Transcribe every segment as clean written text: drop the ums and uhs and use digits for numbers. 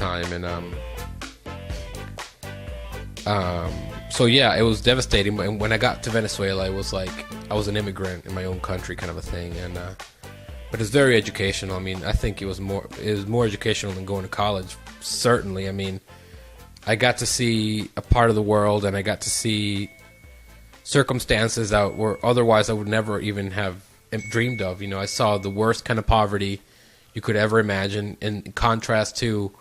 time, and so yeah, it was devastating. And when I got to Venezuela, it was like I was an immigrant in my own country, kind of a thing. And but it's very educational. I mean, I think it was more educational than going to college. Certainly, I mean, I got to see a part of the world, and I got to see circumstances that were otherwise I would never even have dreamed of. You know, I saw the worst kind of poverty you could ever imagine, in contrast to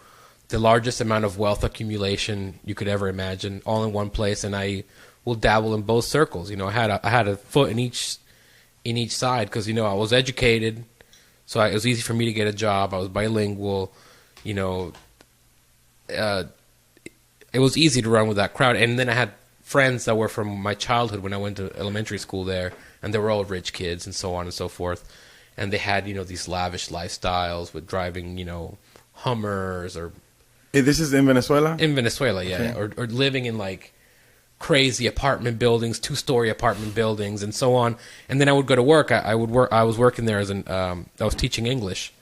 the largest amount of wealth accumulation you could ever imagine, all in one place. And I will dabble in both circles. You know, I had a foot in each side, because, you know, I was educated, so it was easy for me to get a job. I was bilingual. You know, it was easy to run with that crowd. And then I had friends that were from my childhood when I went to elementary school there, and they were all rich kids and so on and so forth. And they had, you know, these lavish lifestyles with driving, you know, Hummers or... This is in Venezuela? In Venezuela, yeah. Okay. Or living in, like, crazy apartment buildings, 2-story apartment buildings, and so on. And then I would go to work. I was working there as I was teaching English.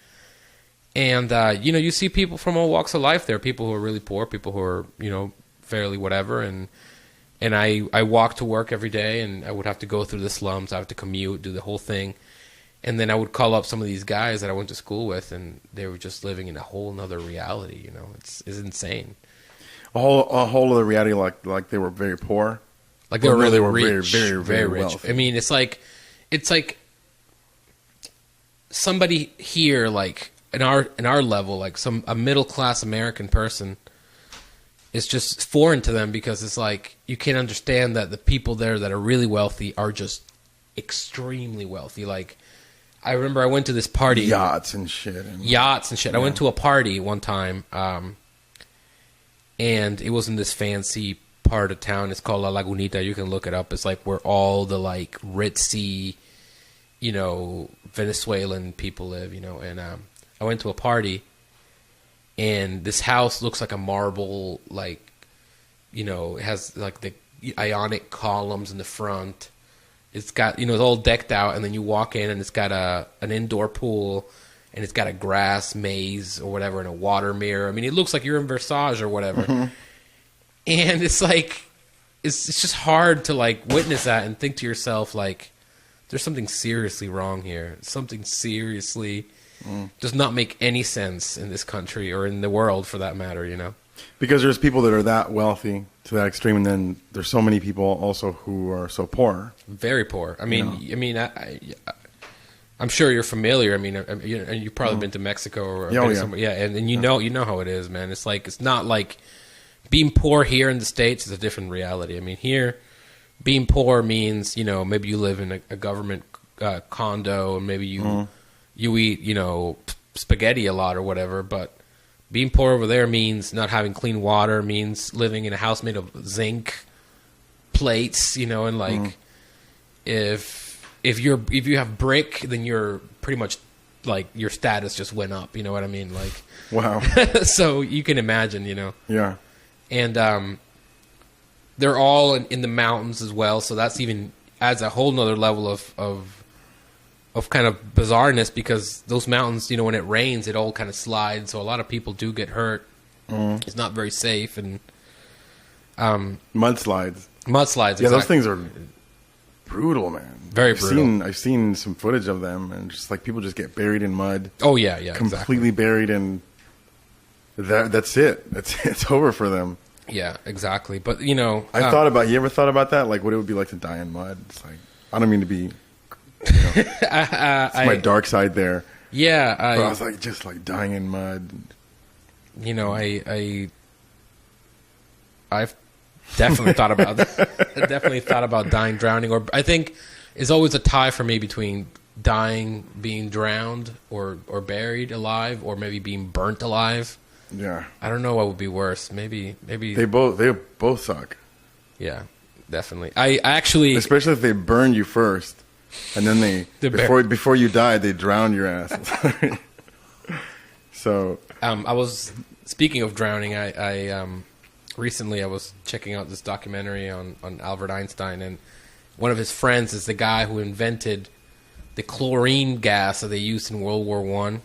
And, you know, you see people from all walks of life there, people who are really poor, people who are, you know, fairly whatever. And I walked to work every day, and I would have to go through the slums. I have to commute, do the whole thing. And then I would call up some of these guys that I went to school with, and they were just living in a whole nother reality. You know, it's insane. A whole other reality, like they were very poor, like they were really rich, very, very rich. Wealthy. I mean, it's like somebody here, like in our level, like a middle class American person, is just foreign to them, because it's like you can't understand that the people there that are really wealthy are just extremely wealthy. Like, I remember I went to this party. Yachts and shit. Yeah. I went to a party one time, and it was in this fancy part of town. It's called La Lagunita. You can look it up. It's like where all the, like, ritzy, you know, Venezuelan people live, you know. And I went to a party, and this house looks like a marble, like, you know, it has, like, the Ionic columns in the front. It's got, you know, it's all decked out, and then you walk in, and it's got an indoor pool, and it's got a grass maze or whatever, and a water mirror. I mean, it looks like you're in Versailles or whatever. Mm-hmm. And it's like, it's just hard to, like, witness that and think to yourself, like, there's something seriously wrong here. Something seriously does not make any sense in this country, or in the world for that matter, you know? Because there's people that are that wealthy to that extreme, and then there's so many people also who are so poor. Very poor. I mean, you know? I'm sure you're familiar. I mean, you've probably been to Mexico or somewhere. Yeah, and you know how it is, man. It's like, it's not like being poor here in the States is a different reality. I mean, here, being poor means, you know, maybe you live in a government condo, and maybe you eat, you know, spaghetti a lot or whatever, but being poor over there means not having clean water, means living in a house made of zinc plates, you know, and like if you have brick, then you're pretty much like your status just went up, you know what I mean? Like, wow. So you can imagine, you know. Yeah. And they're all in the mountains as well, so that's even adds a whole nother level of kind of bizarreness, because those mountains, you know, when it rains, it all kind of slides, so a lot of people do get hurt. It's not very safe. And mudslides, yeah, exactly. Those things are brutal, man. Very brutal. I've seen some footage of them, and just like people just get buried in mud. Oh yeah, completely buried in. That's it. It's over for them. Yeah, exactly. But you know, you ever thought about that? Like what it would be like to die in mud? It's like, I don't mean to be. You know, it's my dark side there. Yeah, but I was like, just like dying in mud. You know, I've definitely thought about that. I definitely thought about dying drowning, or I think it's always a tie for me between dying, being drowned, or buried alive, or maybe being burnt alive. Yeah, I don't know what would be worse. Maybe they both suck. Yeah, definitely. I actually, especially if they burn you first. And then before you die, they drown your ass. So, I was speaking of drowning. I recently I was checking out this documentary on Albert Einstein, and one of his friends is the guy who invented the chlorine gas that they used in World War I.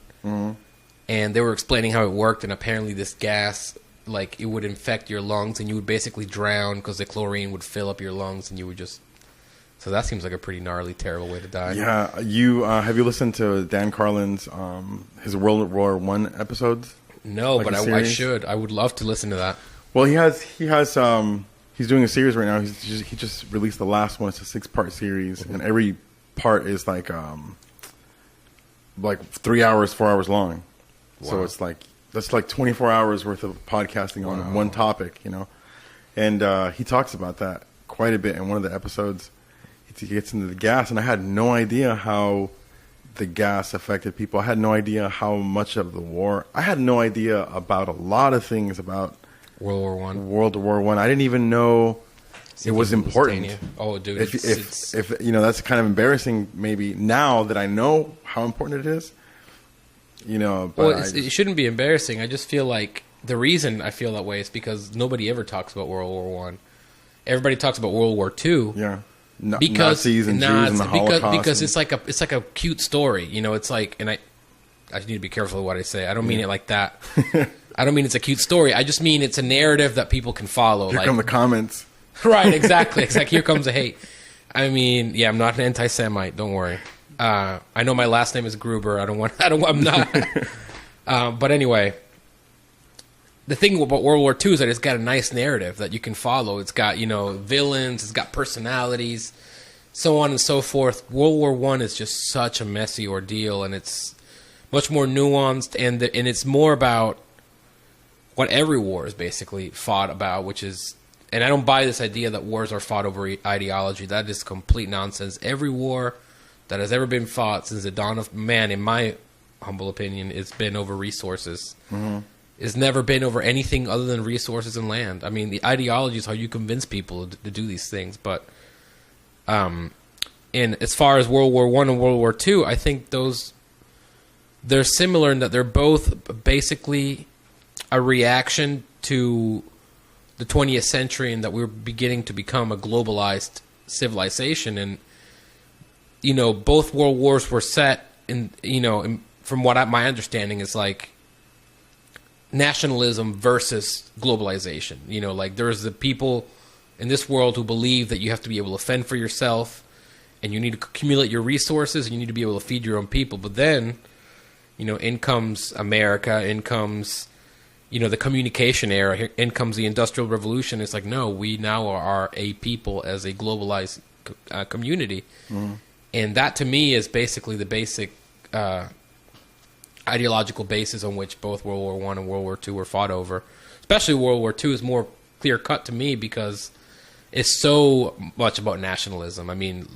and they were explaining how it worked, and apparently this gas, like, it would infect your lungs, and you would basically drown because the chlorine would fill up your lungs, and you would just... So that seems like a pretty gnarly, terrible way to die. Yeah. Have you listened to Dan Carlin's his World War I episodes? No, like, but I should. I would love to listen to that. Well, he's doing a series right now. He just released the last one. It's a 6-part series, and every part is like 3 hours, 4 hours long. Wow. So it's like that's like 24 hours worth of podcasting on one topic, you know. And he talks about that quite a bit in one of the episodes. He gets into the gas, and I had no idea how the gas affected people. I had no idea how much of the war. I had no idea about a lot of things about World War One. World War One. I didn't even know it was important. Oh, dude! If you know, that's kind of embarrassing. Maybe now that I know how important it is, you know. But well, it shouldn't be embarrassing. I just feel like the reason I feel that way is because nobody ever talks about World War One. Everybody talks about World War Two. Yeah. Because Nazis and Jews and the Holocaust. Because it's like a cute story, you know. It's like, and I need to be careful with what I say. I don't mean it like that. I don't mean it's a cute story. I just mean it's a narrative that people can follow. Here come the comments. Right, exactly. It's like, here comes the hate. I mean, yeah, I'm not an anti-Semite. Don't worry. I know my last name is Gruber. I'm not. But anyway, the thing about World War II is that it's got a nice narrative that you can follow. It's got, you know, villains. It's got personalities, so on and so forth. World War I is just such a messy ordeal, and it's much more nuanced, and it's more about what every war is basically fought about, which is, and I don't buy this idea that wars are fought over ideology. That is complete nonsense. Every war that has ever been fought since the dawn of man, in my humble opinion, it's been over resources. Mm-hmm. It's never been over anything other than resources and land. I mean, the ideology is how you convince people to do these things. But and as far as World War I and World War II, I think they're similar in that they're both basically a reaction to the 20th century and that we're beginning to become a globalized civilization. And, you know, both world wars were set in, you know, from what my understanding is like, nationalism versus globalization. You know, like there's the people in this world who believe that you have to be able to fend for yourself and you need to accumulate your resources and you need to be able to feed your own people. But then, you know, in comes America, in comes, you know, the communication era, in comes the Industrial Revolution. It's like, no, we now are a people as a globalized community. Mm. And that to me is basically the basic ideological basis on which both World War I and World War II were fought over. Especially World War II is more clear-cut to me because it's so much about nationalism. I mean...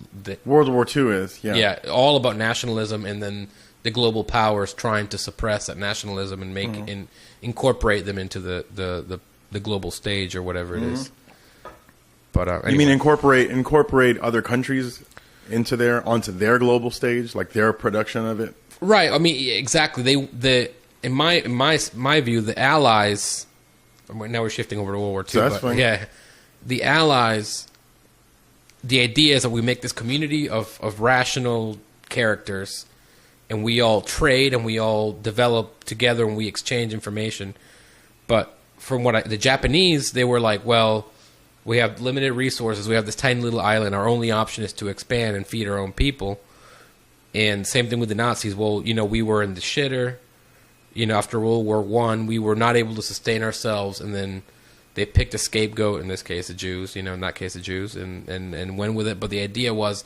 World War II is, yeah. Yeah, all about nationalism and then the global powers trying to suppress that nationalism and make and incorporate them into the global stage or whatever it is. But anyway. You mean incorporate other countries onto their global stage, like their production of it? Right. I mean, exactly. In my view, the Allies. Now we're shifting over to World War II. So that's fine. Yeah, the Allies. The idea is that we make this community of rational characters, and we all trade and we all develop together and we exchange information. But from the Japanese, they were like, well, we have limited resources. We have this tiny little island. Our only option is to expand and feed our own people. And same thing with the Nazis. Well, you know, we were in the shitter. You know, after World War I, we were not able to sustain ourselves. And then they picked a scapegoat, in this case, the Jews, you know, in that case, the Jews, and went with it. But the idea was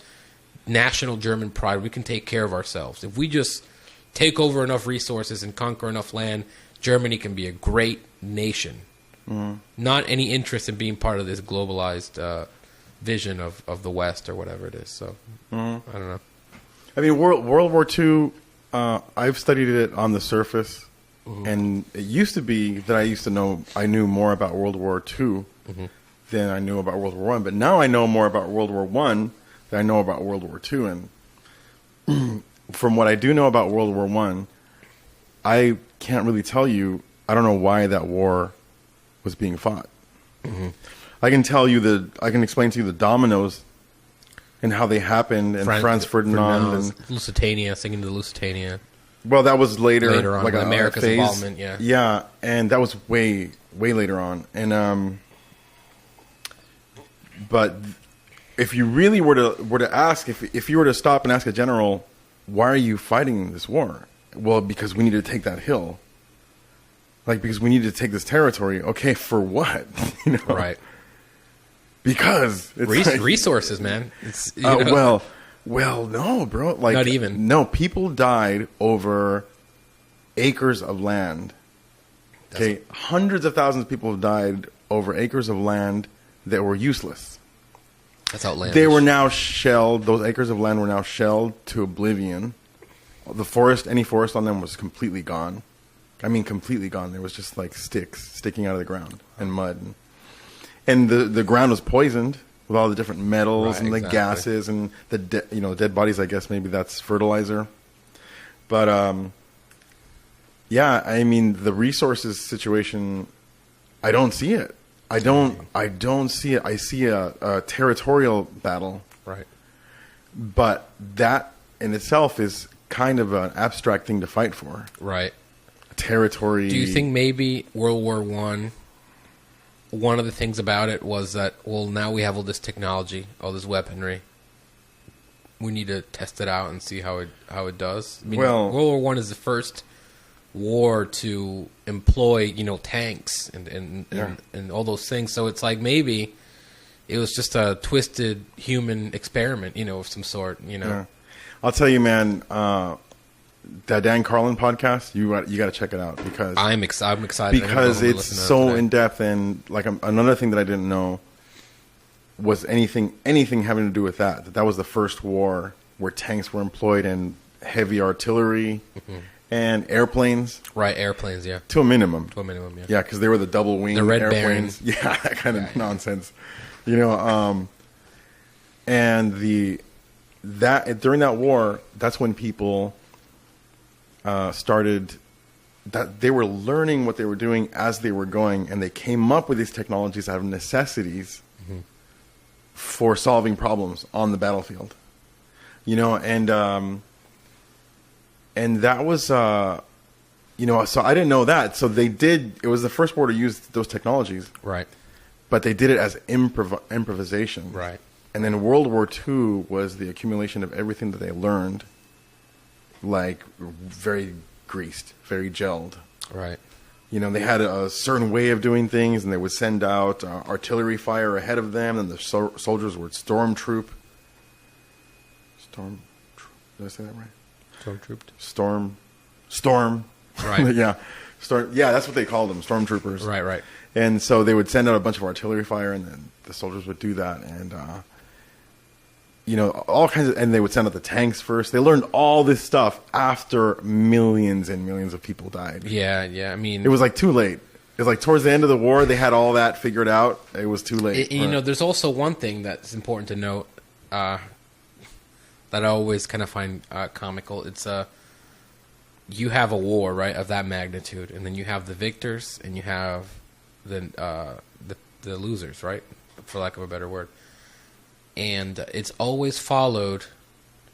national German pride. We can take care of ourselves. If we just take over enough resources and conquer enough land, Germany can be a great nation. Mm-hmm. Not any interest in being part of this globalized vision of the West or whatever it is. So, I don't know. I mean, World War II, I've studied it on the surface, and it used to be that I knew more about World War II than I knew about World War I. But now I know more about World War I than I know about World War II. And from what I do know about World War I can't really tell you. I don't know why that war was being fought. Mm-hmm. I can explain to you the dominoes and how they happened, and Franz Ferdinand and Lusitania, singing to the Lusitania. Well, that was later on, like with America's phase. involvement. Yeah, Yeah, and that was way later on. And but if you really were to ask, if you were to stop and ask a general, why are you fighting this war? Well, because we need to take that hill. Like, because we need to take this territory. Okay, for what? You know? right. Because it's resources, man. It's well, no, bro. Like, not even. No, people died over acres of land. Okay, hundreds of thousands of people have died over acres of land that were useless. That's outlandish. They were now shelled. Those acres of land were now shelled to oblivion. The forest, any forest on them was completely gone. I mean, completely gone. There was just like sticks sticking out of the ground and mud. And the ground was poisoned with all the different metals and the gases and the dead bodies. I guess maybe that's fertilizer. But yeah, I mean, the resources situation, I don't see it. I don't see it. I see a territorial battle. Right. But that in itself is kind of an abstract thing to fight for. Right. Territory. Do you think maybe World War one of the things about it was that, well, now we have all this technology, all this weaponry. We need to test it out and see how it does. I mean, World War One is the first war to employ, tanks and all those things. So it's like maybe it was just a twisted human experiment, of some sort. Yeah. I'll tell you, man. That Dan Carlin podcast, you got to check it out because I'm excited because it's so in depth. And like another thing that I didn't know was anything having to do with that was the first war where tanks were employed in heavy artillery and airplanes. Right, airplanes, yeah, to a minimum, yeah, yeah, because they were the double wing airplanes. Baron. Yeah, that kind of nonsense, and during that war, that's when people started that they were learning what they were doing as they were going, and they came up with these technologies out of necessities for solving problems on the battlefield. And that was so I didn't know that. So it was the first war to use those technologies, right? But they did it as improvisation, right? And then World War II was the accumulation of everything that they learned, like very greased, very gelled. Right. They had a certain way of doing things, and they would send out artillery fire ahead of them, and the soldiers would stormtroop. Did I say that right? Stormtrooped. Storm. Right. Yeah. Yeah, that's what they called them, stormtroopers. Right. And so they would send out a bunch of artillery fire, and then the soldiers would do that, and all kinds of, and they would send out the tanks first. They learned all this stuff after millions and millions of people died. Yeah. I mean, it was like too late. It was like towards the end of the war, they had all that figured out. It was too late. There's also one thing that's important to note that I always kind of find comical. It's you have a war, right, of that magnitude, and then you have the victors, and you have the losers, right, for lack of a better word. And it's always followed,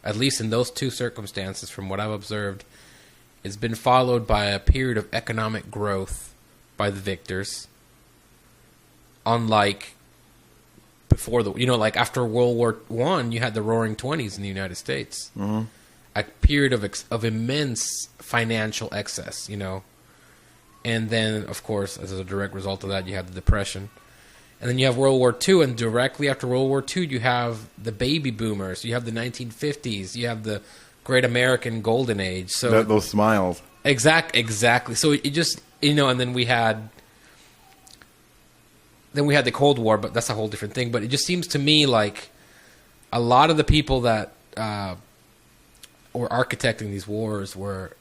at least in those two circumstances, from what I've observed, it's been followed by a period of economic growth by the victors. Unlike before like after World War I, you had the Roaring '20s in the United States, a period of immense financial excess, and then of course, as a direct result of that, you had the Depression. And then you have World War II, and directly after World War II, you have the baby boomers. You have the 1950s. You have the Great American Golden Age. So those smiles. Exactly. So it just and then we had the Cold War, but that's a whole different thing. But it just seems to me like a lot of the people that were architecting these wars were,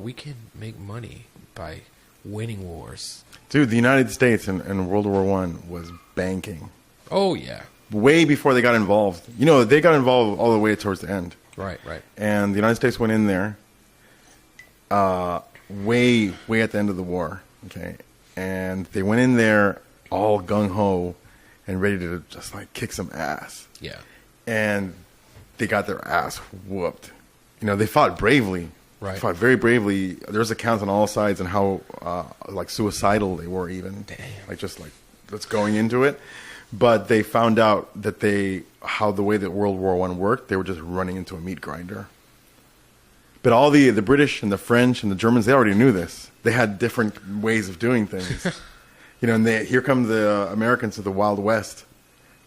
we can make money by winning wars. Dude, the United States in World War I was banking. Oh, yeah. Way before they got involved. They got involved all the way towards the end. Right. And the United States went in there way at the end of the war. Okay. And they went in there all gung-ho and ready to just like kick some ass. Yeah. And they got their ass whooped. They fought bravely, Right. Fought very bravely. There's accounts on all sides and how like suicidal they were even. Damn. Like just like that's going into it. But they found out that how the way that World War I worked, they were just running into a meat grinder. But all the British and the French and the Germans, they already knew this. They had different ways of doing things. And here come the Americans to the Wild West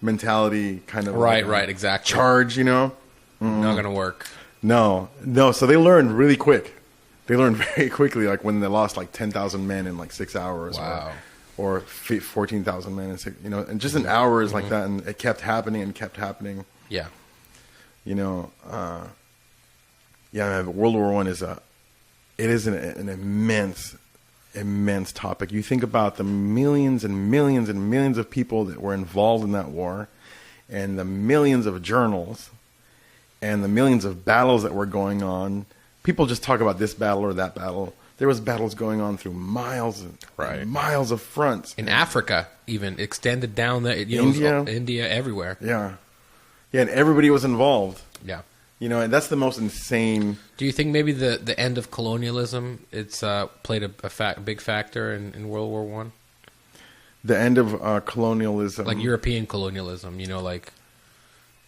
mentality kind of Right, exactly. charge, Not gonna work. No. So they learned really quick. They learned very quickly, like when they lost like 10,000 men in like 6 hours. Wow. Or 14,000 men in six, and just in hours like that, and it kept happening and kept happening. Yeah. Man, World War I is an immense topic. You think about the millions and millions and millions of people that were involved in that war, and the millions of journals, and the millions of battles that were going on. People just talk about this battle or that battle. There was battles going on through miles and miles of fronts. In Africa, even extended down there. India, everywhere. Yeah, and everybody was involved. Yeah. And that's the most insane. Do you think maybe the end of colonialism played a big factor in World War One? The end of colonialism, like European colonialism. Like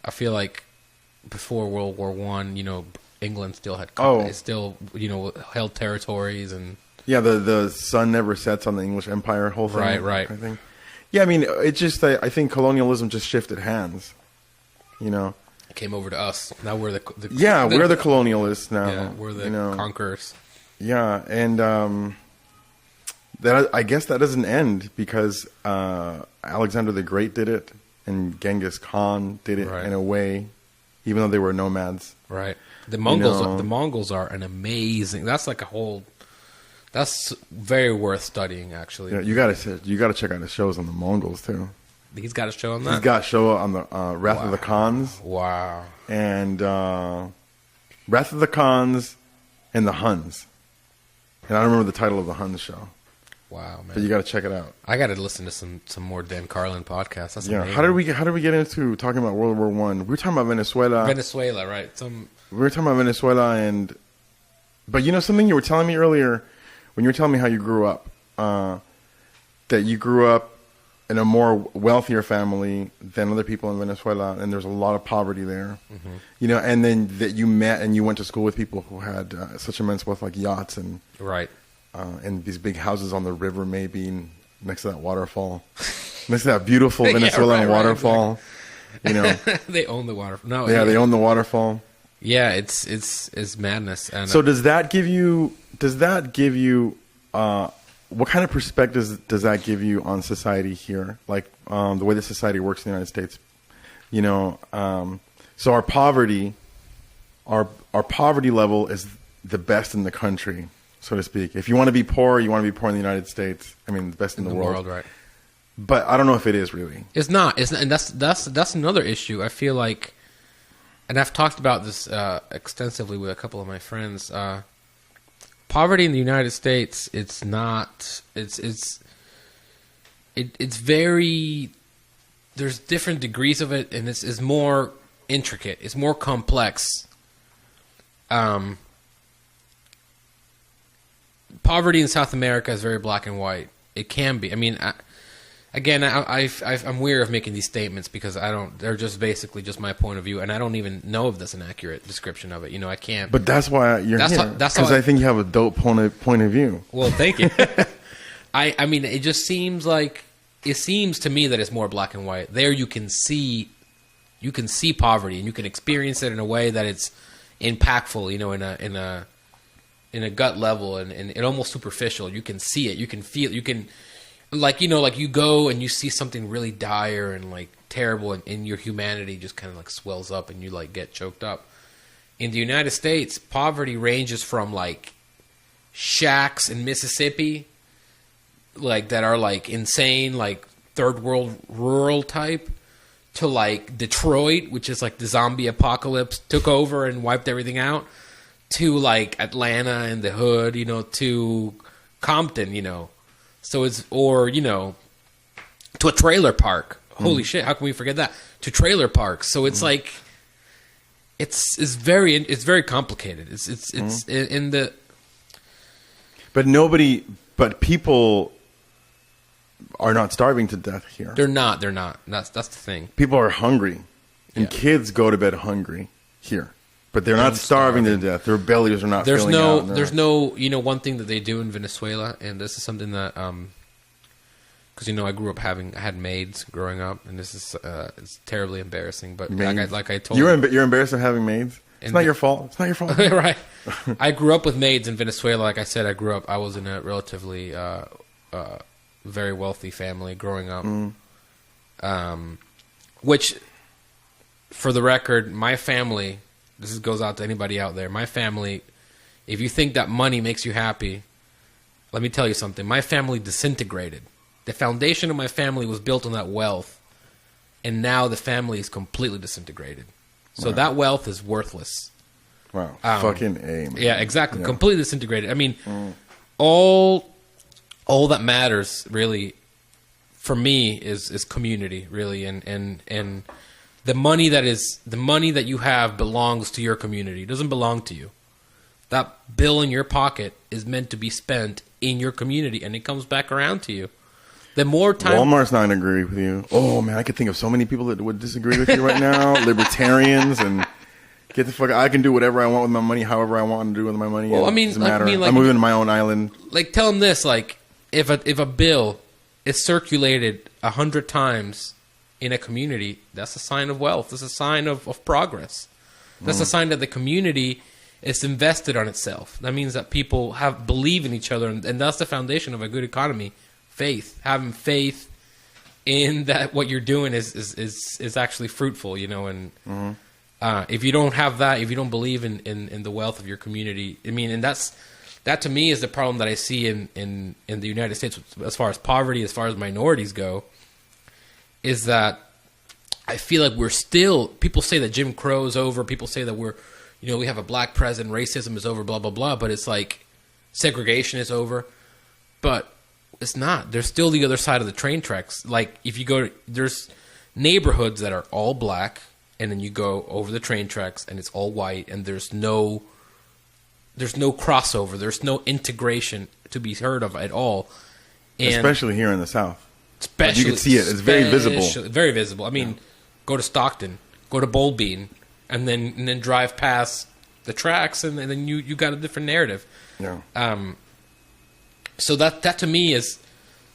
I feel like before World War One, England still had held territories and the sun never sets on the English Empire whole thing. Right. I think. Yeah, I mean, it's just I think colonialism just shifted hands. It came over to us. Now we're the we're the colonialists now. Yeah, we're the conquerors. Yeah, and that I guess that doesn't end because Alexander the Great did it and Genghis Khan did it in a way, even though they were nomads. Right. The Mongols are an amazing. That's like a whole. That's very worth studying, actually. Yeah, you gotta check out the shows on the Mongols too. He's got a show on that. He's got a show on the Wrath of the Khans. Wow. And Wrath of the Khans and the Huns. And I don't remember the title of the Huns show. Wow, man! But you got to check it out. I got to listen to some more Dan Carlin podcasts. That's amazing. How did we get into talking about World War I? We were talking about Venezuela. Venezuela, right? We were talking about Venezuela, but something you were telling me earlier when you were telling me how you grew up, that you grew up in a more wealthier family than other people in Venezuela, and there's a lot of poverty there. Mm-hmm. And then that you met and you went to school with people who had such immense wealth, like yachts and and these big houses on the river, maybe next to that waterfall, next to that beautiful Venezuelan waterfall. Exactly. They own the waterfall. No, they own the waterfall. Yeah, it's madness. And so does that give you? What kind of perspectives does that give you on society here? Like the way that society works in the United States. So our poverty level is the best in the country, so to speak. If you want to be poor, you want to be poor in the United States. I mean, the best in the world, right? But I don't know if it is really. It's not. And that's another issue. I feel like, and I've talked about this extensively with a couple of my friends. Poverty in the United States, it's not. It's very. There's different degrees of it, and it's more intricate. It's more complex. Poverty in South America is very black and white. It can be. I mean, I'm weary of making these statements because they're just basically just my point of view, and I don't even know if that's an accurate description of it. I can't. But that's why you're here. Because I think you have a dope point of view. Well, thank you. I mean, it just seems to me that it's more black and white. There you can see poverty, and you can experience it in a way that it's impactful, in a gut level and almost superficial. You can see it, you can feel it, you can like you go and you see something really dire and like terrible, and your humanity just kind of like swells up and you like get choked up. In the United States, poverty ranges from like shacks in Mississippi, like that are like insane, like third world rural type, to like Detroit, which is like the zombie apocalypse took over and wiped everything out, to like Atlanta and the hood, to Compton, So it's, or, to a trailer park. Holy shit, how can we forget that? To trailer parks. So it's like, it's very complicated. It's in the. But people are not starving to death here. They're not. That's the thing. People are hungry, and kids go to bed hungry here. But they're not starving to death. Their bellies are not filling out. There's no, one thing that they do in Venezuela, and this is something that, because I grew up I had maids growing up, and this is it's terribly embarrassing. But like I told you, you're embarrassed of having maids. It's not your fault. It's not your fault. Right. I grew up with maids in Venezuela. Like I said, I was in a relatively very wealthy family growing up, which, for the record, my family. This goes out to anybody out there. My family, if you think that money makes you happy, let me tell you something. My family disintegrated. The foundation of my family was built on that wealth, and now the family is completely disintegrated. So that wealth is worthless. Wow. Fucking A, man. Yeah, exactly. Yeah. Completely disintegrated. I mean, all that matters, really, for me, is community, really, and the money that you have belongs to your community. It doesn't belong to you. That bill in your pocket is meant to be spent in your community, and it comes back around to you. The more time Walmart's not going to agree with you. Oh man, I could think of so many people that would disagree with you right now. Libertarians and get the fuck. I can do whatever I want with my money, however I want to do with my money. Well, it doesn't matter. I'm moving to my own island. Like, tell them this: like, if a bill is circulated 100 times in a community, that's a sign of wealth. That's a sign of progress. That's a sign that the community is invested on itself. That means that people believe in each other, and that's the foundation of a good economy. Faith, having faith in that what you're doing is actually fruitful, and if you don't have that, if you don't believe in the wealth of your community, I mean, and that to me is the problem that I see in the United States as far as poverty, as far as minorities go. Is that I feel like we're still, people say that Jim Crow is over, people say that we have a black president, racism is over, blah, blah, blah, but it's like segregation is over, but it's not. There's still the other side of the train tracks. Like, if you there's neighborhoods that are all black, and then you go over the train tracks and it's all white, and there's no crossover, there's no integration to be heard of at all. And especially here in the South. Especially, you can see it. It's very visible. Very visible. I mean, go to Stockton, go to Bold Bean, and then drive past the tracks, and then you got a different narrative. Yeah. So that to me is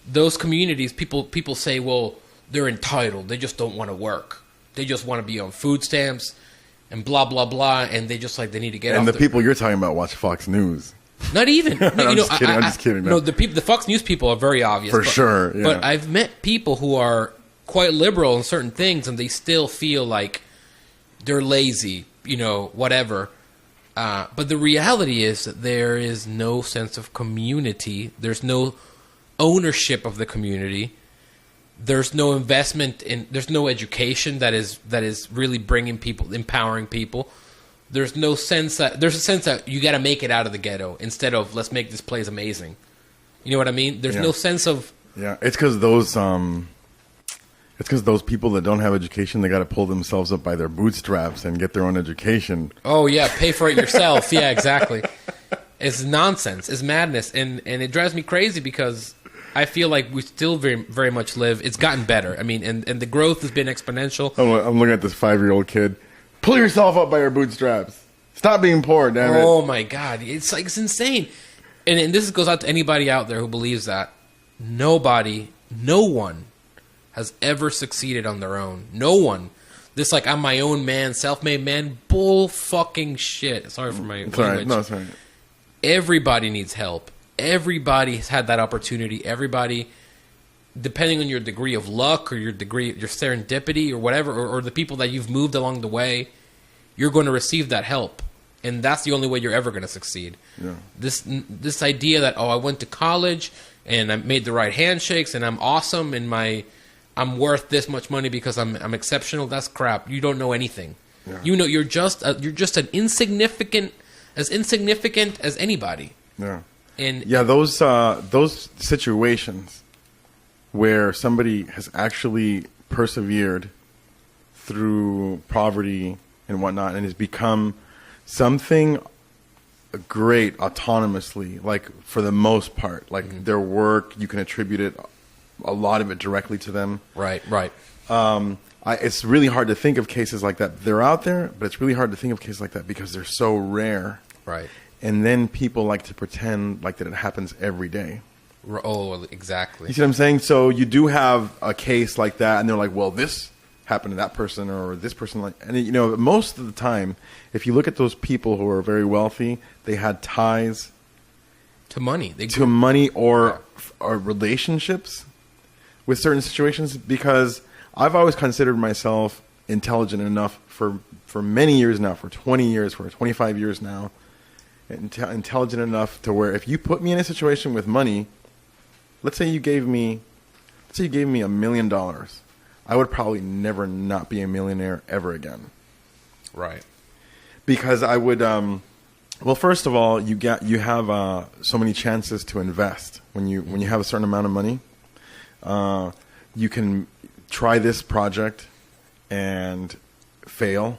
those communities. People say, well, they're entitled. They just don't want to work. They just want to be on food stamps and blah blah blah, and they just they need to get. And the people you're talking about watch Fox News. Not even. I'm just kidding. No, the Fox News people are very obvious. For sure. Yeah. But I've met people who are quite liberal in certain things, and they still feel like they're lazy, whatever. But the reality is that there is no sense of community. There's no ownership of the community. There's no investment there's no education that is really bringing people, empowering people. There's a sense that you got to make it out of the ghetto instead of let's make this place amazing. You know what I mean? There's no sense of it's because those people that don't have education, they got to pull themselves up by their bootstraps and get their own education. Oh yeah, pay for it yourself. Yeah, exactly. It's nonsense. It's madness, and it drives me crazy because I feel like we still very very much live. It's gotten better. I mean, and the growth has been exponential. I'm looking at this 5-year-old kid. Pull yourself up by your bootstraps. Stop being poor, damn it. Oh my God. It's insane. And this goes out to anybody out there who believes that. No one has ever succeeded on their own. No one. This I'm my own man, self-made man, bull fucking shit. Sorry for my language. No, it's right. Everybody needs help. Everybody has had that opportunity. Everybody, depending on your degree of luck or your serendipity or whatever, or the people that you've moved along the way, you're going to receive that help. And that's the only way you're ever going to succeed. Yeah. This idea that, I went to college and I made the right handshakes and I'm awesome and I'm worth this much money because I'm exceptional, that's crap. You don't know anything. Yeah. You're just an insignificant as anybody. Yeah. And those situations where somebody has actually persevered through poverty and whatnot, and has become something great autonomously, like for the most part. Like their work, you can attribute it, a lot of it directly to them. Right. It's really hard to think of cases like that. They're out there, but it's really hard to think of cases like that because they're so rare. Right. And then people like to pretend like that it happens every day. Oh, exactly. You see what I'm saying? So you do have a case like that, and they're like, well, this happened to that person or this person. And, you know, most of the time, if you look at those people who are very wealthy, they had ties to money. or relationships with certain situations, because I've always considered myself intelligent enough for many years now, for 20 years, for 25 years now, intelligent enough to where if you put me in a situation with money, let's say you gave me $1 million, I would probably never not be a millionaire ever again. Right. Because I would, well, first of all, you have so many chances to invest when you have a certain amount of money. You can try this project and fail,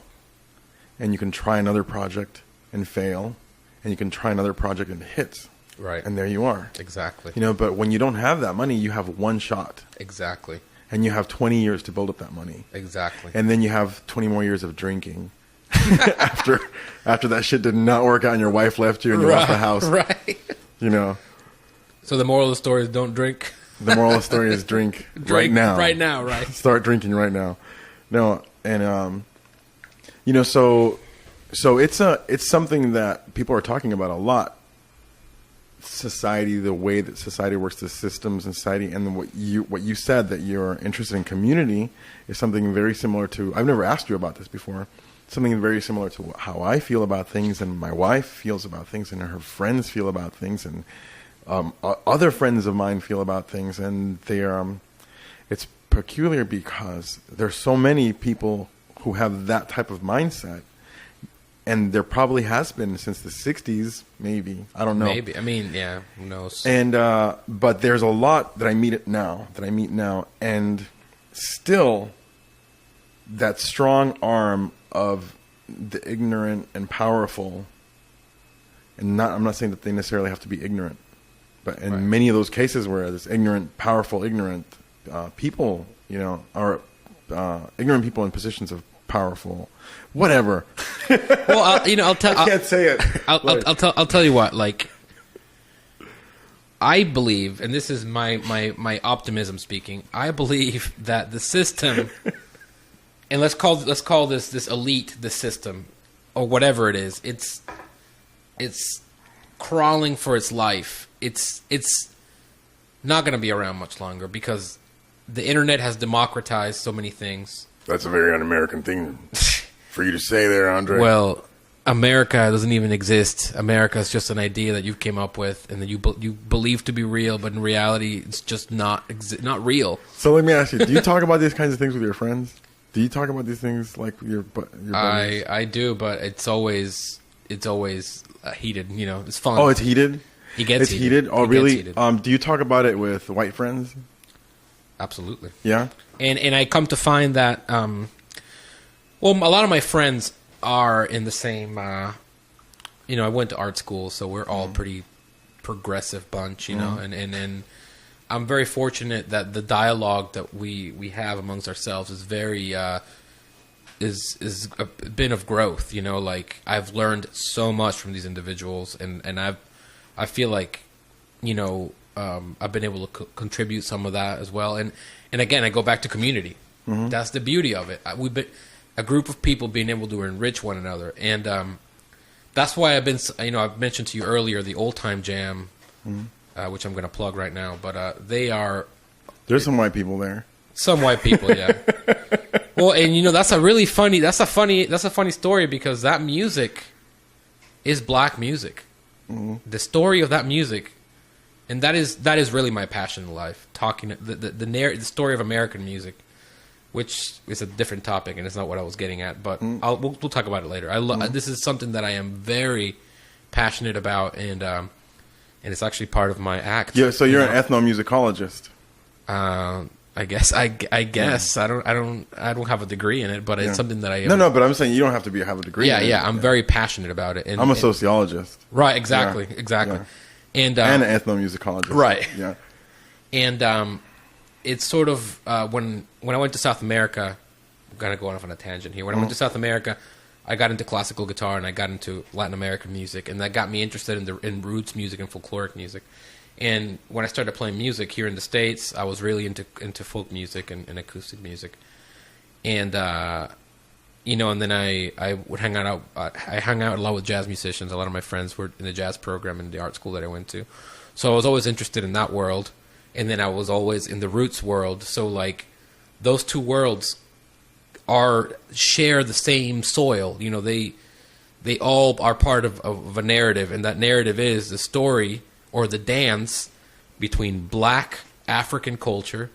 and you can try another project and fail, and you can try another project and it hits. Right. And there you are. Exactly. You know, but when you don't have that money, you have one shot. Exactly. And you have 20 years to build up that money. Exactly. And then you have 20 more years of drinking after that shit did not work out and your wife left you and you left the house. Right. You know. So the moral of the story is don't drink. The moral of the story is drink right now. Right now, right. Start drinking right now. No, and you know, so it's something that people are talking about a lot. Society, the way that society works, the systems in society, and what you said, that you're interested in community, is something very similar to. I've never asked you about this before. Something very similar to how I feel about things, and my wife feels about things, and her friends feel about things, and other friends of mine feel about things, and they are. It's peculiar because there's so many people who have that type of mindset. And there probably has been since the 60s, maybe. I don't know. Maybe. I mean, yeah, who knows? And but there's a lot that I meet now, and still that strong arm of the ignorant and powerful, and I'm not saying that they necessarily have to be ignorant, but in many of those cases where this ignorant, powerful, ignorant people, you know, are ignorant people in positions of powerful, whatever. Well, I'll tell. I can't say it. I'll tell you what. Like, I believe, and this is my optimism speaking. I believe that the system, and let's call this elite the system, or whatever it is. It's crawling for its life. It's not going to be around much longer because the internet has democratized so many things. That's a very un-American thing for you to say there, Andre. Well, America doesn't even exist. America is just an idea that you came up with and that you believe to be real, but in reality, it's just not real. So let me ask you, do you talk about these kinds of things with your friends? Do you talk about these things like your buddies? I do, but it's always heated. You know, it's fun. Oh, it's heated? It's heated? Oh, really? Do you talk about it with white friends? Absolutely. Yeah? And I come to find that, well, a lot of my friends are in the same, you know, I went to art school, so we're all pretty progressive bunch, you know, and I'm very fortunate that the dialogue that we have amongst ourselves is very, is a bit of growth, you know, like I've learned so much from these individuals, and I feel like, you know, I've been able to contribute some of that as well, and again, I go back to community. Mm-hmm. That's the beauty of it. We've been a group of people being able to enrich one another, and that's why I've mentioned to you earlier the Old Time Jam, which I'm going to plug right now. But there's some white people there. Some white people, yeah. Well, and you know that's a funny story because that music is black music. Mm-hmm. The story of that music. And that is really my passion in life. Talking the story of American music, which is a different topic, and it's not what I was getting at. But we'll talk about it later. This is something that I am very passionate about, and it's actually part of my act. Yeah. So you're an ethnomusicologist. I guess I guess I don't have a degree in it, but it's something that I no. But I'm saying you don't have to have a degree. Yeah, in it. I'm very passionate about it. And, I'm a sociologist. Right, exactly. Yeah. And an ethnomusicologist. Right. Yeah. And it's sort of when I went to South America. I'm gonna go off on a tangent here. When I went to South America, I got into classical guitar and I got into Latin American music, and that got me interested in roots music and folkloric music. And when I started playing music here in the States, I was really into folk music and acoustic music. And and then I would hang out. I hung out a lot with jazz musicians. A lot of my friends were in the jazz program in the art school that I went to, so I was always interested in that world. And then I was always in the roots world. So like those two worlds share the same soil. You know, they all are part of a narrative, and that narrative is the story or the dance between black African culture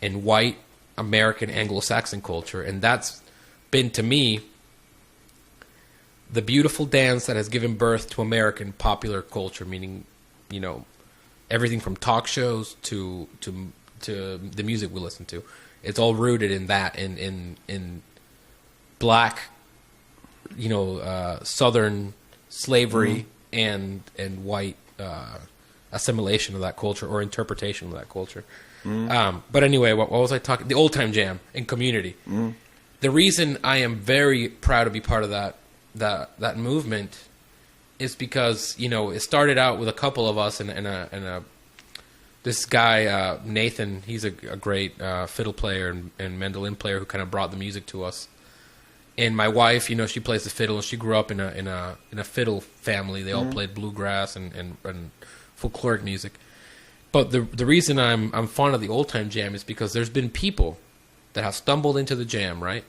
and white American Anglo-Saxon culture. And that's been, to me, the beautiful dance that has given birth to American popular culture, meaning, you know, everything from talk shows to the music we listen to. It's all rooted in that, in black, you know, Southern slavery and white assimilation of that culture or interpretation of that culture. But anyway, what was I talking? The old time jam and community. The reason I am very proud to be part of that movement is because, you know, it started out with a couple of us and this guy, Nathan, he's a great fiddle player and mandolin player who kind of brought the music to us. And my wife, you know, she plays the fiddle, and she grew up in a fiddle family. They all played bluegrass and folkloric music. But the reason I'm fond of the old time jam is because there's been people that have stumbled into the jam, right?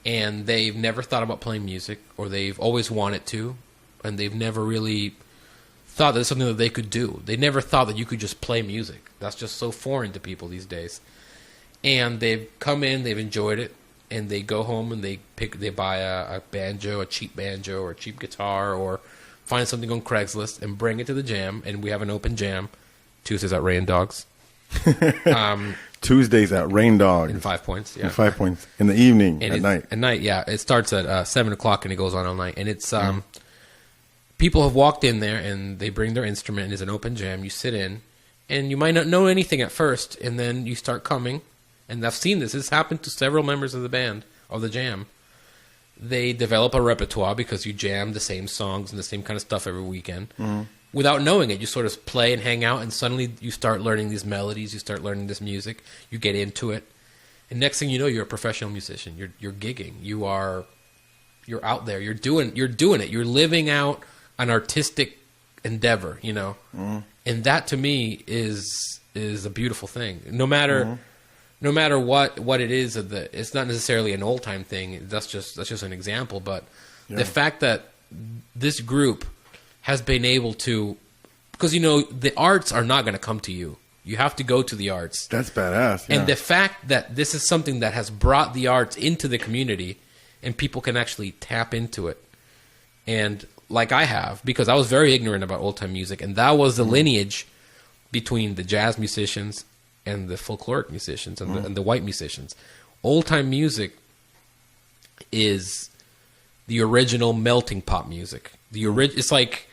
And they've never thought about playing music, or they've always wanted to, and they've never really thought that it's something that they could do. They never thought that you could just play music. That's just so foreign to people these days. And they've come in, they've enjoyed it, and they go home and they buy a banjo, a cheap banjo, or a cheap guitar, or find something on Craigslist and bring it to the jam. And we have an open jam Tuesdays at Rain Dogs. Tuesdays at Rain Dogs. In 5 Points, yeah. In 5 Points. In the evening, and at night. At night, yeah. It starts at 7 o'clock and it goes on all night. And it's people have walked in there and they bring their instrument and it's an open jam. You sit in and you might not know anything at first, and then you start coming. And I've seen this. This happened to several members of the band, of the jam. They develop a repertoire because you jam the same songs and the same kind of stuff every weekend. Without knowing it, you sort of play and hang out, and suddenly you start learning these melodies, you start learning this music, you get into it. And next thing you know, you're a professional musician. You're gigging. You're out there. You're doing it. You're living out an artistic endeavor, you know. And that to me is a beautiful thing. No matter what it is, it's not necessarily an old time thing. That's just an example. But the fact that this group has been able to, because you know the arts are not going to come to you. You have to go to the arts. That's badass. Yeah. And the fact that this is something that has brought the arts into the community, and people can actually tap into it, and like I have, because I was very ignorant about old time music, and that was the lineage between the jazz musicians and the folkloric musicians and the white musicians. Old time music is the original melting pot music. It's like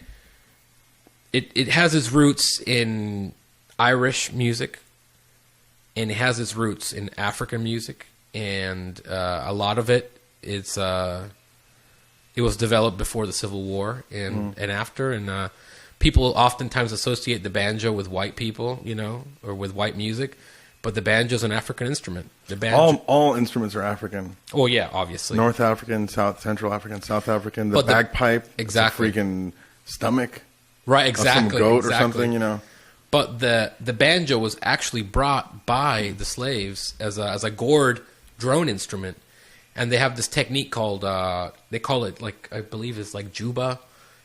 it has its roots in Irish music, and it has its roots in African music, and a lot of it was developed before the Civil War and after, and people oftentimes associate the banjo with white people, you know, or with white music, but the banjo is an African instrument. The banjo, all instruments are African. Oh yeah, obviously. North African, Central African, South African. The bagpipe, exactly. The freaking stomach, right? Exactly. Of some goat exactly. or something, you know. But the banjo was actually brought by the slaves as a gourd drone instrument, and they have this technique called they call it, like, I believe it's like juba,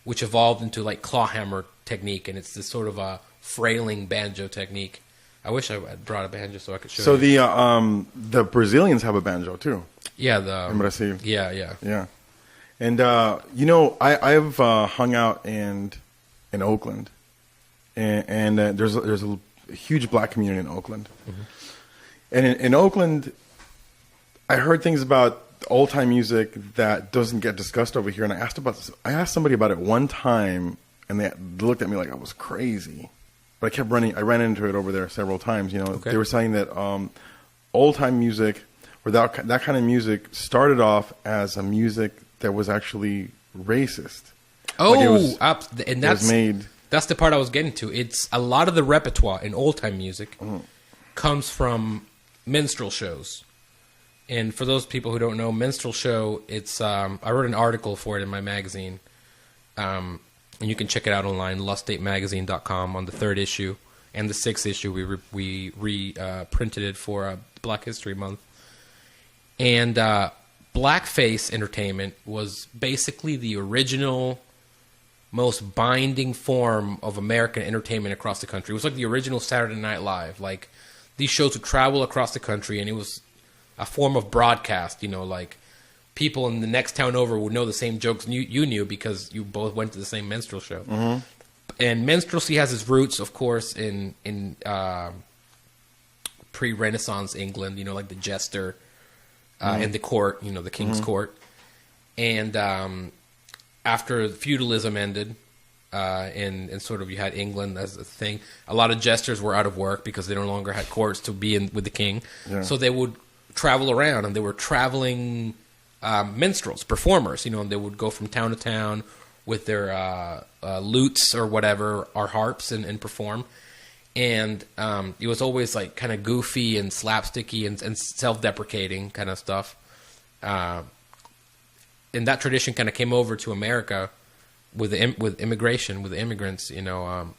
which evolved into like claw hammer technique, and it's this sort of a frailing banjo technique. I wish I had brought a banjo so I could show you. So the Brazilians have a banjo too. Yeah, in Brazil. Yeah. And you know, I've hung out in Oakland, and there's a huge black community in Oakland, And in Oakland, I heard things about old time music that doesn't get discussed over here. And I asked somebody about it one time, and they looked at me like I was crazy. But I ran into it over there several times. You know, Okay. They were saying that old time music, or that kind of music, started off as a music that was actually racist. Oh, It was made. That's the part I was getting to. It's a lot of the repertoire in old time music comes from minstrel shows. And for those people who don't know, minstrel show, it's I wrote an article for it in my magazine. And you can check it out online, lustdatemagazine.com, on the 3rd issue. And the 6th issue, we reprinted it for Black History Month. And blackface entertainment was basically the original, most binding form of American entertainment across the country. It was like the original Saturday Night Live. Like, these shows would travel across the country, and it was a form of broadcast. You know, like, people in the next town over would know the same jokes you knew because you both went to the same minstrel show. Mm-hmm. And minstrelsy has its roots, of course, in pre-Renaissance England. You know, like the jester in the court. You know, the king's court. And after feudalism ended, and sort of you had England as a thing, a lot of jesters were out of work because they no longer had courts to be in with the king. Yeah. So they would travel around, and they were traveling minstrels, performers, you know, and they would go from town to town with their lutes or whatever, or harps, and perform. And it was always like kind of goofy and slapsticky and self-deprecating kind of stuff. And that tradition kind of came over to America with immigration, with the immigrants, you know.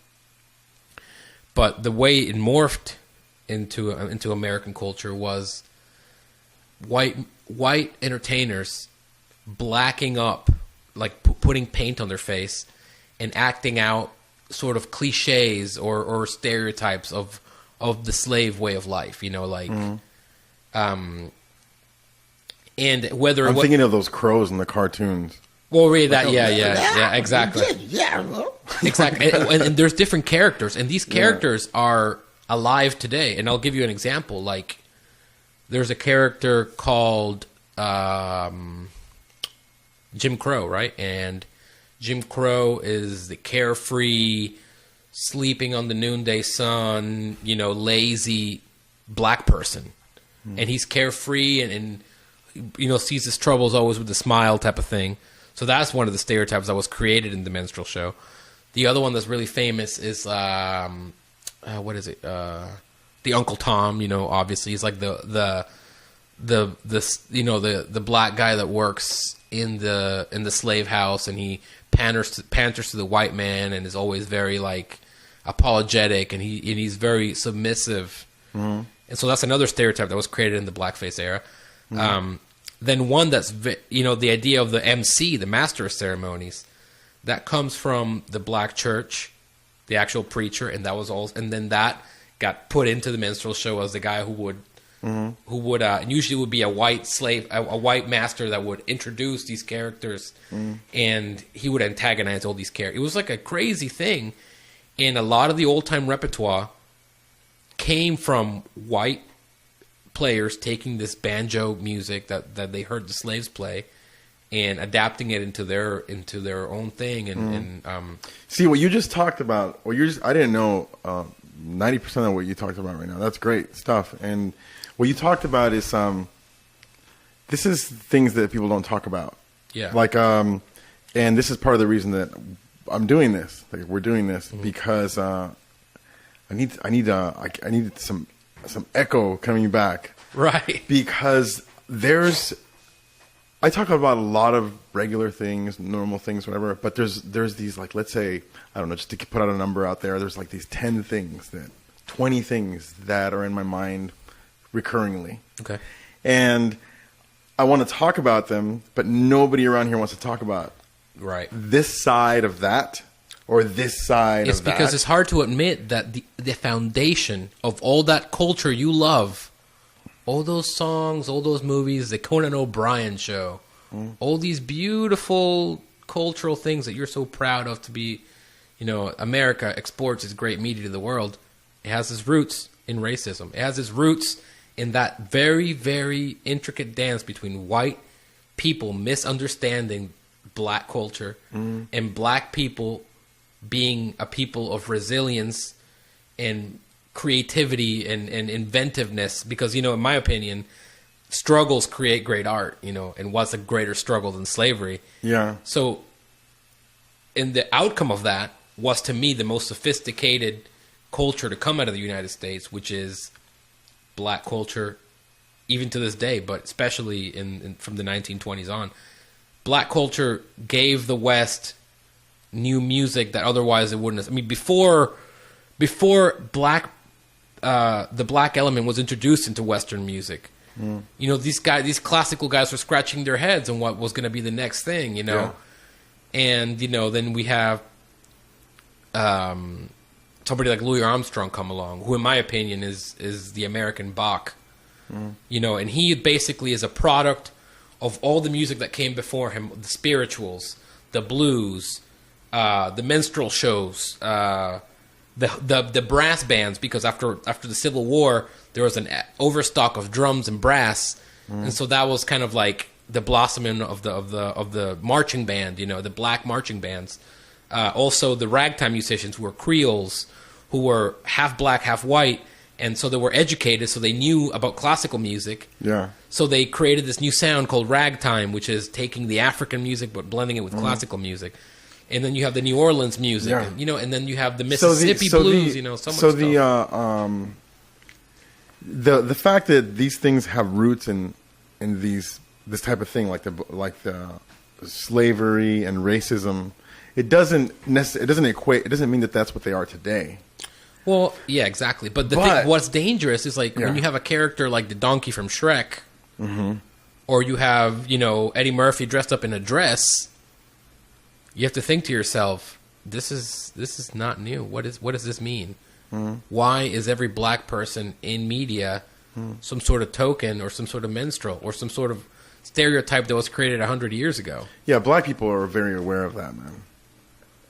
But the way it morphed into American culture was white entertainers blacking up, like putting paint on their face and acting out sort of cliches or stereotypes of the slave way of life, you know, like and whether I'm thinking of those crows in the cartoons. Well, read that, yeah, exactly, exactly. And there's different characters, and these characters are alive today. And I'll give you an example. Like, there's a character called Jim Crow, right? And Jim Crow is the carefree, sleeping on the noonday sun, you know, lazy black person. And he's carefree and you know, sees his troubles always with a smile type of thing. So that's one of the stereotypes that was created in the minstrel show. The other one that's really famous is what is it? The Uncle Tom. You know, obviously he's like the you know, the black guy that works in the slave house, and he panders to the white man, and is always very like apologetic, and he's very submissive. Mm-hmm. And so that's another stereotype that was created in the blackface era. Mm-hmm. Then one that's, you know, the idea of the MC, the master of ceremonies, that comes from the black church, the actual preacher, and that was all. And then that got put into the minstrel show as the guy who would, and usually would be a white slave, a white master that would introduce these characters, and he would antagonize all these characters. It was like a crazy thing, and a lot of the old time repertoire came from white players taking this banjo music that they heard the slaves play and adapting it into their own thing. And see what you just talked about. Well, I didn't know 90% of what you talked about right now. That's great stuff. And what you talked about is this is things that people don't talk about. Yeah. Like and this is part of the reason that I'm doing this. Like, we're doing this because I need some echo coming back. Right. Because I talk about a lot of regular things, normal things, whatever, but there's these, like, let's say, I don't know, just to put out a number out there, there's like these 20 things that are in my mind recurringly. Okay. And I want to talk about them, but nobody around here wants to talk about this side of that. Or this side of that. It's because it's hard to admit that the foundation of all that culture you love, all those songs, all those movies, the Conan O'Brien show, all these beautiful cultural things that you're so proud of to be, you know, America exports its great media to the world. It has its roots in racism. It has its roots in that very, very intricate dance between white people misunderstanding black culture and black people being a people of resilience and creativity and inventiveness. Because, you know, in my opinion, struggles create great art, you know, and what's a greater struggle than slavery? Yeah. So, and the outcome of that was, to me, the most sophisticated culture to come out of the United States, which is black culture, even to this day, but especially in from the 1920s on. Black culture gave the West new music that otherwise it wouldn't have. I mean, before black, the black element was introduced into Western music, you know, these classical guys were scratching their heads on what was going to be the next thing, you know. Yeah. And, you know, then we have somebody like Louis Armstrong come along, who in my opinion is the American Bach. You know, and he basically is a product of all the music that came before him, the spirituals, the blues, the minstrel shows, the brass bands, because after the Civil War there was an overstock of drums and brass, and so that was kind of like the blossoming of the marching band, you know, the black marching bands. Also the ragtime musicians, who were Creoles, who were half black, half white. And so they were educated, so they knew about classical music. Yeah. So they created this new sound called ragtime, which is taking the African music but blending it with classical music. And then you have the New Orleans music, and, you know, and then you have the Mississippi blues. You know, so much stuff. The fact that these things have roots in this type of thing, like the slavery and racism, it doesn't equate. It doesn't mean that that's what they are today. Well, yeah, exactly. But what's dangerous is, like, when you have a character like the donkey from Shrek, or you have, you know, Eddie Murphy dressed up in a dress, you have to think to yourself, this is not new. What does this mean? Why is every black person in media some sort of token or some sort of minstrel or some sort of stereotype that was created 100 years ago? Yeah, black people are very aware of that, man.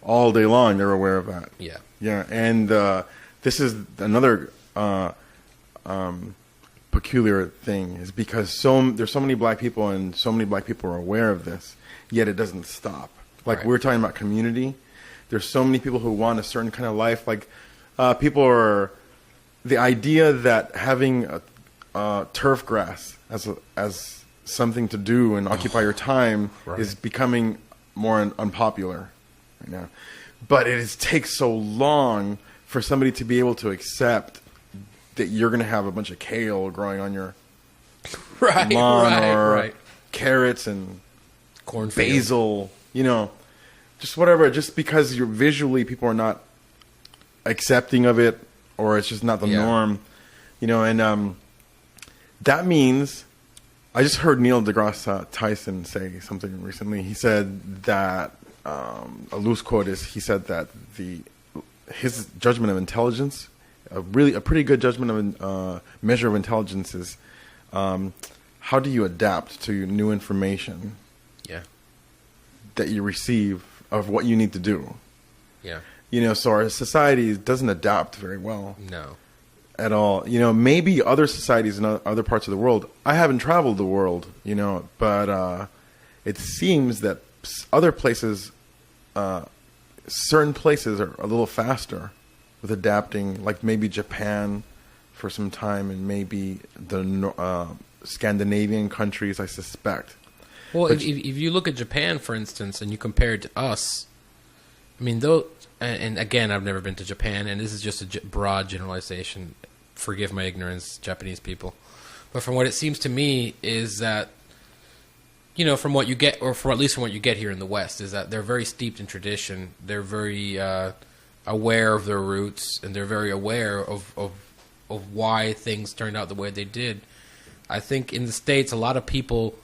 All day long, they're aware of that. Yeah. Yeah, and this is another peculiar thing, is because there's so many black people, and so many black people are aware of this, yet it doesn't stop. Like, we're talking about community. There's so many people who want a certain kind of life. Like, people are, the idea that having turf grass as something to do and occupy your time is becoming more unpopular right now. But it takes so long for somebody to be able to accept that you're going to have a bunch of kale growing on your lawn, or carrots and corn, basil, you know, just whatever. Just because visually people are not accepting of it, or it's just not the norm, you know. And that means, I just heard Neil deGrasse Tyson say something recently. He said that, a loose quote is, he said that his judgment of intelligence, a pretty good judgment of measure of intelligence, is how do you adapt to new information that you receive of what you need to do. Yeah. You know, so our society doesn't adapt very well. No. At all. You know, maybe other societies in other parts of the world. I haven't traveled the world, you know, but it seems that other places, certain places are a little faster with adapting, like maybe Japan for some time, and maybe the Scandinavian countries, I suspect. Well, if you look at Japan, for instance, and you compare it to us, I mean, though, and again, I've never been to Japan, and this is just a broad generalization. Forgive my ignorance, Japanese people. But from what it seems to me is that, you know, from what you get, or at least from what you get here in the West, is that they're very steeped in tradition. They're very aware of their roots, and they're very aware of why things turned out the way they did. I think in the States, a lot of people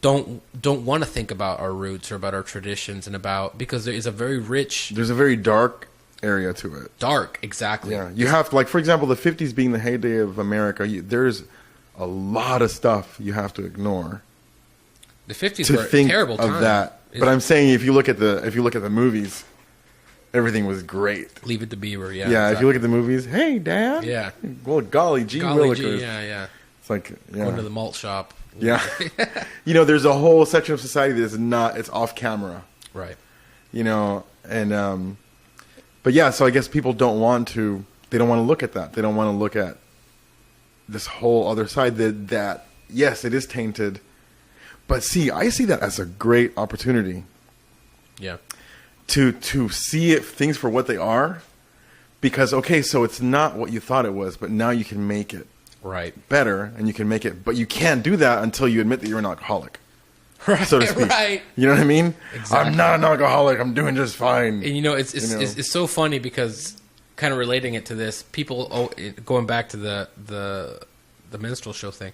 don't want to think about our roots or about our traditions, and because there is a very rich... There's a very dark area to it. Dark, exactly. Yeah, you have to, like, for example, the 50s being the heyday of America, there's a lot of stuff you have to ignore. The 50s were a terrible time. Of that. But I'm saying, if you look at the movies, everything was great. Leave It to Beaver, yeah. Yeah, exactly. If you look at the movies, hey, Dad. Yeah. Well, golly gee willikers. Yeah. It's like, yeah. Going to the malt shop. Yeah. You know, there's a whole section of society that is not, it's off camera. Right. You know, and, but yeah, so I guess people they don't want to look at that. They don't want to look at this whole other side that, yes, it is tainted. But see, I see that as a great opportunity. Yeah. To see things for what they are. Because, okay, so it's not what you thought it was, but now you can make it better, and you can make it. But you can't do that until you admit that you're an alcoholic, so to speak. Right. You know what I mean? Exactly. I'm not an alcoholic. I'm doing just fine. And it's so funny because kind of relating it to this, people going back to the minstrel show thing.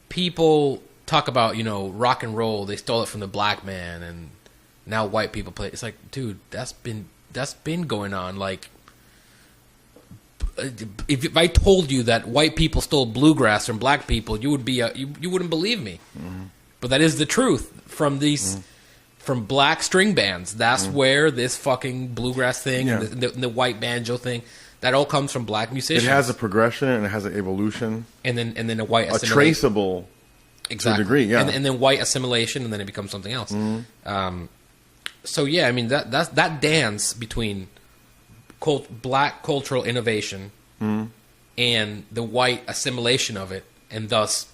People talk about rock and roll. They stole it from the black man, and now white people play. It's like, dude, that's been going on. Like, if I told you that white people stole bluegrass from black people, you would be you wouldn't believe me. Mm-hmm. But that is the truth from these from black string bands. That's where this fucking bluegrass thing and the white banjo thing, that all comes from black musicians. It has a progression and it has an evolution, and then a white traceable to a degree, yeah, and then white assimilation, and then it becomes something else. Mm-hmm. So yeah, I mean that dance between black cultural innovation and the white assimilation of it, and thus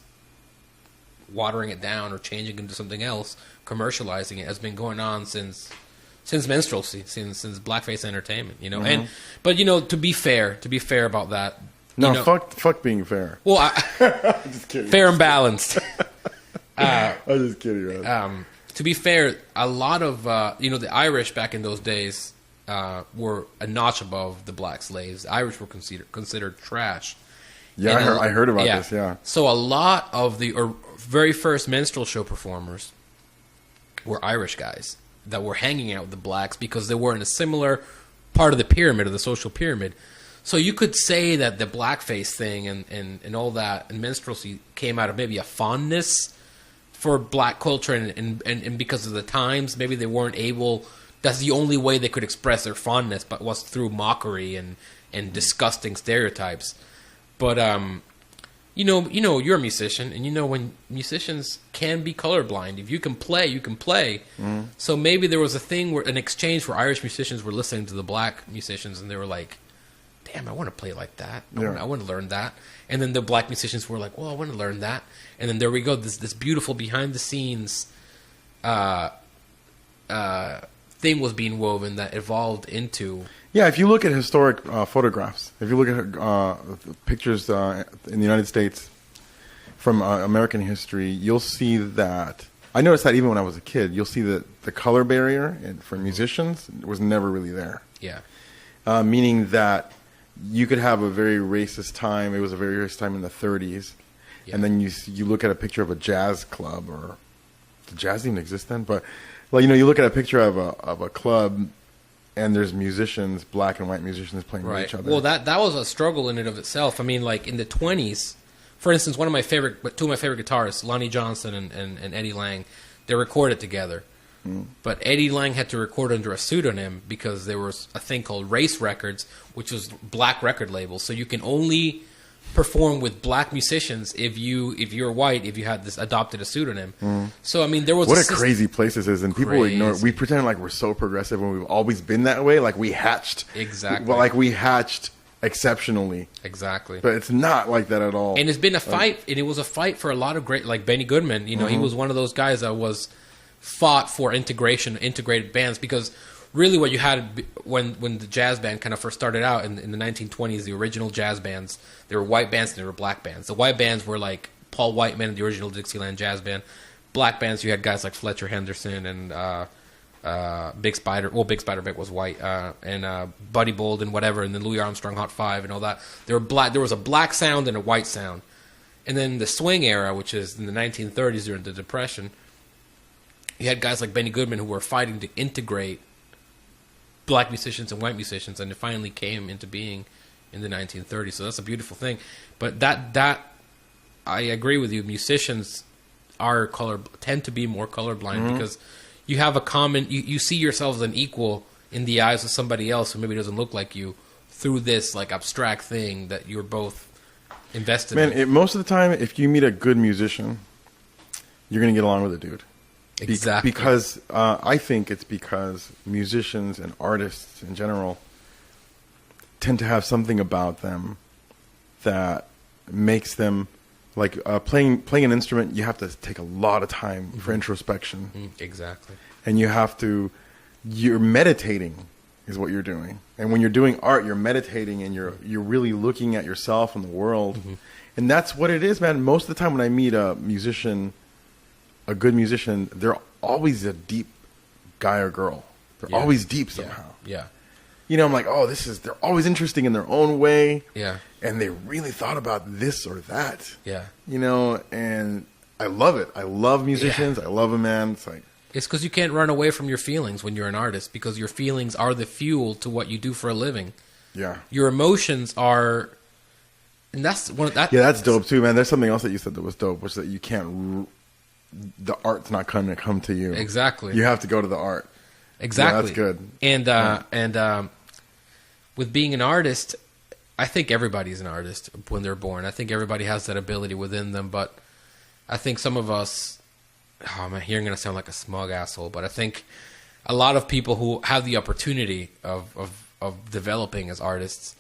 watering it down or changing into something else, commercializing it, has been going on since minstrelsy, since blackface entertainment. But to be fair about that. No, fuck being fair. Well, I'm just kidding. Fair and balanced. I'm just kidding, man. To be fair, a lot of the Irish back in those days were a notch above the black slaves. The Irish were considered trash. Yeah, I heard about this. Yeah. So a lot of the very first minstrel show performers were Irish guys that were hanging out with the blacks because they were in a similar part of the pyramid, of the social pyramid. So you could say that the blackface thing and all that and minstrelsy came out of maybe a fondness for black culture and because of the times, maybe they weren't able. That's the only way they could express their fondness, but was through mockery and disgusting stereotypes. But you're a musician, and when musicians can be colorblind. If you can play, you can play. Mm. So maybe there was an exchange where Irish musicians were listening to the black musicians, and they were like, damn, I want to play like that. I want to learn that. And then the black musicians were like, well, I want to learn that. And then there we go, this beautiful behind-the-scenes thing was being woven that evolved into... Yeah, if you look at historic photographs, if you look at pictures in the United States from American history, you'll see that... I noticed that even when I was a kid, you'll see that the color barrier for musicians was never really there. Yeah. Meaning that you could have a very racist time. It was a very racist time in the 30s. Yeah. And then you look at a picture of a jazz club, or did jazz even exist then? But you look at a picture of a club, and there's musicians, black and white musicians playing with each other. Well, that was a struggle in and of itself. I mean, like in the 20s, for instance, two of my favorite guitarists, Lonnie Johnson and Eddie Lang, they recorded together. Mm. But Eddie Lang had to record under a pseudonym because there was a thing called Race Records, which was black record labels. So you can only perform with black musicians if you're white, if you had adopted a pseudonym. Mm. So I mean, there was what a crazy place this is, and people ignore it. We pretend like we're so progressive when we've always been that way. Like we hatched exactly. Well, like we hatched exceptionally. Exactly. But it's not like that at all. And it's been a fight, and it was a fight for a lot of great, like Benny Goodman. He was one of those guys that was fought for integrated bands, because really what you had when the jazz band kind of first started out in the 1920s, the original jazz bands, there were white bands and there were black bands. The white bands were like Paul Whiteman and the original Dixieland Jazz Band. Black bands, you had guys like Fletcher Henderson and Big Spider. Well, Big Spider Vic was white, and Buddy Bolden, whatever, and then Louis Armstrong Hot Five and all that. There was a black sound and a white sound. And then the swing era, which is in the 1930s during the Depression, you had guys like Benny Goodman who were fighting to integrate black musicians and white musicians, and it finally came into being in the 1930s. So that's a beautiful thing. But that I agree with you. Musicians tend to be more colorblind because you have a common. You see yourself as an equal in the eyes of somebody else who maybe doesn't look like you through this like abstract thing that you're both invested Man, in. most of the time, if you meet a good musician, you're going to get along with a dude. Exactly. Because I think it's because musicians and artists in general tend to have something about them that makes them, like playing an instrument, you have to take a lot of time for introspection. Exactly. And you're meditating is what you're doing. And when you're doing art, you're meditating and you're really looking at yourself and the world. And that's what it is, man. Most of the time when I meet a musician, a good musician, they're always a deep guy or girl. They're always deep somehow. Yeah. You know, I'm like, oh, they're always interesting in their own way. Yeah. And they really thought about this or that. Yeah. You know, and I love it. I love musicians. I love them, man. It's like, it's because you can't run away from your feelings when you're an artist, because your feelings are the fuel to what you do for a living. yeah. Your emotions are, and that's one of that. Yeah, that's dope too, man. There's something else that you said that was dope, which is that you can't, the art's not going to come to you. Exactly. You have to go to the art. Exactly. Yeah, that's good. And with being an artist, I think everybody's an artist when they're born. I think everybody has that ability within them, but I think some of us, oh man, here I'm going to sound like a smug asshole, but I think a lot of people who have the opportunity of developing as artists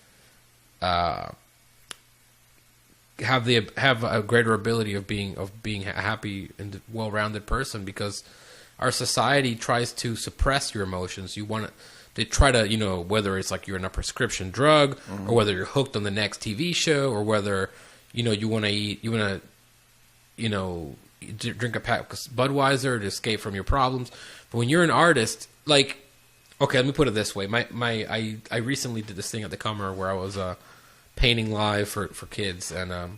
have a greater ability of being a happy and well-rounded person, because our society tries to suppress your emotions. They try to, you know, whether it's like you're on a prescription drug, or whether you're hooked on the next TV show, or whether, you know, you want to drink a pack of Budweiser to escape from your problems. But when you're an artist, like, okay, let me put it this way. I recently did this thing at the Comer where I was painting live for kids, and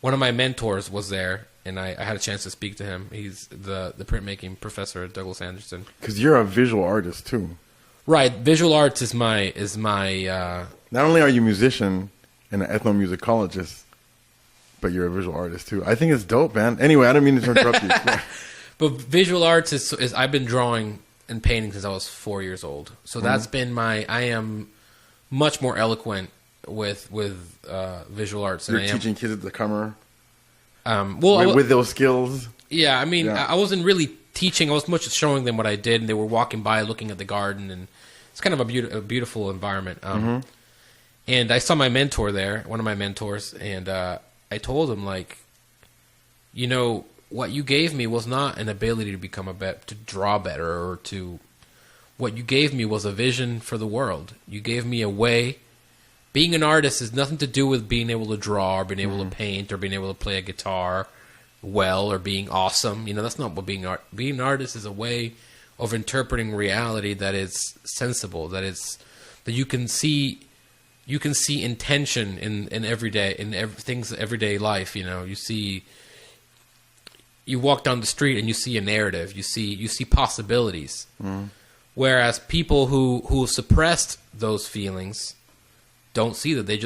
one of my mentors was there, and I had a chance to speak to him. He's the printmaking professor at Douglas Anderson. Because you're a visual artist too. Right, visual arts is my. Not only are you a musician and an ethnomusicologist, but you're a visual artist too. I think it's dope, man. Anyway, I don't mean to interrupt you. But visual arts is I've been drawing and painting since I was 4 years old. So that's been I am much more eloquent with visual arts than You're I am. teaching kids at the Comer Well, with those skills. yeah, I mean, I wasn't really teaching. I was much showing them what I did, and they were walking by, looking at the garden, and it's kind of a beautiful environment. And I saw my mentor there, one of my mentors, and I told him, like, you know, what you gave me was not an ability to become to draw better, or to. What you gave me was a vision for the world. You gave me a way. Being an artist has nothing to do with being able to draw, or being able to paint, or being able to play a guitar well, or being awesome. You know, that's not what being an artist is. A way of interpreting reality that is sensible, that you can see intention in everyday life. You know, you walk down the street and you see a narrative. You see possibilities. Whereas people who suppressed those feelings don't see that. They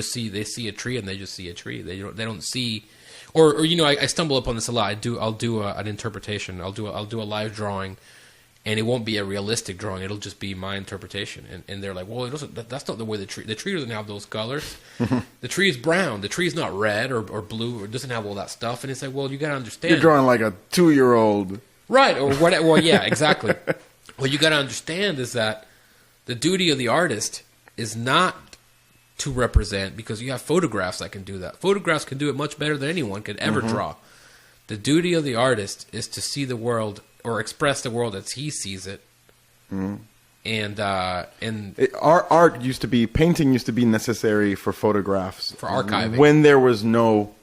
see a tree and they just see a tree. They don't see, or you know, I stumble upon this a lot. I'll do an interpretation. I'll do a live drawing, and it won't be a realistic drawing. It'll just be my interpretation. And they're like, well, that's not the way the tree doesn't have those colors. The tree is brown. The tree is not red or blue, or doesn't have all that stuff. And it's like, well, you got to understand. You're drawing like a 2-year-old. Right, or whatever. Well, yeah, exactly. What you got to understand is that the duty of the artist is not to represent, because you have photographs that can do that. Photographs can do it much better than anyone could ever draw. The duty of the artist is to see the world, or express the world as he sees it. And art used to be, painting used to be necessary for photographs, for archiving, when there was no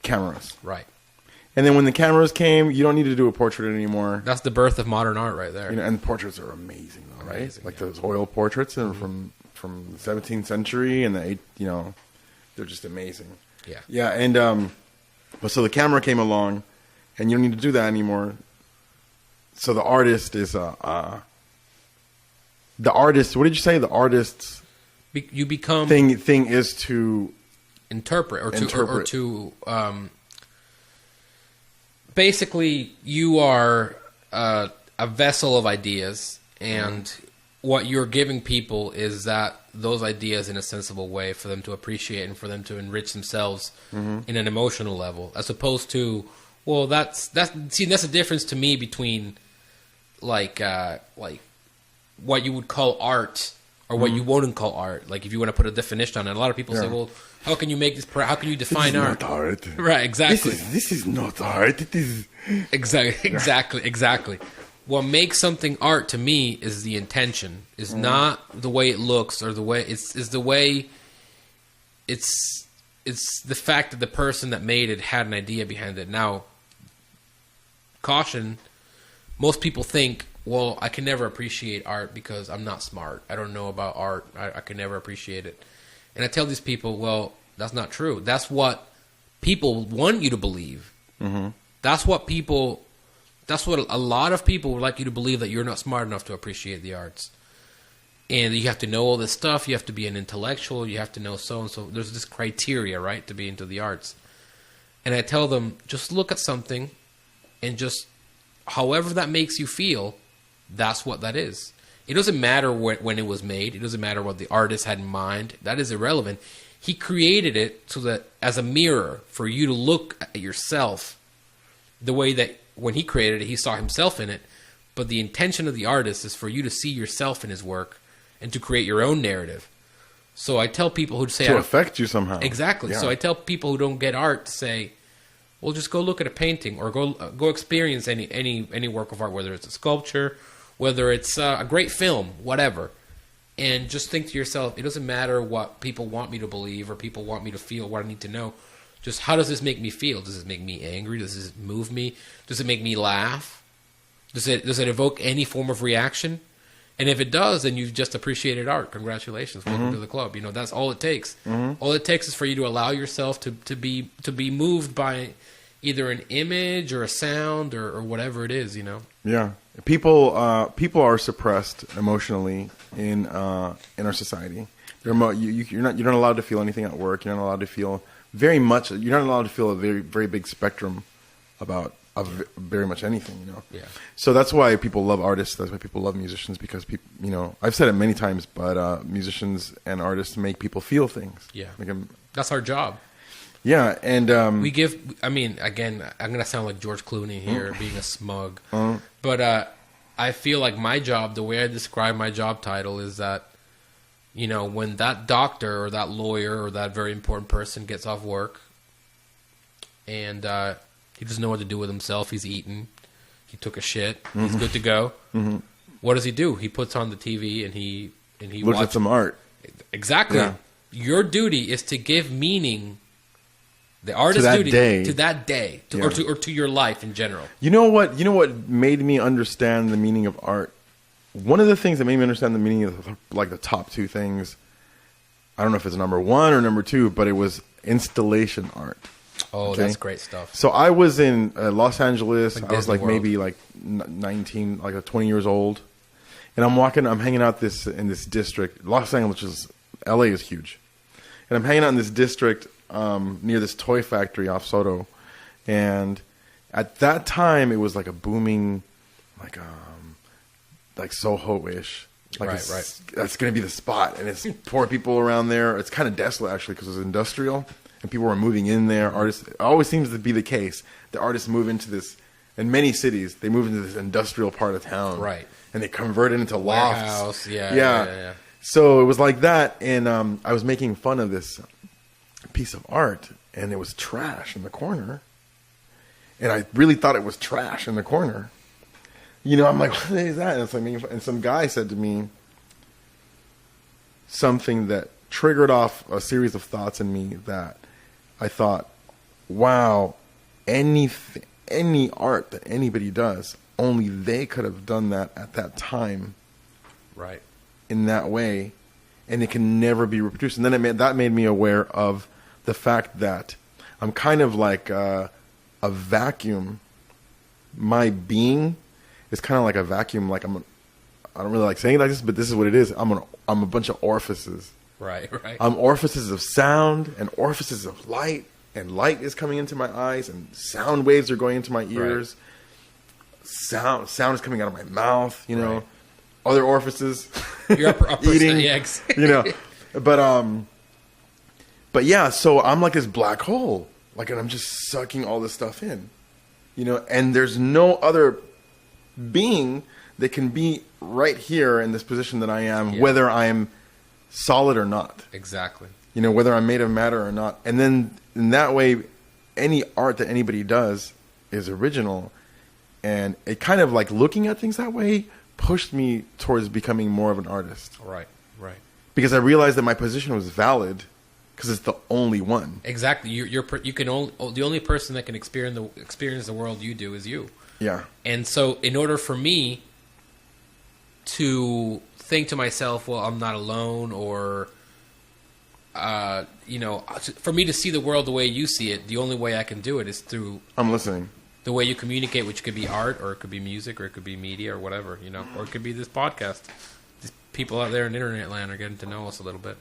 cameras. Right. And then when the cameras came, you don't need to do a portrait anymore. That's the birth of modern art right there. You know, and portraits are amazing, though, right? Amazing, like those oil portraits from the 17th century and they're just amazing. Yeah. Yeah, and but so the camera came along, and you don't need to do that anymore. So the artist is the artist. What did you say? The artist's you become thing is to interpret, or to basically, you are a vessel of ideas, and what you're giving people is that those ideas in a sensible way for them to appreciate and for them to enrich themselves in an emotional level, as opposed to, well, that's the difference to me between like what you would call art or what you wouldn't call art. Like if you want to put a definition on it, a lot of people say, well, how can you make this? How can you define art? Not art, right? Exactly. This is not art. It is exactly. What makes something art to me is the intention. Is not the way it looks or the way it's the way. It's the fact that the person that made it had an idea behind it. Now, caution. Most people think, well, I can never appreciate art because I'm not smart. I don't know about art. I can never appreciate it. And I tell these people, well, that's not true. That's what people want you to believe. Mm-hmm. That's what a lot of people would like you to believe, that you're not smart enough to appreciate the arts. And you have to know all this stuff. You have to be an intellectual. You have to know so and so. There's this criteria, right, to be into the arts. And I tell them, just look at something and just, however that makes you feel, that's what that is. It doesn't matter when it was made. It doesn't matter what the artist had in mind. That is irrelevant. He created it so that as a mirror for you to look at yourself the way that when he created it, he saw himself in it. But the intention of the artist is for you to see yourself in his work and to create your own narrative. So I tell people who say... To affect you somehow. Exactly. Yeah. So I tell people who don't get art to say, well, just go look at a painting or go experience any work of art, whether it's a sculpture, whether it's a great film, whatever. And just think to yourself, it doesn't matter what people want me to believe or people want me to feel, what I need to know. Just how does this make me feel? Does it make me angry? Does it move me? Does it make me laugh? Does it evoke any form of reaction? And if it does, then you've just appreciated art. Congratulations. Welcome to the club. You know, that's all it takes. All it takes is for you to allow yourself to be moved by either an image or a sound or whatever it is, you know. Yeah. People are suppressed emotionally in our society. You're not allowed to feel anything at work. You're not allowed to feel very much. You're not allowed to feel a very, very big spectrum about very much anything, you know. Yeah. So that's why people love artists. That's why people love musicians, because people, you know, I've said it many times, but musicians and artists make people feel things. Yeah. That's our job. Yeah, and we give. I mean, again, I'm gonna sound like George Clooney here, being a smug, but I feel like my job, the way I describe my job title, is that, you know, when that doctor or that lawyer or that very important person gets off work, and he doesn't know what to do with himself, he's eaten, he took a shit, he's good to go. What does he do? He puts on the TV and he looks at some art. Exactly. Yeah. Your duty is to give meaning. The artist's duty to that day, or to your life in general. You know what made me understand the meaning of art? One of the things that made me understand the meaning of, like, the top two things, I don't know if it's number one or number two, but it was installation art. Oh, okay? That's great stuff. So I was in Los Angeles. Like I was maybe 19, 20 years old, and I'm hanging out in this district. Los Angeles, LA is huge, and I'm hanging out in this district near this toy factory off Soto, and at that time it was like a booming, like Soho-ish. Right. That's going to be the spot, and it's poor people around there. It's kind of desolate actually because it was industrial, and people were moving in there. Artists, it always seems to be the case. The artists move into this, in many cities, they move into this industrial part of town, right? And they convert it into lofts. Warehouse, yeah. So it was like that, and I was making fun of this piece of art, and it was trash in the corner, and I really thought it was trash in the corner. You know, I'm like, what is that? And some guy said to me something that triggered off a series of thoughts in me that I thought, wow, any art that anybody does, only they could have done that at that time, right? In that way, and it can never be reproduced. And then that made me aware of the fact that I'm kind of like a vacuum. My being is kind of like a vacuum. Like I don't really like saying it like this, but this is what it is. I'm a bunch of orifices. Right. I'm orifices of sound and orifices of light, and light is coming into my eyes, and sound waves are going into my ears. Right. Sound is coming out of my mouth, you know. Right. other orifices, You're upper eating, eggs. you know. But yeah, so I'm like this black hole, like, and I'm just sucking all this stuff in, you know. And there's no other being that can be right here in this position that I am, whether I'm solid or not. Exactly. You know, whether I'm made of matter or not. And then in that way, any art that anybody does is original. And it kind of like looking at things that way pushed me towards becoming more of an artist. Right, right. Because I realized that my position was valid because it's the only one. Exactly. You can only, the only person that can experience the world you do is you. Yeah. And so in order for me to think to myself, well, I'm not alone, or you know, for me to see the world the way you see it, the only way I can do it is through I'm listening. The way you communicate, which could be art, or it could be music, or it could be media, or whatever, you know, or it could be this podcast. These people out there in internet land are getting to know us a little bit.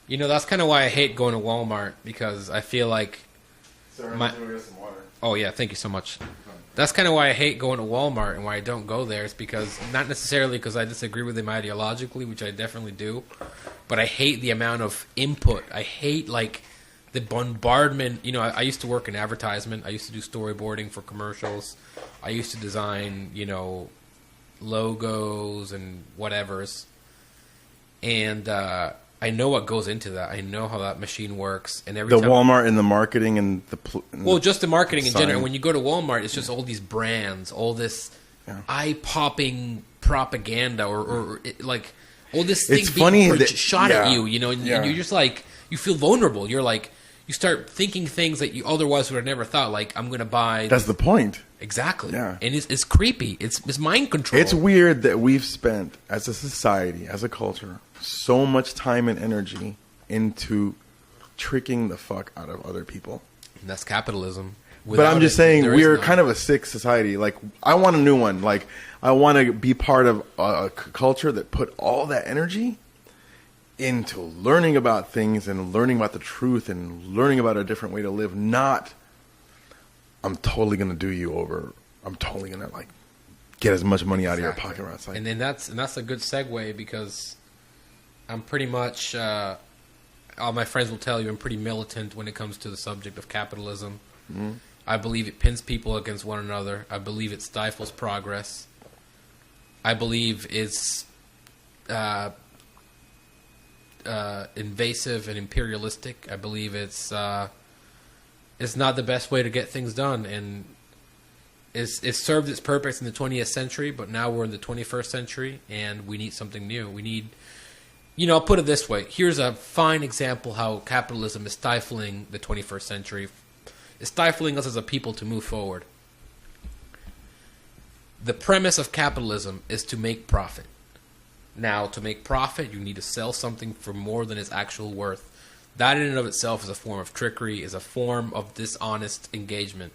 You know, that's kind of why I hate going to Walmart, because I feel like Sorry, I'm going to get some water. Oh yeah, thank you so much. That's kind of why I hate going to Walmart, and why I don't go there is because, not necessarily because I disagree with them ideologically, which I definitely do, but I hate the amount of input. I hate, like, the bombardment. You know, I used to work in advertisement. I used to do storyboarding for commercials. I used to design, you know, logos and whatevers. And I know what goes into that. I know how that machine works. And every time Walmart and the marketing and well, just the marketing in general. When you go to Walmart, it's just all these brands, all this eye-popping propaganda, or like all this thing being shot at you. You know, and you're just like, you feel vulnerable. You're like, you start thinking things that you otherwise would have never thought. Like, I'm going to buy. That's the point. Exactly. Yeah. And it's creepy. It's mind control. It's weird that we've spent, as a society, as a culture, so much time and energy into tricking the fuck out of other people. And that's capitalism. But I'm just saying, we're kind of a sick society. Like, I want a new one. Like, I want to be part of a culture that put all that energy into learning about things and learning about the truth and learning about a different way to live. Not, I'm totally going to do you over. I'm totally going to, like, get as much money out of your pocket. Right? Like, and then that's a good segue, because I'm pretty much, all my friends will tell you, I'm pretty militant when it comes to the subject of capitalism. Mm-hmm. I believe it pins people against one another. I believe it stifles progress. I believe it's invasive and imperialistic. I believe it's not the best way to get things done, and it served its purpose in the 20th century, but now we're in the 21st century, and we need something new. We need, you know, I'll put it this way. Here's a fine example how capitalism is stifling the 21st century. It's stifling us as a people to move forward. The premise of capitalism is to make profit. Now, to make profit, you need to sell something for more than its actual worth. That in and of itself is a form of trickery, is a form of dishonest engagement.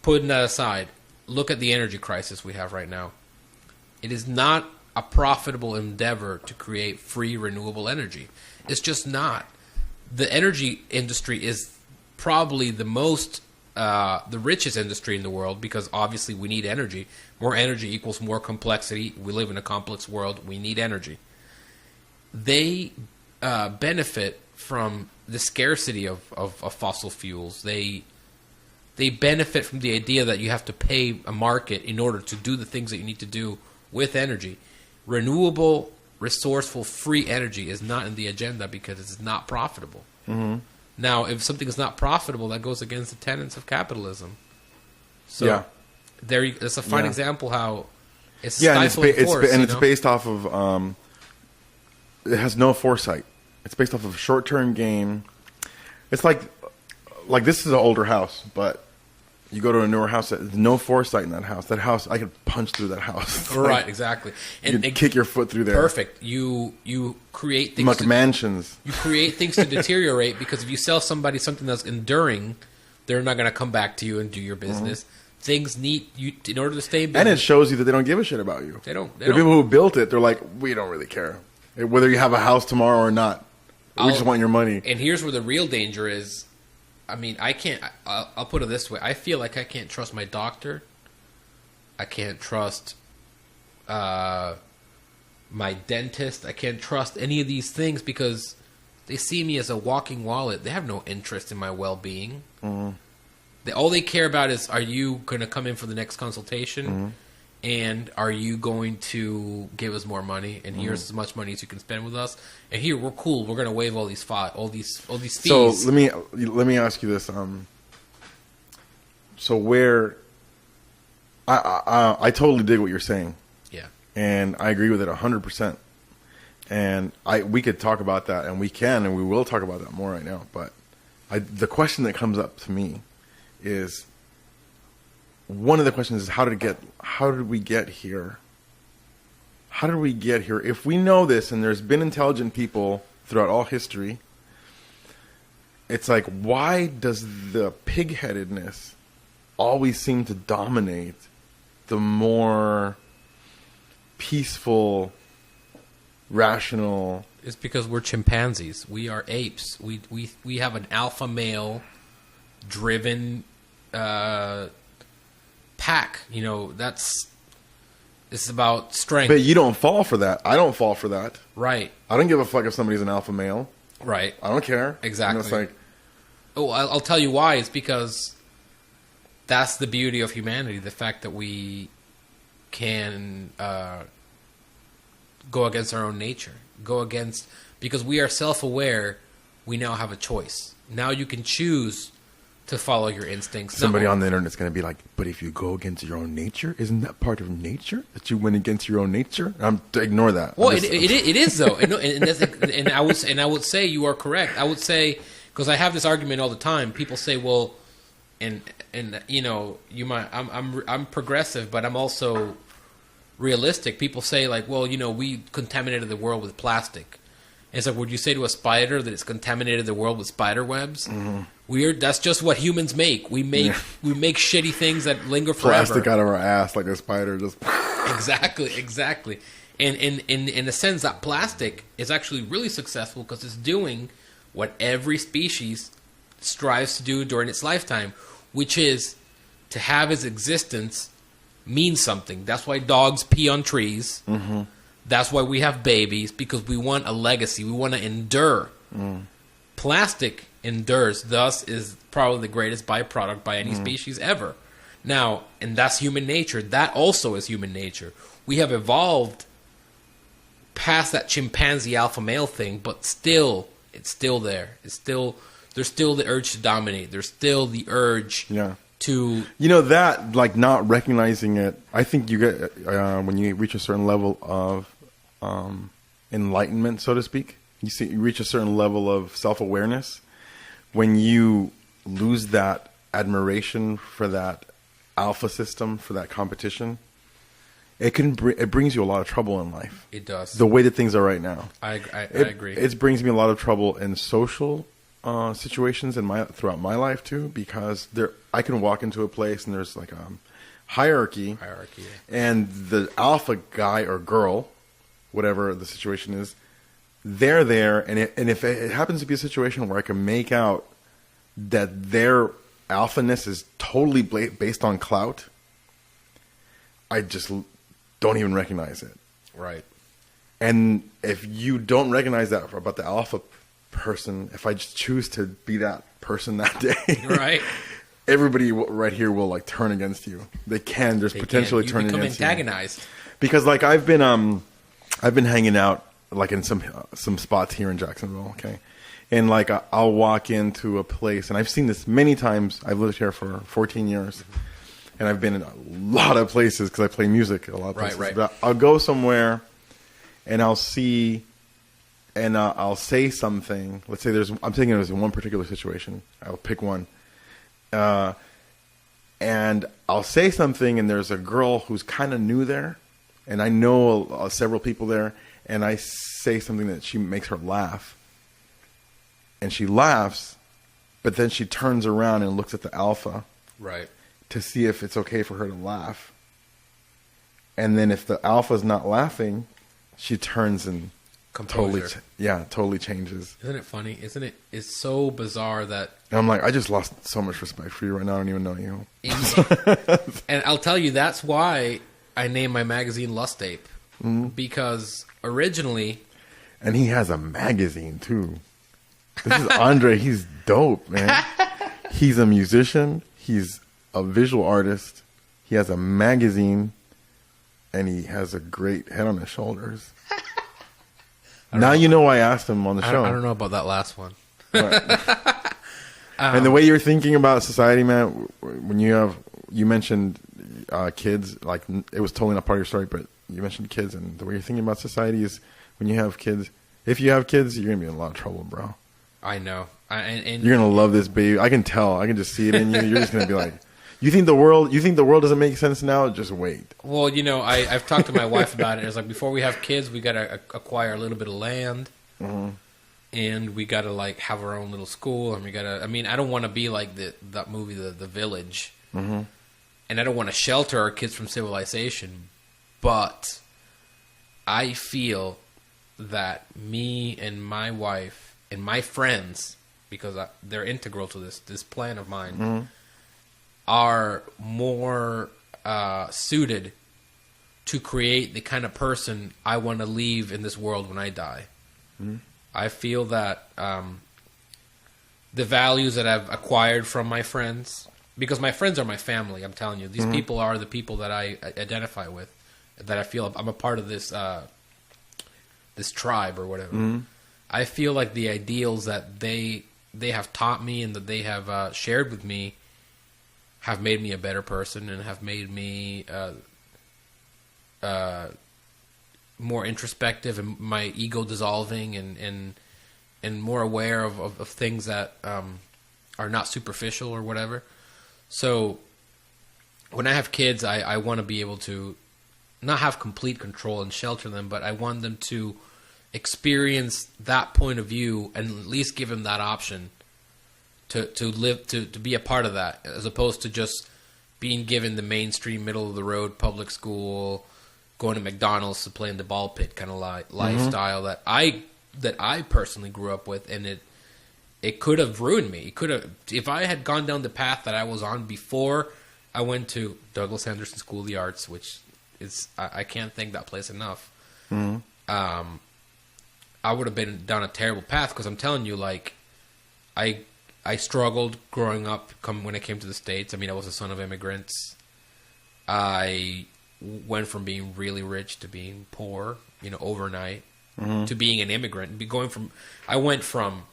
Putting that aside, look at the energy crisis we have right now. It is not a profitable endeavor to create free renewable energy. It's just not. The energy industry is probably the richest industry in the world, because obviously we need energy. More energy equals more complexity. We live in a complex world. We need energy. They benefit from the scarcity of fossil fuels. They benefit from the idea that you have to pay a market in order to do the things that you need to do with energy. Renewable, resourceful, free energy is not in the agenda because it's not profitable. Mm-hmm. Now, if something is not profitable, that goes against the tenets of capitalism. So, that's a fine example how it's stifling force. And it's based off of, it has no foresight. It's based off of a short-term gain. It's like this is an older house, but you go to a newer house, there's no foresight in that house. That house, I could punch through that house. Right, exactly. And kick your foot through there. Perfect. You create things. Like mansions. You create things to deteriorate, because if you sell somebody something that's enduring, they're not going to come back to you and do your business. Mm-hmm. Things need you in order to stay in business. And it shows you that they don't give a shit about you. They don't. The people who built it, they're like, we don't really care whether you have a house tomorrow or not. We just want your money. And here's where the real danger is. I mean, I can't. I'll put it this way: I feel like I can't trust my doctor. I can't trust my dentist. I can't trust any of these things because they see me as a walking wallet. They have no interest in my well-being. All they care about is, are you going to come in for the next consultation? And are you going to give us more money? And here's as much money as you can spend with us. And here, we're cool. We're going to waive all these fees. So let me ask you this. So where I totally dig what you're saying. Yeah. And I agree with it 100%. And we could talk about that, and we can, and we will talk about that more right now. But the question that comes up to me is, one of the questions is how did we get here? How did we get here? If we know this, and there's been intelligent people throughout all history, it's like, why does the pig-headedness always seem to dominate the more peaceful, rational? It's because we're chimpanzees. We are apes. We have an alpha male driven pack. You know, it's about strength. But you don't fall for that. I don't fall for that. Right. I don't give a fuck if somebody's an alpha male. Right. I don't care. Exactly. And it's like, I'll tell you why. It's because that's the beauty of humanity. The fact that we can go against our own nature. Because we are self-aware, we now have a choice. Now you can choose to follow your instincts. Somebody on the internet is going to be like, but if you go against your own nature, isn't that part of nature? That you went against your own nature? Ignore that. Well, it is though, and I would say you are correct. I would say, because I have this argument all the time. People say, well, and you know, you might. I'm progressive, but I'm also realistic. People say like, well, you know, we contaminated the world with plastic. And it's like, would you say to a spider that it's contaminated the world with spider webs? That's just what humans make. We make shitty things that linger forever. Plastic out of our ass like a spider just. Exactly. And in a sense, that plastic is actually really successful because it's doing what every species strives to do during its lifetime, which is to have its existence mean something. That's why dogs pee on trees. That's why we have babies, because we want a legacy. We want to endure. Plastic endures, thus is probably the greatest byproduct by any species ever. Now, and that's human nature. That also is human nature. We have evolved past that chimpanzee alpha male thing, but still, it's still there. There's still the urge to dominate. There's still the urge to... You know, that, like, not recognizing it, I think you get, when you reach a certain level of enlightenment, so to speak, you reach a certain level of self-awareness, when you lose that admiration for that alpha system, for that competition, it brings you a lot of trouble in life. It does. The way that things are right now. I agree. It brings me a lot of trouble in social situations throughout my life too, because I can walk into a place and there's like a hierarchy, and the alpha guy or girl, whatever the situation is, they're there, and if it happens to be a situation where I can make out that their alphaness is totally based on clout, I just don't even recognize it. Right. And if you don't recognize that about the alpha person, if I just choose to be that person that day, right, everybody right here will like turn against you. They can. There's potentially turning against you. You become antagonized. Because like I've been hanging out like in some spots here in Jacksonville, okay, and like I'll walk into a place, and I've seen this many times. I've lived here for 14 years. And I've been in a lot of places because I play music a lot of places. Right. But I'll go somewhere and I'll see and I'll say something. Let's say I'm thinking there's one particular situation. I'll pick one. And I'll say something and there's a girl who's kind of new there. And I know several people there. And I say something that she makes her laugh. And she laughs. But then she turns around and looks at the alpha. Right. To see if it's okay for her to laugh. And then if the alpha's not laughing, she turns and composure. Totally changes. Isn't it funny? Isn't it? It's so bizarre that. And I'm like, I just lost so much respect for you right now. I don't even know you. And I'll tell you, that's why I named my magazine Lust Ape. Because originally... And he has a magazine, too. This is Andre. He's dope, man. He's a musician. He's a visual artist. He has a magazine. And he has a great head on his shoulders. Now you know why I asked him on the show. I don't know about that last one. And the way you're thinking about society, man, when you mentioned kids, like it was totally not part of your story, but you mentioned kids, and the way you're thinking about society is when you have kids. If you have kids, you're gonna be in a lot of trouble, bro. I know, and you're gonna love this baby. I can tell. I can just see it in you. You're just gonna be like, you think the world doesn't make sense now? Just wait. Well, you know, I've talked to my wife about it. It's like before we have kids, we gotta acquire a little bit of land. And we gotta like have our own little school, and we gotta. I mean, I don't want to be like that movie, The Village, and I don't want to shelter our kids from civilization. But I feel that me and my wife and my friends, because they're integral to this plan of mine, are more suited to create the kind of person I want to leave in this world when I die. I feel that the values that I've acquired from my friends, because my friends are my family, I'm telling you. These people are the people that I identify with, that I feel I'm a part of this this tribe or whatever. I feel like the ideals that they have taught me and that they have shared with me have made me a better person and have made me more introspective and my ego dissolving and more aware of things that are not superficial or whatever. So when I have kids, I want to be able to not have complete control and shelter them, but I want them to experience that point of view and at least give them that option to live, to be a part of that, as opposed to just being given the mainstream, middle of the road public school, going to McDonald's to play in the ball pit kind of lifestyle that I personally grew up with, and it could have ruined me. It could have, if I had gone down the path that I was on before I went to Douglas Anderson School of the Arts, which is I can't thank that place enough. I would have been down a terrible path, because I'm telling you, like, I struggled growing up when I came to the States. I mean, I was a son of immigrants. I went from being really rich to being poor, overnight, to being an immigrant. I went from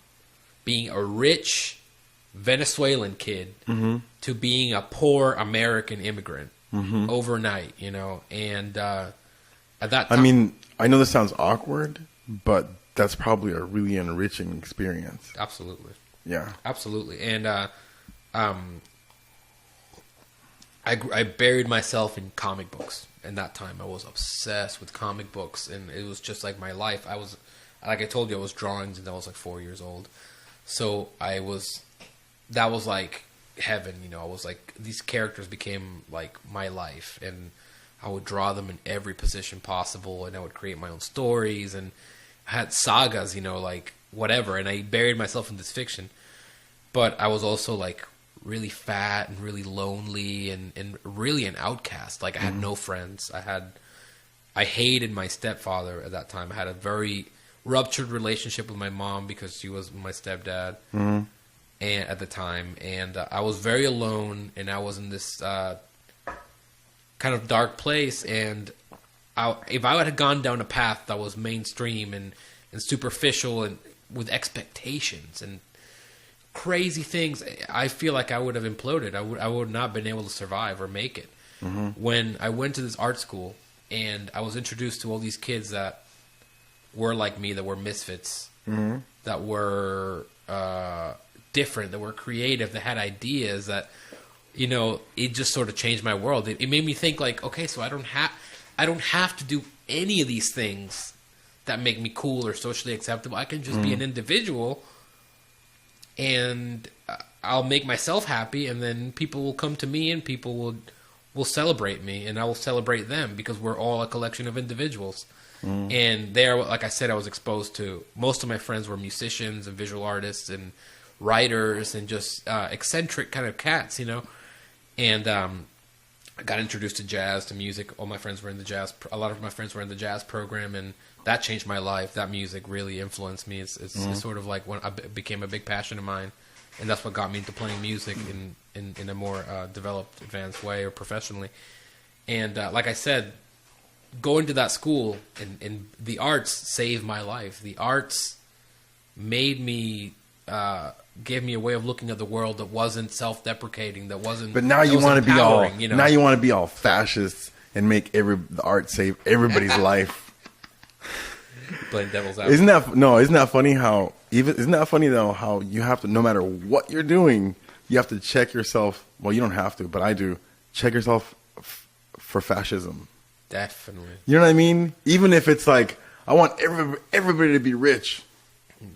being a rich Venezuelan kid to being a poor American immigrant overnight, and at that time, I mean, I know this sounds awkward, but that's probably a really enriching experience. Absolutely. Yeah. Absolutely. And I buried myself in comic books. In that time, I was obsessed with comic books, and it was just like my life. I was, like I told you, I was drawing since I was like 4 years old. So that was like heaven, I was like, these characters became like my life, and I would draw them in every position possible, and I would create my own stories, and I had sagas, like whatever, and I buried myself in this fiction. But I was also like really fat and really lonely and really an outcast. Like I had no friends. I hated my stepfather at that time. I had a very ruptured relationship with my mom because she was my stepdad and at the time. And I was very alone, and I was in this kind of dark place. And if I had gone down a path that was mainstream and superficial and with expectations and crazy things, I feel like I would have imploded. I would not have been able to survive or make it. When I went to this art school and I was introduced to all these kids that were like me, that were misfits, that were different, that were creative, that had ideas, that it just sort of changed my world. It made me think like, okay, so I don't have to do any of these things that make me cool or socially acceptable. I can just be an individual, and I'll make myself happy, and then people will come to me, and people will celebrate me, and I will celebrate them, because we're all a collection of individuals. And there, like I said, I was exposed to, most of my friends were musicians and visual artists and writers and just eccentric kind of cats, you know. And I got introduced to jazz, to music. All my friends were in the jazz. A lot of my friends were in the jazz program, and that changed my life. That music really influenced me. It's sort of like when I became a big passion of mine, and that's what got me into playing music in a more developed, advanced way or professionally. And like I said, going to that school and the arts saved my life. The arts made me, gave me a way of looking at the world that wasn't self-deprecating, that wasn't. But now you want to be all, you know? now you want to be all fascist and make the art save everybody's life. Playing devil's advocate. Isn't that funny how isn't that funny though how you have to, no matter what you're doing, you have to check yourself. Well, you don't have to, but I do. Check yourself for fascism. Definitely. You know what I mean? Even if it's like, I want everybody to be rich.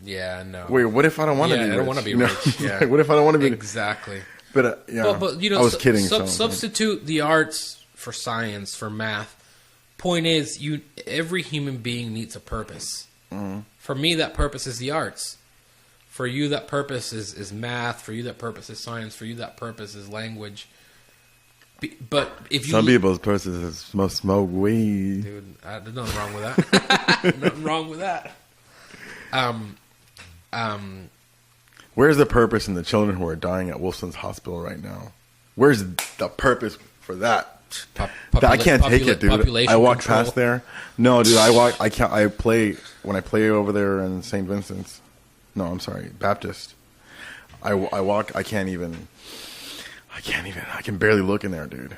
Yeah, no. Wait, what if I don't want to be rich? I don't want to be rich. Yeah. What if I don't want to be exactly? But yeah, but you know, I was kidding. Substitute the arts for science, for math. Point is, every human being needs a purpose. For me, that purpose is the arts. For you, that purpose is math. For you, that purpose is science. For you, that purpose is language. But if you, some people's purpose is smoke weed. Dude, there's nothing wrong with that. Nothing wrong with that. Where's the purpose in the children who are dying at Wolfson's Hospital right now? Where's the purpose for that? I can't take it, dude. I walk past there. No, dude, I can't. When I play over there in St. Vincent's. No, I'm sorry, Baptist. I walk. I can't even. I can barely look in there, dude.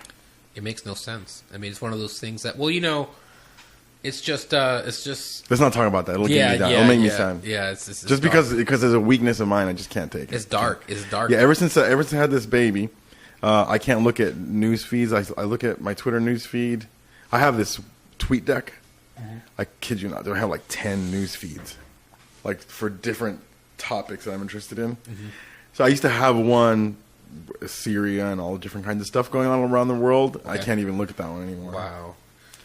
It makes no sense. I mean, it's one of those things that, well, you know, it's just. Let's not talk about that. It'll get me down. It'll make me sad. Yeah, it's just because there's a weakness of mine. I just can't take it. It's dark. It's dark. Yeah, ever since I had this baby, I can't look at news feeds. I look at my Twitter news feed. I have this tweet deck. I kid you not. I have like 10 news feeds, like for different topics that I'm interested in. So I used to have one, Syria and all the different kinds of stuff going on around the world. Okay. I can't even look at that one anymore. Wow.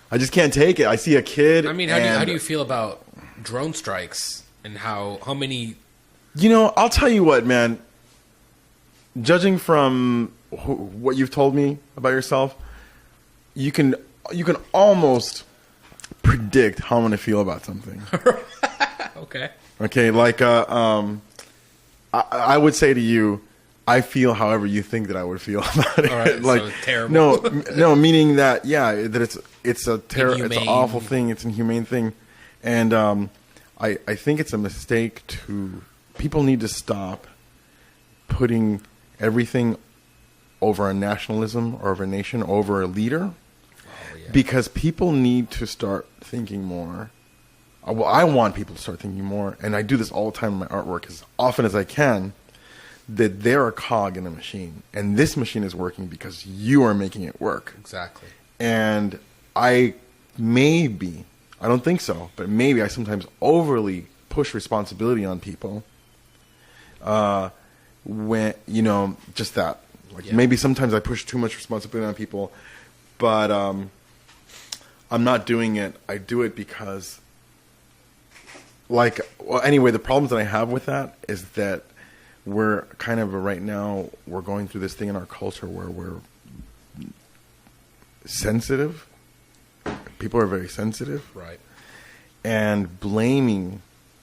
I just can't take it. I see a kid. I mean, how do you feel about drone strikes and how many? You know, I'll tell you what, man. Judging from what you've told me about yourself, you can almost predict how I'm going to feel about something. Okay. Like, I would say to you, I feel however you think that I would feel about it. All right, like, so terrible. No, meaning that that it's an awful thing. It's an inhumane thing, and I think it's a mistake people need to stop putting everything over a nationalism or over a nation, over a leader, because people need to start thinking more. Well, I want people to start thinking more, and I do this all the time in my artwork as often as I can, that they're a cog in a machine, and this machine is working because you are making it work. Exactly. And I don't think so, but maybe I sometimes overly push responsibility on people. When, just that. Like maybe sometimes I push too much responsibility on people, but I'm not doing it. I do it because, anyway, the problems that I have with that is that we're kind of right now, we're going through this thing in our culture where we're sensitive. People are very sensitive. Right. And blaming,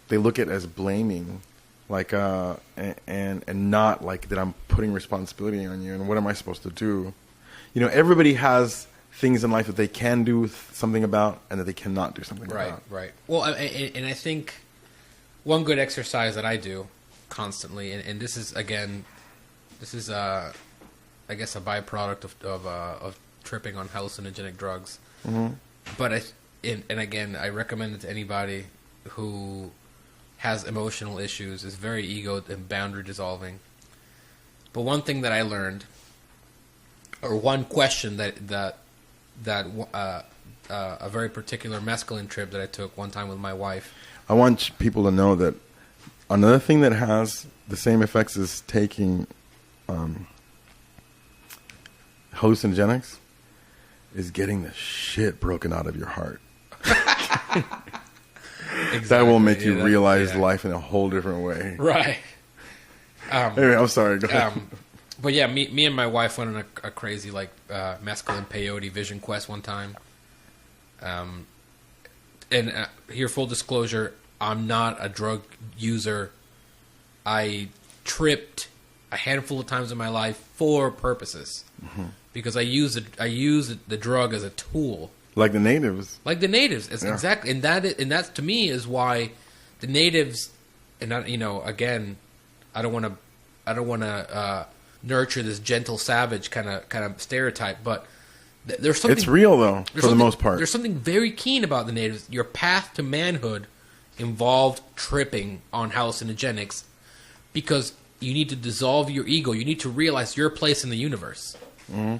they look at it as blaming, like, and not like that I'm putting responsibility on you and what am I supposed to do? Everybody has things in life that they can do something about and that they cannot do something about. Right. Well, and I think one good exercise that I do constantly, and this is I guess a byproduct of tripping on hallucinogenic drugs. Mm-hmm. But again, I recommend it to anybody who has emotional issues, is very ego and boundary dissolving. But one thing that I learned, or one question that a very particular mescaline trip that I took one time with my wife. I want people to know that another thing that has the same effects as taking hallucinogenics is getting the shit broken out of your heart. Exactly. That will make you Yeah, realize life in a whole different way. Right. Anyway, I'm sorry. Go ahead. But yeah, me and my wife went on a crazy mescaline peyote vision quest one time. And here, full disclosure, I'm not a drug user. I tripped a handful of times in my life for purposes because I use the drug as a tool. Like the natives. Like the natives, exactly, and that to me is why the natives, and again, I don't want to nurture this gentle savage kind of stereotype, but there's something. It's real though, for the most part. There's something very keen about the natives. Your path to manhood involved tripping on hallucinogenics because you need to dissolve your ego. You need to realize your place in the universe. Mm-hmm.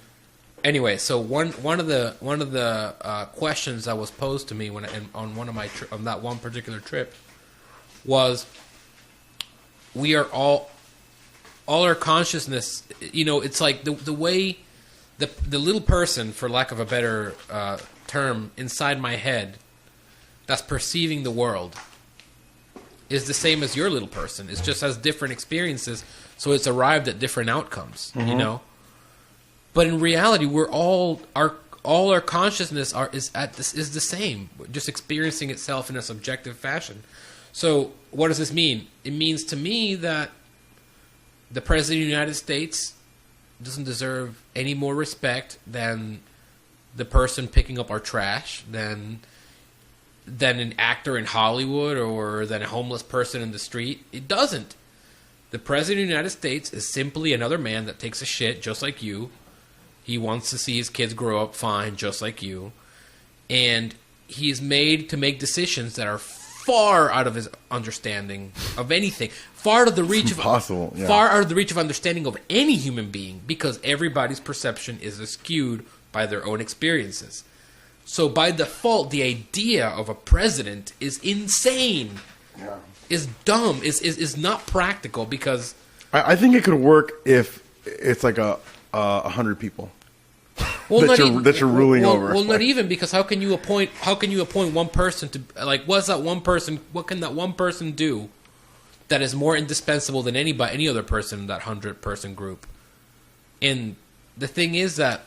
Anyway, so one of the questions that was posed to me on one of my on that one particular trip was, we are all our consciousness. It's like the way the little person, for lack of a better term, inside my head, that's perceiving the world, is the same as your little person. It just has different experiences, so it's arrived at different outcomes. Mm-hmm. But in reality, we're all our consciousness is the same, just experiencing itself in a subjective fashion. So what does this mean? It means to me that the President of the United States doesn't deserve any more respect than the person picking up our trash, than an actor in Hollywood, or than a homeless person in the street. It doesn't. The President of the United States is simply another man that takes a shit just like you. He wants to see his kids grow up fine, just like you. And he is made to make decisions that are far out of his understanding of anything. Far out of the reach far out of the reach of understanding of any human being, because everybody's perception is skewed by their own experiences. So by default, the idea of a president is insane. Yeah. Is dumb. Is not practical, because I think it could work if it's like 100 people that you're ruling over. Well, not even, because how can you appoint one person to, like, what can that one person do that is more indispensable than any other person in that 100-person group? And the thing is that,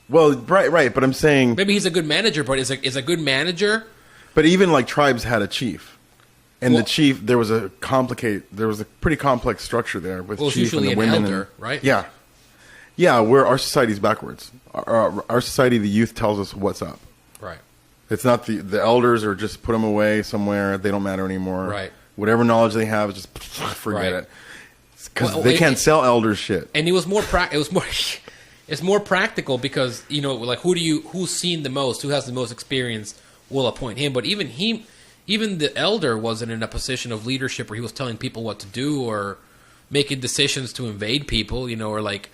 well, right, but I'm saying maybe he's a good manager, but is a good manager. But even like tribes had a chief, and the chief, there was a pretty complex structure there with chief and the women, elder, right? Yeah. Yeah, our society's backwards. Our society, the youth tells us what's up. Right. It's not the elders, or just put them away somewhere. They don't matter anymore. Right. Whatever knowledge they have, just forget it. Because they can't sell elders shit. And it was more it's more practical, because like who's seen the most, who has the most experience, will appoint him. But even the elder wasn't in a position of leadership where he was telling people what to do or making decisions to invade people. Or like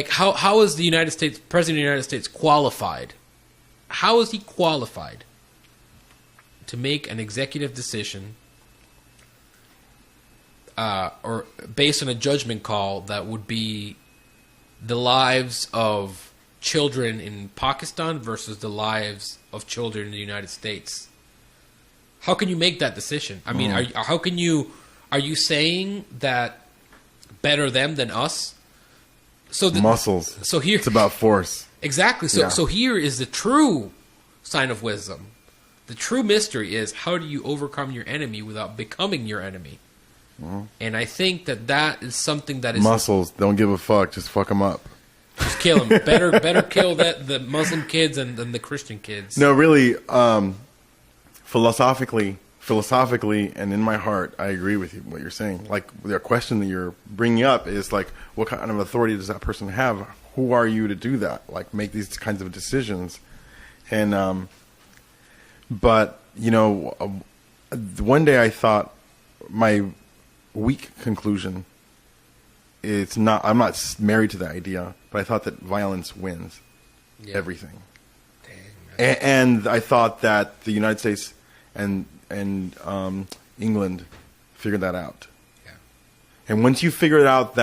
how is the United States President of the United States qualified? How is he qualified to make an executive decision, or based on a judgment call that would be the lives of children in Pakistan versus the lives of children in the United States? How can you make that decision? I mean, are you saying that better them than us? So muscles. So here it's about force. Exactly. So here is the true sign of wisdom. The true mystery is, how do you overcome your enemy without becoming your enemy? Mm-hmm. And I think that is something that is muscles. Don't give a fuck. Just fuck them up. Just kill them. Better kill the Muslim kids than the Christian kids. No, really. Philosophically, and in my heart, I agree with you, what you're saying. Like, the question that you're bringing up is like, what kind of authority does that person have? Who are you to do that? Like, make these kinds of decisions. And, but, one day I thought, my weak conclusion, I'm not married to the idea, but I thought that violence wins everything. Dang, and I thought that the United States and England figured that out. Yeah. And once you figure out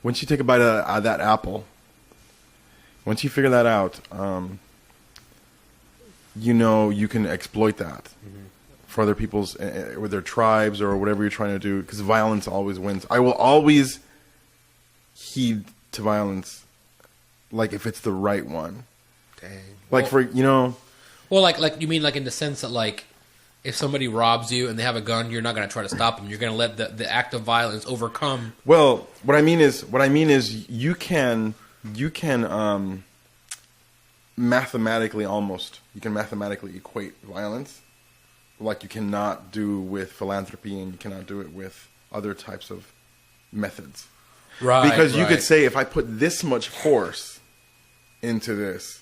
once you take a bite of that apple, once you figure that out, you can exploit that for other people's, with their tribes or whatever you're trying to do, because violence always wins. I will always heed to violence, like if it's the right one. Dang. Like Well, like you mean like in the sense that like if somebody robs you and they have a gun, you're not going to try to stop them. You're going to let the act of violence overcome. Well, what I mean is you can mathematically equate violence, like you cannot do with philanthropy, and you cannot do it with other types of methods. Right. Because you could say, if I put this much force into this,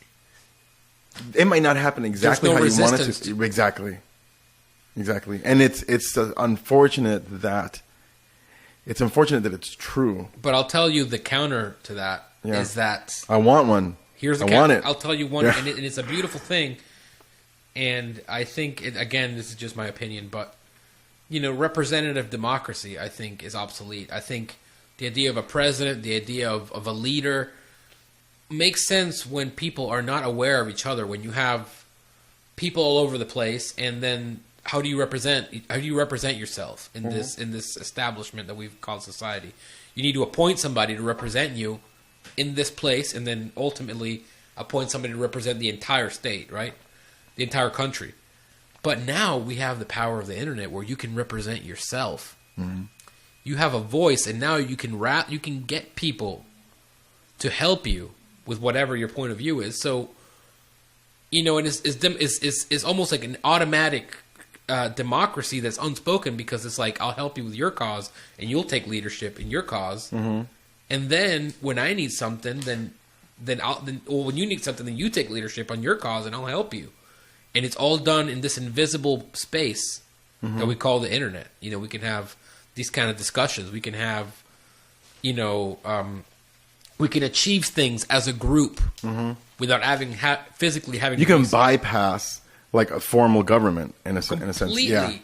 it might not happen exactly how you want it to. Exactly. And it's unfortunate that it's true. But I'll tell you the counter to that is that I want one. Here's the counter. I'll tell you one, and it's a beautiful thing. And I think, again, this is just my opinion, but representative democracy, I think, is obsolete. I think the idea of a president, the idea of a leader, makes sense when people are not aware of each other. When you have people all over the place, and then how do you represent yourself in this establishment that we've called society? You need to appoint somebody to represent you in this place, and then ultimately appoint somebody to represent the entire state, right? The entire country. But now we have the power of the internet where you can represent yourself. Mm-hmm. You have a voice, and now you can get people to help you with whatever your point of view is. So, and it's almost like an automatic democracy that's unspoken, because it's like, I'll help you with your cause, and you'll take leadership in your cause. Mm-hmm. And then when I need something, then when you need something, then you take leadership on your cause, and I'll help you. And it's all done in this invisible space that we call the internet. We can have these kind of discussions. We can have, we can achieve things as a group without physically having. You can bypass like a formal government in a sense. Yeah.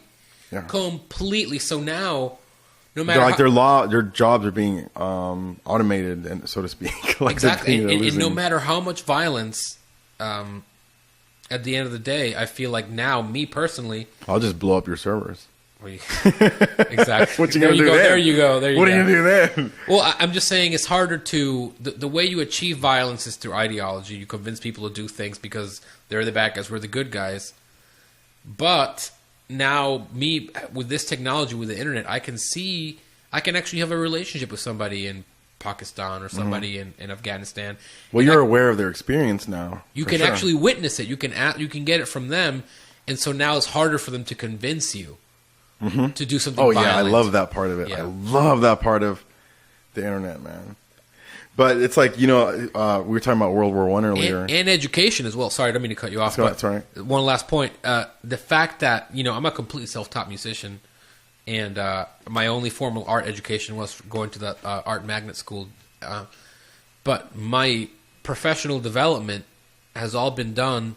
Completely. So now, no matter their jobs are being automated, and so to speak. Like exactly, and no matter how much violence. At the end of the day, I feel like now, me personally, I'll just blow up your servers. Exactly. What you gonna do then? There you go. What are you gonna do then? Well, I'm just saying it's harder to the way you achieve violence is through ideology. You convince people to do things because they're the bad guys, we're the good guys. But now, me with this technology, with the internet, I can actually have a relationship with somebody in Pakistan or somebody in Afghanistan. Well, you're aware of their experience now. You can actually witness it. You can get it from them, and so now it's harder for them to convince you to do something. Oh violent. Yeah, I love that part of it. Yeah. I love that part of the internet, man. But it's like we were talking about World War I earlier, and education as well. Sorry, I don't mean to cut you off. That's all right. One last point: the fact that I'm a completely self-taught musician. And my only formal art education was going to the art magnet school. But my professional development has all been done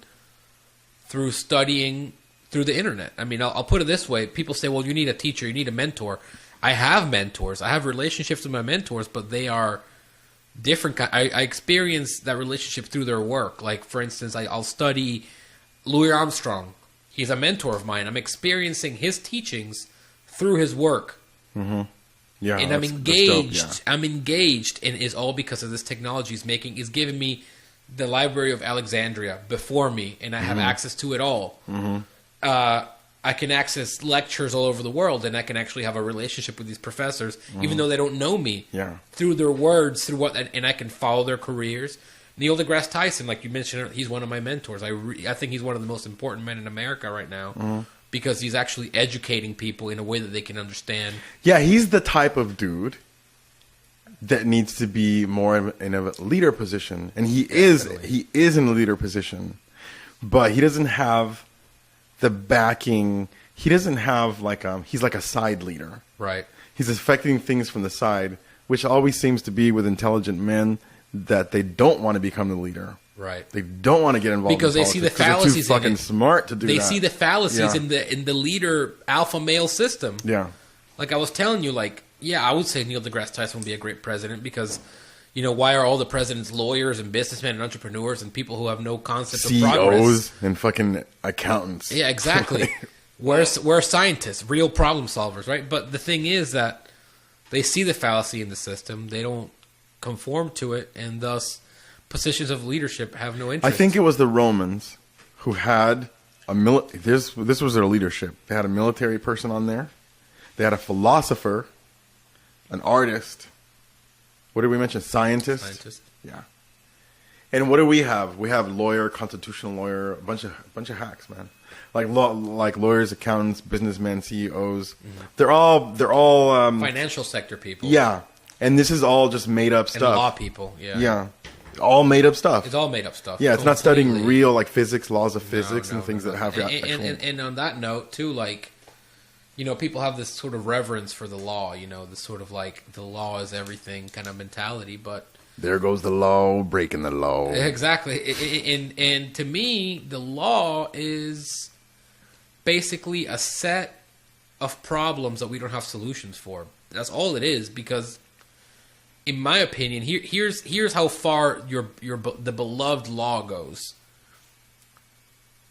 through studying through the internet. I mean, I'll put it this way. People say, well, you need a teacher, you need a mentor. I have mentors. I have relationships with my mentors, but they are different. I experience that relationship through their work. Like, for instance, I'll study Louis Armstrong. He's a mentor of mine. I'm experiencing his teachings through his work. Mm-hmm. Yeah, and I'm engaged. Dope, yeah. I'm engaged, and it's all because of this technology is giving me the Library of Alexandria before me, and I have access to it all. Mm-hmm. I can access lectures all over the world, and I can actually have a relationship with these professors, even though they don't know me. Yeah. Through their words, and I can follow their careers. Neil deGrasse Tyson, like you mentioned, he's one of my mentors. I think he's one of the most important men in America right now. Because he's actually educating people in a way that they can understand. Yeah, he's the type of dude that needs to be more in a leader position, and he is in a leader position, but he doesn't have the backing. He doesn't have he's like a side leader. Right. He's affecting things from the side, which always seems to be with intelligent men, that they don't want to become the leader. Right. They don't want to get involved because in they see the fallacies. They're too fucking smart to do that. They see the fallacies in the leader alpha male system. Yeah. Like I was telling you, I would say Neil deGrasse Tyson would be a great president because, why are all the presidents lawyers and businessmen and entrepreneurs and people who have no concept of progress? CEOs and fucking accountants. Yeah, exactly. We're scientists, real problem solvers, right? But the thing is that they see the fallacy in the system. They don't conform to it, and thus positions of leadership have no interest. I think it was the Romans who had this was their leadership. They had a military person on there. They had a philosopher, an artist. What did we mention? Scientist. Yeah. And what do we have? We have lawyer, constitutional lawyer, a bunch of hacks, man. Like lawyers, accountants, businessmen, CEOs. Mm-hmm. They're all financial sector people. Yeah. And this is all just made up stuff. And law people. Yeah. Yeah. All made up stuff. It's all made up stuff. Yeah, it's not studying real like physics, laws of physics, and things that have. And on that note too, like, people have this sort of reverence for the law. This sort of like the law is everything kind of mentality. But there goes the law, breaking the law. Exactly. And to me, the law is basically a set of problems that we don't have solutions for. That's all it is, because, in my opinion, here's how far the beloved law goes.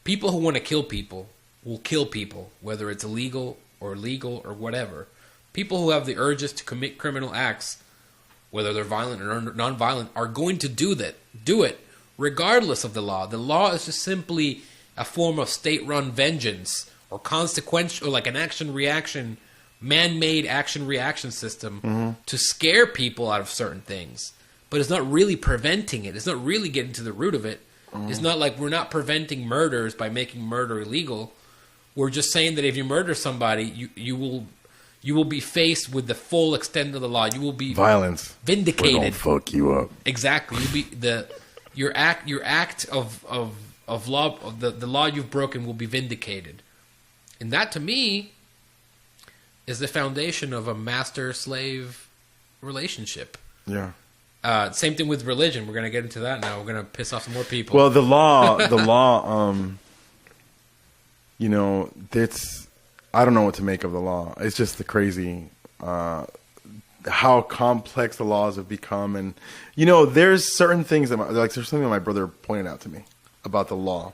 People who want to kill people will kill people, whether it's illegal or legal or whatever. People who have the urges to commit criminal acts, whether they're violent or non-violent, are going to do it regardless of the law. The law is just simply a form of state-run vengeance or consequential, or like an action-reaction, man-made action-reaction system to scare people out of certain things. But it's not really preventing it. It's not really getting to the root of it. It's not like we're not preventing murders by making murder illegal. We're just saying that if you murder somebody, you will be faced with the full extent of the law. You will be violence vindicated. We're gonna fuck you up. Exactly. You'll be your act of law, of the law you've broken will be vindicated. And that, to me, is the foundation of a master-slave relationship. Yeah. Same thing with religion. We're going to get into that now. We're going to piss off some more people. Well, the law, I don't know what to make of the law. It's just the crazy, how complex the laws have become. And, there's certain things there's something that my brother pointed out to me about the law.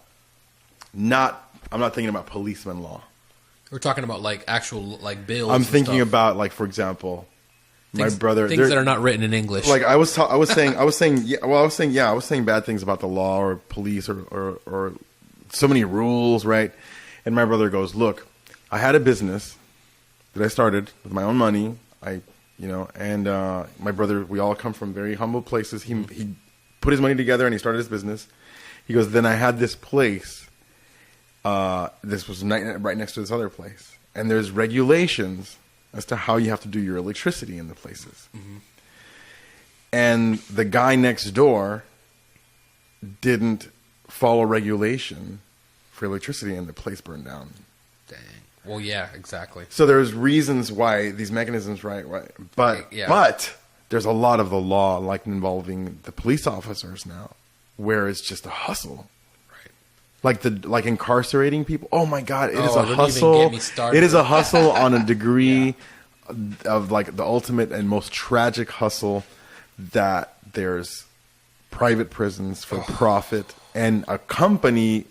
I'm not thinking about policeman law. We're talking about like actual like bills. I'm thinking about, like, for example, my brother, things that are not written in English. Like I was saying bad things about the law or police or so many rules, right? And my brother goes, "Look, I had a business that I started with my own money. My brother, we all come from very humble places. He put his money together and he started his business. He goes, then I had this place. This was right next to this other place, and there's regulations as to how you have to do your electricity in the places. Mm-hmm. And the guy next door didn't follow regulation for electricity, and the place burned down. Dang. Well, yeah, exactly. So there's reasons why these mechanisms, right? But there's a lot of the law, like involving the police officers now, where it's just a hustle. Like incarcerating people. Oh my God, it is a hustle. It is a hustle on a degree of like the ultimate and most tragic hustle, that there's private prisons for profit, and a company's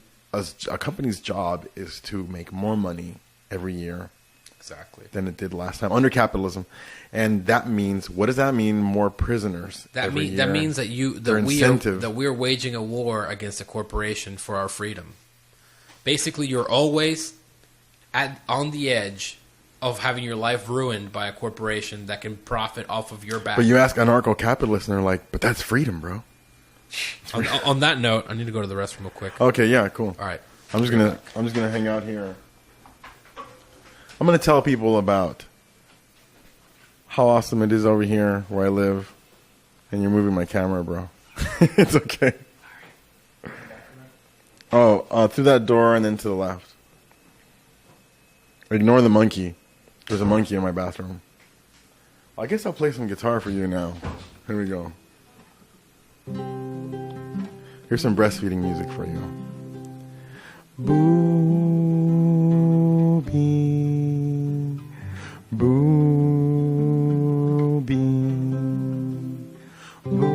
job is to make more money every year. Exactly. Than it did last time under capitalism. And that means, what does that mean? More prisoners. That means that we're waging a war against a corporation for our freedom. Basically, you're always on the edge of having your life ruined by a corporation that can profit off of your back. But you ask anarcho-capitalists and they're like, but that's freedom, bro. On that note, I need to go to the restroom real quick. Okay, yeah, cool. All right. I'm just gonna hang out here. I'm going to tell people about how awesome it is over here where I live. And you're moving my camera, bro. It's okay. Oh, through that door and then to the left. Ignore the monkey. There's a monkey in my bathroom. I guess I'll play some guitar for you now. Here we go. Here's some breastfeeding music for you. Booby, booby, booby.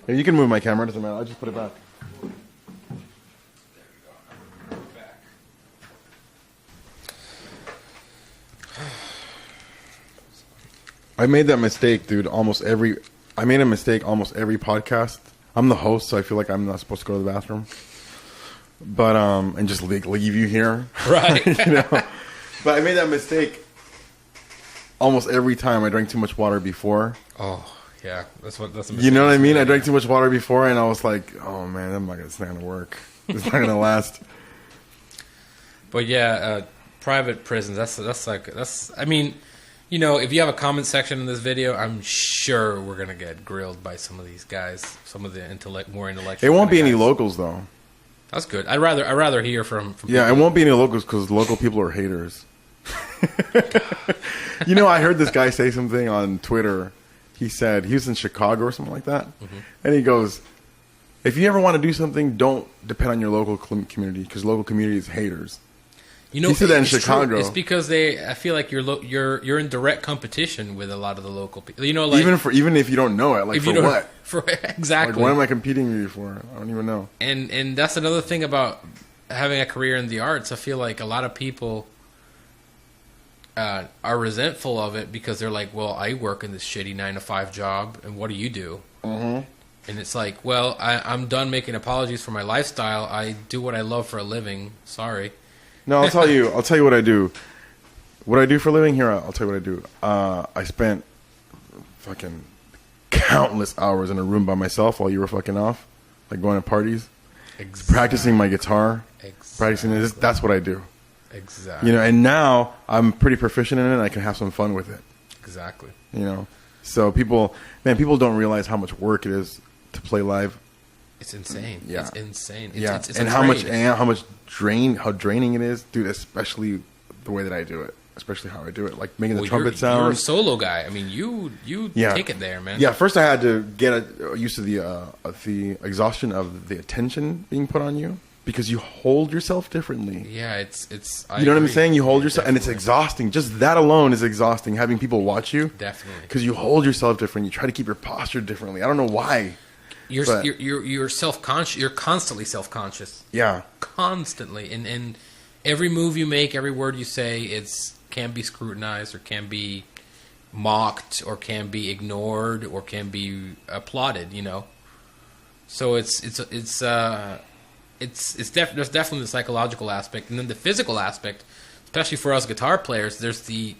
Here, you can move my camera. Doesn't matter. I'll just put it back. I made that mistake, dude. I made a mistake almost every podcast. I'm the host, so I feel like I'm not supposed to go to the bathroom. But and just leave you here, Right? you know. But I made that mistake almost every time. I drank too much water before. Oh, yeah. That's a mistake. You know what I mean? I drank too much water before, and I was like, "Oh man, it's not gonna work. It's not gonna last." But yeah, private prisons. That's. I mean, you know, if you have a comment section in this video, I'm sure we're gonna get grilled by some of these guys, some of the more intellectual. It won't be guys. any locals though. That's good. I'd rather hear from Yeah, it won't be any locals because local people are haters. You know, I heard this guy say something on Twitter. He said he was in Chicago or something like that, and he goes, "If you ever want to do something, don't depend on your local community because local community is haters." You know, he said that in it's Chicago. True. It's because I feel like you're in direct competition with a lot of the local people. You know, like even if you don't know it, like for what? Exactly. Like, what am I competing with you for? I don't even know. And that's another thing about having a career in the arts. I feel like a lot of people are resentful of it because they're like, well, I work in this shitty 9-to-5 job, and what do you do? Mm-hmm. And it's like, well, I'm done making apologies for my lifestyle. I do what I love for a living. Sorry. No, I'll tell you what I do. What I do for a living here, I'll tell you what I do. I spent fucking countless hours in a room by myself while you were fucking off, like going to parties, practicing my guitar, practicing this. That's what I do. Exactly. You know, and now I'm pretty proficient in it, and I can have some fun with it. Exactly. You know, so people don't realize how much work it is to play live. It's insane. Yeah. It's insane. Yeah, it's and how draining it is, dude. Especially the way that I do it, especially how I do it, like making the trumpet sound. You're a solo guy. I mean, you take it there, man. Yeah, first I had to get used to the exhaustion of the attention being put on you because you hold yourself differently. Yeah, it's. You know what I'm saying? You hold yourself, and it's exhausting. Just that alone is exhausting. Having people watch you, definitely, because you hold yourself different. You try to keep your posture differently. I don't know why. You're self-conscious. You're constantly self-conscious. Yeah, constantly, and every move you make, every word you say, can be scrutinized, or can be mocked, or can be ignored, or can be applauded. You know, so there's definitely the psychological aspect, and then the physical aspect, especially for us guitar players. There's the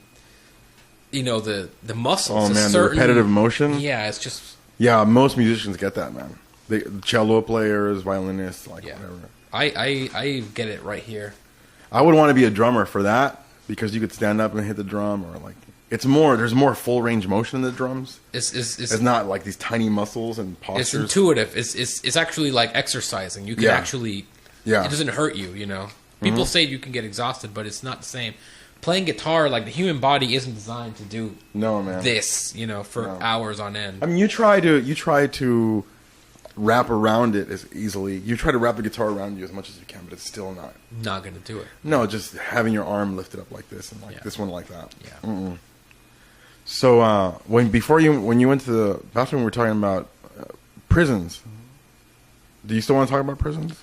muscles. Oh man, the repetitive motion. Yeah, it's just. Yeah, most musicians get that, man. The cello players, violinists, whatever. I get it right here. I would want to be a drummer for that because you could stand up and hit the drum, or like there's more full range motion in the drums. It's not like these tiny muscles and postures. It's intuitive. It's actually like exercising. You can actually. Yeah. It doesn't hurt you. You know, people say you can get exhausted, but it's not the same. Playing guitar, like the human body isn't designed to do this, for hours on end. I mean, you try to wrap around it as easily. You try to wrap the guitar around you as much as you can, but it's still not going to do it. No, just having your arm lifted up like this and this one like that. Yeah. Mm-mm. So when you went to the bathroom, we were talking about prisons. Do you still want to talk about prisons?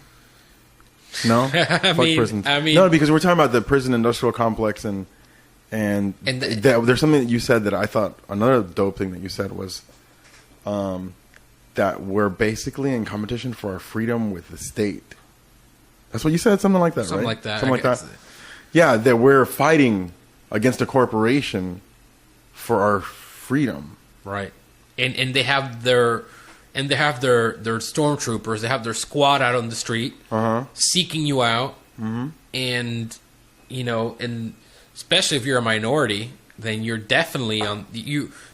No, prisons. No, because we're talking about the prison industrial complex and there's something that you said that I thought another dope thing that you said was that we're basically in competition for our freedom with the state. That's what you said, something like that, something right? Like that. Something like that. Yeah, that we're fighting against a corporation for our freedom, right? And they have their. And they have their stormtroopers. They have their squad out on the street, seeking you out. Mm-hmm. And and especially if you're a minority, then you're definitely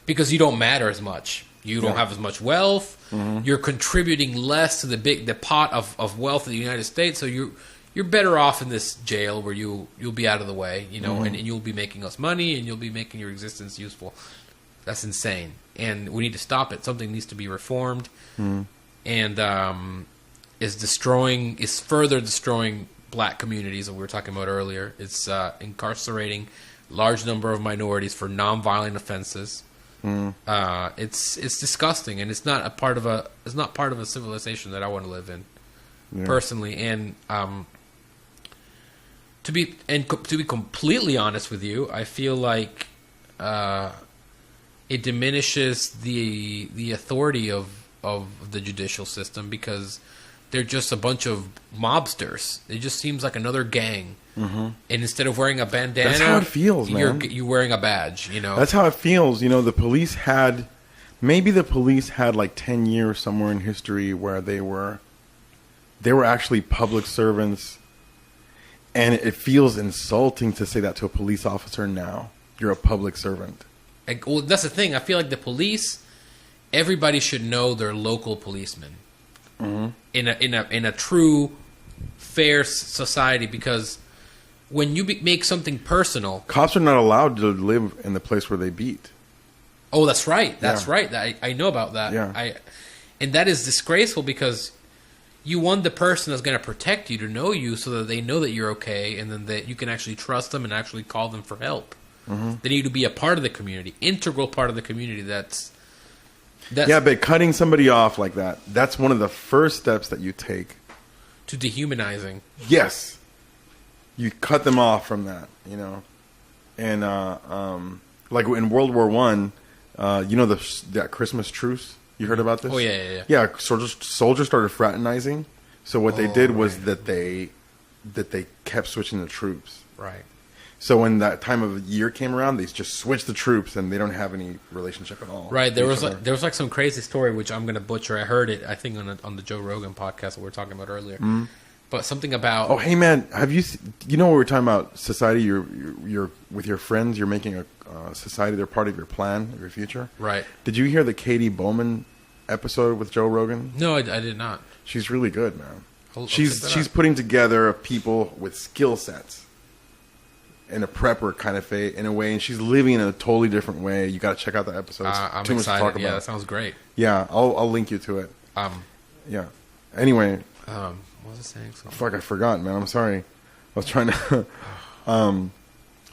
because you don't matter as much. You don't have as much wealth. Mm-hmm. You're contributing less to the pot of wealth of the United States. So you're better off in this jail where you'll be out of the way, and you'll be making us money, and you'll be making your existence useful. That's insane, and we need to stop it. Something needs to be reformed, and is further destroying black communities that we were talking about earlier. It's incarcerating large number of minorities for nonviolent offenses, It's disgusting, and it's not part of a civilization that I want to live in, personally. And to be completely honest with you, I feel like it diminishes the authority of the judicial system, because they're just a bunch of mobsters. It just seems like another gang. And instead of wearing a bandana, that's how it feels, man. You're wearing a badge. You know, that's how it feels. You know, the police had like 10 years somewhere in history where they were actually public servants, and it feels insulting to say that to a police officer now. You're a public servant. Well, that's the thing. I feel like the police, everybody should know their local policeman in a true, fair society, because when you make something personal, cops are not allowed to live in the place where they beat. Oh, that's right. That's right. I know about that. Yeah. And that is disgraceful, because you want the person that's going to protect you to know you, so that they know that you're okay, and then that you can actually trust them and actually call them for help. They need to be a part of the community, integral part of the community. That's yeah, but cutting somebody off like that's one of the first steps that you take to dehumanizing. Yes. You cut them off from that, you know. And like in World War One, you know that Christmas truce? You heard about this? Oh, yeah. Yeah, soldiers started fraternizing. So what they did was that they kept switching the troops. Right. So when that time of year came around, they just switched the troops, and they don't have any relationship at all. Right. There was like some crazy story, which I'm going to butcher. I heard it, I think, on the Joe Rogan podcast that we were talking about earlier. But something about... Oh, hey, man, you know what we were talking about? Society, you're with your friends, you're making a society, they're part of your plan, of your future. Right. Did you hear the Katie Bowman episode with Joe Rogan? No, I did not. She's really good, man. I'll she's putting together people with skill sets in a prepper kind of in a way, and she's living in a totally different way. You got to check out that episode. I'm too excited. Much to talk about. Yeah, that sounds great. Yeah, I'll link you to it. Yeah. Anyway, what was I saying? Fuck, I forgot, man. I'm sorry. I was trying to.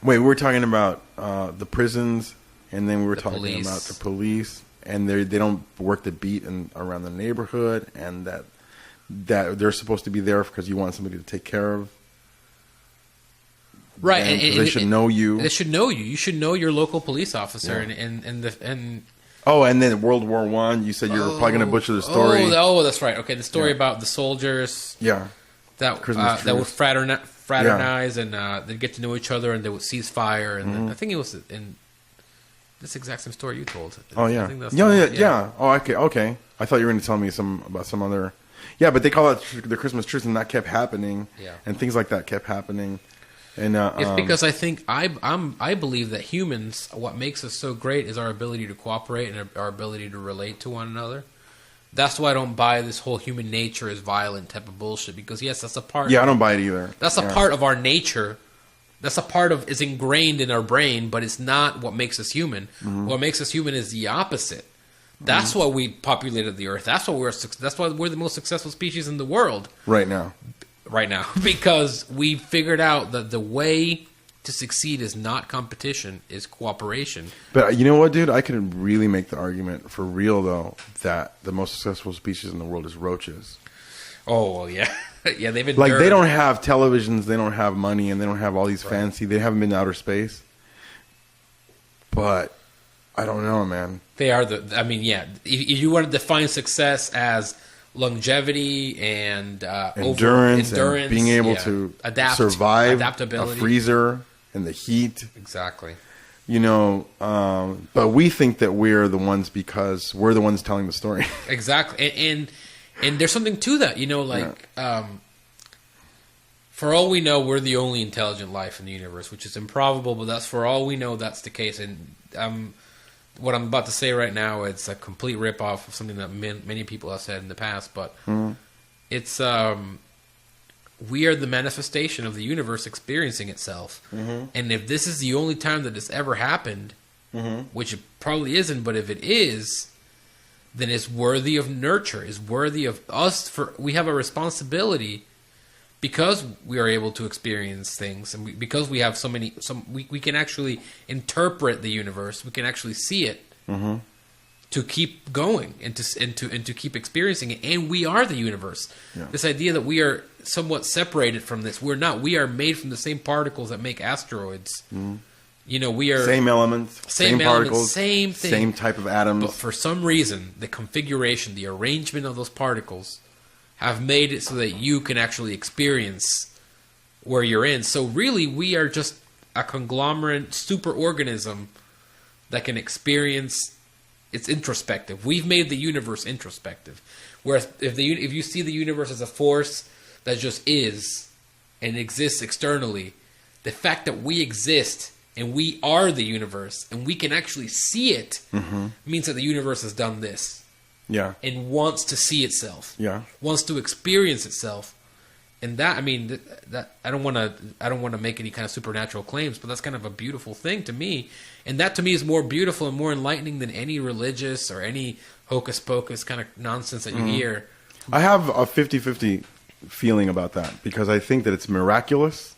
Wait, we were talking about the prisons, and then we were talking about the police, and they don't work the beat around the neighborhood, and that they're supposed to be there because you want somebody to take care of. Right, and they should know you. They should know you. You should know your local police officer, and oh, and then World War One. You said you were probably going to butcher the story. Oh, that's right. Okay, the story about the soldiers. Yeah, that would fraternize and they'd get to know each other, and they would cease fire. And I think it was in this exact same story you told. Oh yeah, I think that's yeah. Oh, okay. I thought you were going to tell me about some other. Yeah, but they call it the Christmas truce, and that kept happening. Yeah, and things like that kept happening. And it's because I think I believe that humans, what makes us so great is our ability to cooperate and our ability to relate to one another. That's why I don't buy this whole human nature is violent type of bullshit. Because yes, that's a part. Yeah, I don't buy it either. That's a part of our nature. That's a part of is ingrained in our brain, but it's not what makes us human. What makes us human is the opposite. That's why we populated the earth. That's why we're the most successful species in the world right now. Because we figured out that the way to succeed is not competition, is cooperation. But you know what, dude? I can really make the argument for real, though, that the most successful species in the world is roaches. Oh, well, yeah. Yeah, they've been they don't have televisions, they don't have money, and they don't have all these fancy... They haven't been to outer space. But I don't know, man. They are if you want to define success as... longevity and endurance and being able to survive a freezer and the heat. Exactly. You know, but we think that we're the ones because we're the ones telling the story. Exactly. And there's something to that, you know, for all we know, we're the only intelligent life in the universe, which is improbable, but that's for all we know, that's the case. And what I'm about to say right now, it's a complete ripoff of something that many people have said in the past, but it's we are the manifestation of the universe experiencing itself. And if this is the only time that this ever happened, which it probably isn't, but if it is, then it's worthy of nurture, is worthy of us. We have a responsibility because we are able to experience things, and because we have we can actually interpret the universe. We can actually see it. to keep going and to keep experiencing it. And we are the universe. Yeah. This idea that we are somewhat separated from this. We're not. We are made from the same particles that make asteroids. You know, we are same elements, same particles, same thing, same type of atoms. But for some reason, the configuration, the arrangement of those particles have made it so that you can actually experience where you're in. So really, we are just a conglomerate superorganism that can experience. It's introspective. We've made the universe introspective. Whereas if you see the universe as a force that just is and exists externally, the fact that we exist and we are the universe and we can actually see it means that the universe has done this. Yeah. And wants to see itself. Yeah. Wants to experience itself. And that, I mean, that I don't want to make any kind of supernatural claims, but that's kind of a beautiful thing to me. And that to me is more beautiful and more enlightening than any religious or any hocus pocus kind of nonsense that you hear. I have a 50-50 feeling about that because I think that it's miraculous.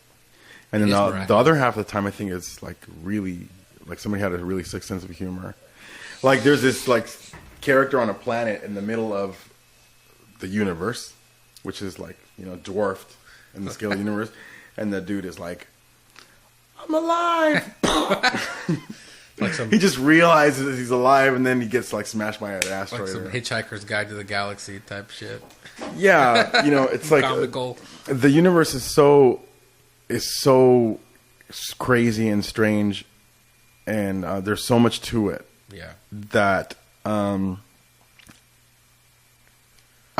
And then the other half of the time I think it's like really, like somebody had a really sick sense of humor. Like there's this like character on a planet in the middle of the universe, which is like, you know, dwarfed in the scale of the universe. And the dude is like, I'm alive. Like he just realizes he's alive and then he gets like smashed by an asteroid. Like some Hitchhiker's Guide to the Galaxy type shit. Yeah. You know, it's like comical. The universe is so crazy and strange. And there's so much to it. Yeah. That I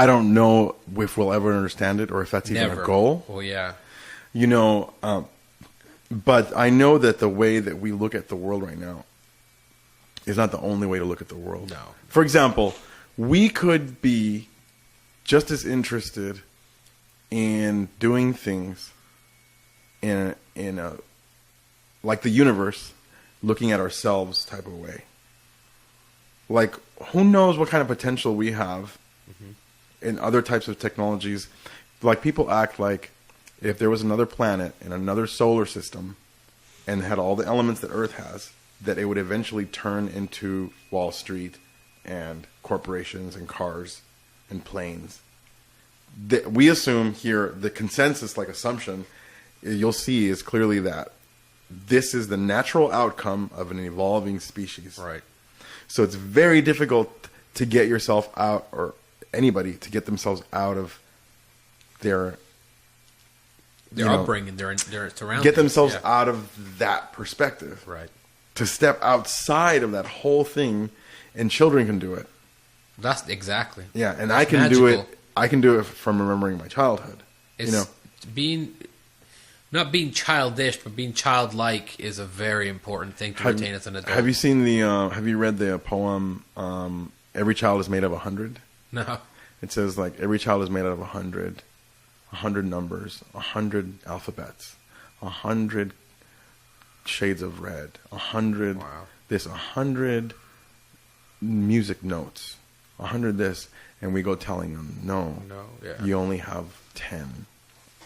don't know if we'll ever understand it or if that's even a goal. Well, yeah. You know, but I know that the way that we look at the world right now is not the only way to look at the world. No. For example, we could be just as interested in doing things in a like the universe, looking at ourselves type of way. Like, who knows what kind of potential we have in other types of technologies. Like, people act like if there was another planet in another solar system and had all the elements that Earth has, that it would eventually turn into Wall Street and corporations and cars and planes. We assume here, the consensus, like assumption, you'll see is clearly that this is the natural outcome of an evolving species. Right. So it's very difficult to get yourself out, or anybody to get themselves out of their upbringing, their surroundings. Get themselves out of that perspective. Right. To step outside of that whole thing, and children can do it. That's exactly. Yeah, and That's I can magical. do it. I can do it from remembering my childhood. It's not being childish, but being childlike is a very important thing to retain as an adult. Have you seen the? Have you read the poem? Every child is made of 100. No. It says like every child is made out of 100 numbers, 100 alphabets, 100 shades of red, 100 this, 100 music notes, 100 this, and we go telling them no, you only have 10.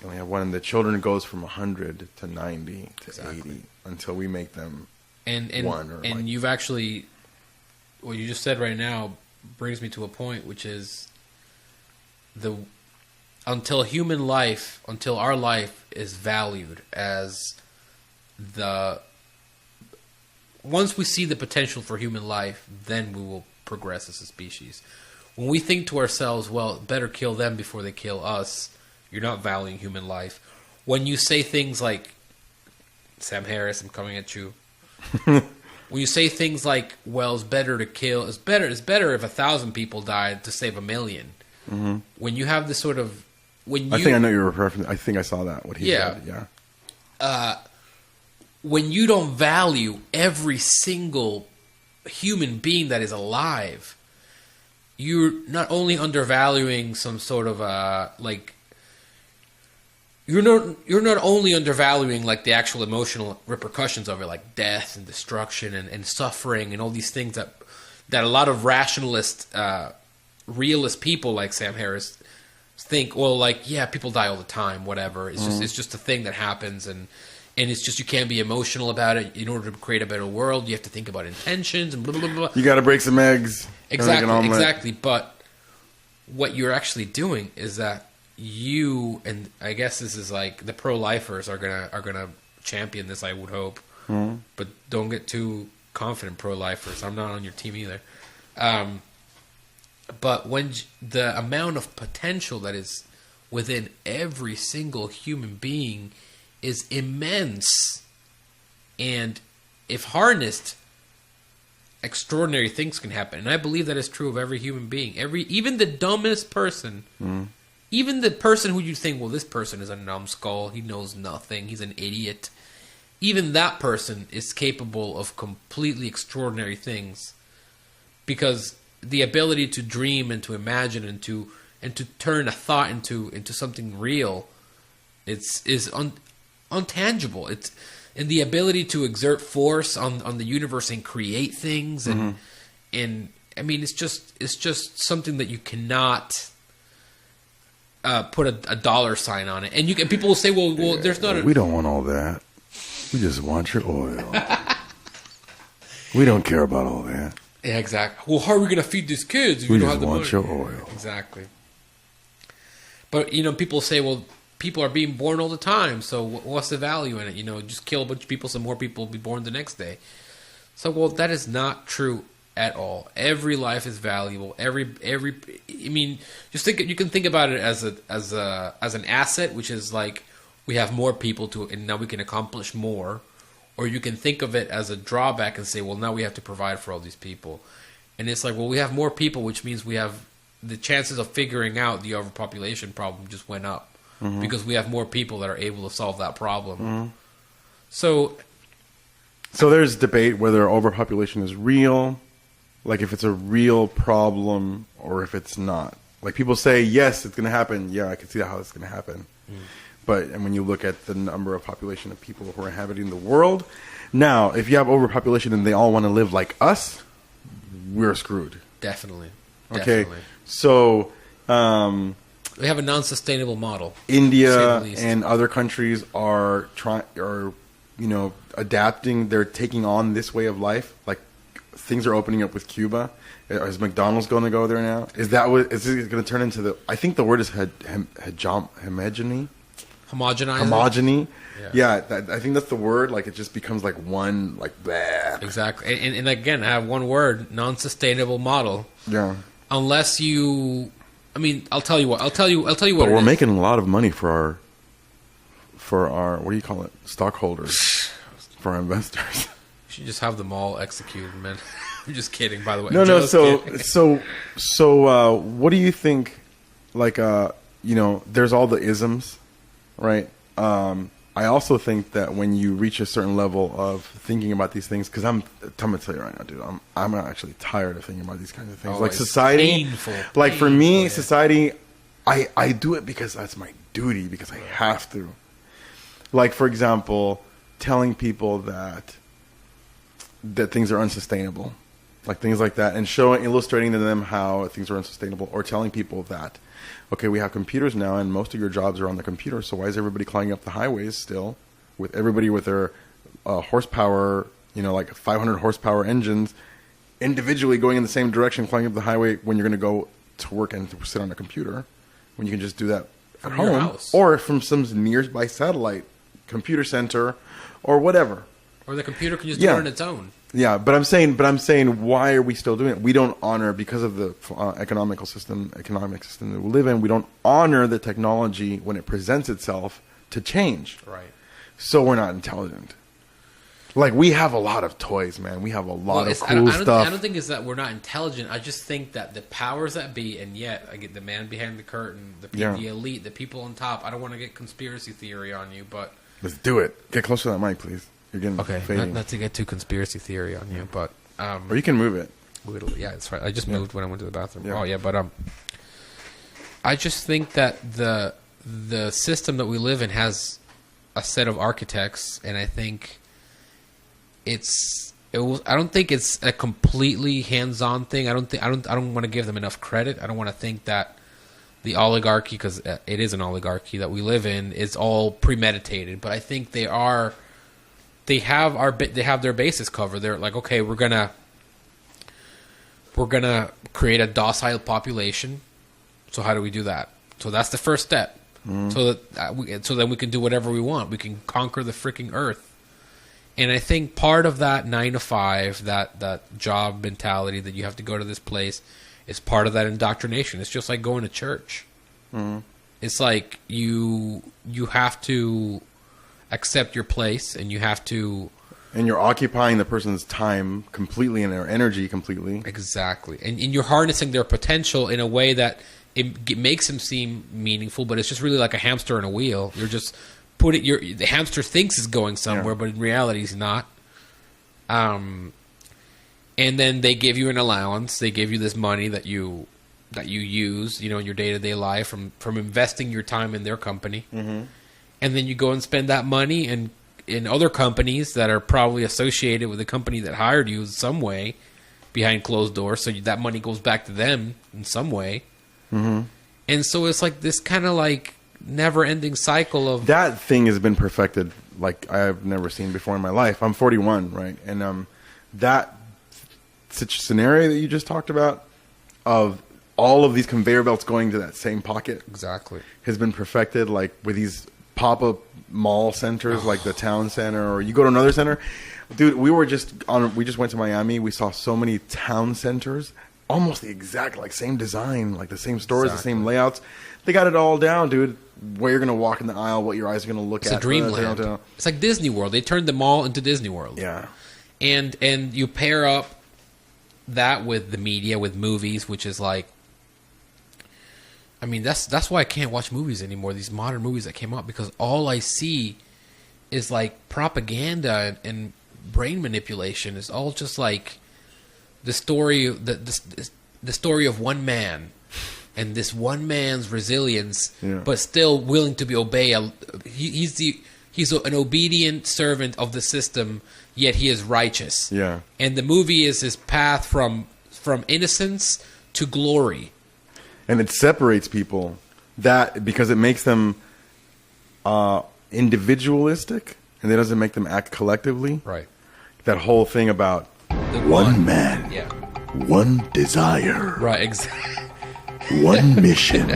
You only have one, and the children goes from 100 to 90 to 80 until we make them one. And you've actually, what you just said right now brings me to a point, which is until our life is valued as once we see the potential for human life, then we will progress as a species. When we think to ourselves, well, better kill them before they kill us, you're not valuing human life. When you say things like, Sam Harris, I'm coming at you. When you say things like, well, it's better if 1,000 people died to save 1 million. Mm-hmm. When you have this sort of, I think I know you were referring. I think I saw that. What he said. Yeah. When you don't value every single human being that is alive, you're not only undervaluing some sort of you're not only undervaluing like the actual emotional repercussions of it, like death and destruction and suffering and all these things that a lot of rationalist, realist people like Sam Harris think. Well, like, yeah, people die all the time, whatever. It's just a thing that happens, and And it's just you can't be emotional about it. In order to create a better world, you have to think about intentions and blah, blah, blah. You got to break some eggs. Exactly. But what you're actually doing is that you, and I guess this is like the pro-lifers are gonna champion this, I would hope. Mm-hmm. But don't get too confident, pro-lifers. I'm not on your team either. But when the amount of potential that is within every single human being is immense, and if harnessed, extraordinary things can happen. And I believe that is true of every human being. Even the dumbest person, even the person who you think, well, this person is a numbskull, he knows nothing, he's an idiot. Even that person is capable of completely extraordinary things, because the ability to dream and to imagine and to turn a thought into something real, is untangible. And the ability to exert force on the universe and create things, and I mean, it's just something that you cannot put a dollar sign on it. And people will say, well, there's not. We don't want all that. We just want your oil. We don't care about all that. Yeah, exactly. Well, how are we going to feed these kids if we you don't have the money? We just want your oil. Exactly. But people say, well, people are being born all the time, so what's the value in it? Just kill a bunch of people so more people will be born the next day. So, well, that is not true at all. Every life is valuable. I mean, just you can think about it as an asset, which is like we have more people and now we can accomplish more. Or you can think of it as a drawback and say, well, now we have to provide for all these people. And it's like, well, we have more people, which means we have the chances of figuring out the overpopulation problem just went up. Because we have more people that are able to solve that problem. So there's debate whether overpopulation is real, like if it's a real problem or if it's not. Like people say, yes, it's going to happen. Yeah, I can see how it's going to happen. But and when you look at the number of population of people who are inhabiting the world, now if you have overpopulation and they all want to live like us, we're screwed. Definitely. Okay. So we have a non-sustainable model. India and other countries are adapting. They're taking on this way of life. Like things are opening up with Cuba. Is McDonald's going to go there now? Is it going to turn into the? I think the word is homogeny. Homogeny. Yeah, I think that's the word. Like it just becomes like one, like bleh. Exactly. And again, I have one word: non-sustainable model. Yeah. Unless you, I mean, I'll tell you what. But we're making a lot of money for our what do you call it? Stockholders, for our investors. You should just have them all executed, man. I'm just kidding, by the way. No. So, what do you think? Like, there's all the isms. Right. I also think that when you reach a certain level of thinking about these things, because I'm going to tell you right now, dude, I'm actually tired of thinking about these kinds of things. Like society, for me, society, I do it because that's my duty, because I have to. Like, for example, telling people that things are unsustainable, like things like that, and illustrating to them how things are unsustainable, or telling people that, okay, we have computers now, and most of your jobs are on the computer. So why is everybody climbing up the highways still, with everybody with their horsepower, like 500 horsepower engines, individually going in the same direction, climbing up the highway when you're going to go to work and to sit on a computer, when you can just do that at home or from some nearby satellite computer center or whatever. Or the computer can just do it on its own. Yeah, but I'm saying, why are we still doing it? We don't honor, because of the economic system that we live in, we don't honor the technology when it presents itself to change. Right. So we're not intelligent. Like, we have a lot of toys, man. We have a lot of cool stuff. I don't think it's that we're not intelligent. I just think that the powers that be, and yet, I get the man behind the curtain, the elite, the people on top. I don't want to get conspiracy theory on you, but let's do it. Get closer to that mic, please. You're getting fading. Not to get too conspiracy theory on you, but or you can move it. Yeah, it's right. I just moved when I went to the bathroom. Yeah. Oh yeah, but I just think that the system that we live in has a set of architects, and I think I don't think it's a completely hands-on thing. I don't want to give them enough credit. I don't want to think that the oligarchy, because it is an oligarchy that we live in, is all premeditated. But I think they are they have their bases covered. They're like, okay, we're gonna create a docile population. So how do we do that? So that's the first step. So then we can do whatever we want. We can conquer the freaking earth. And I think part of that 9 to 5, that job mentality that you have to go to this place, is part of that indoctrination. It's just like going to church. It's like you have to accept your place, and you have to... And you're occupying the person's time completely and their energy completely. Exactly. And you're harnessing their potential in a way that it makes them seem meaningful, but it's just really like a hamster in a wheel. You're just... the hamster thinks is going somewhere, but in reality he's not. And then they give you an allowance. They give you this money that you use, in your day-to-day life from investing your time in their company. And then you go and spend that money in other companies that are probably associated with the company that hired you in some way behind closed doors. So that money goes back to them in some way. And so it's like this kind of like never-ending cycle of... That thing has been perfected like I've never seen before in my life. I'm 41, right? And that scenario that you just talked about, of all of these conveyor belts going to that same pocket, exactly, has been perfected, like with these pop-up mall centers like the town center, or you go to another center. Dude, we just went to Miami. We saw so many town centers, almost the exact, like, same design, like the same stores, the same layouts. They got it all down, dude. Where you're going to walk in the aisle, what your eyes are going to look at. It's a dreamland. It's like Disney World. They turned the mall into Disney World. Yeah. And you pair up that with the media, with movies, which is like... I mean, that's why I can't watch movies anymore, these modern movies that came out, because all I see is like propaganda and brain manipulation. It's all just like the story of one man and this one man's resilience, but still willing to be he's an obedient servant of the system, yet he is righteous. Yeah. And the movie is his path from innocence to glory. And it separates people because it makes them individualistic, and it doesn't make them act collectively. Right. That whole thing about one man, one desire. Right, exactly. One mission.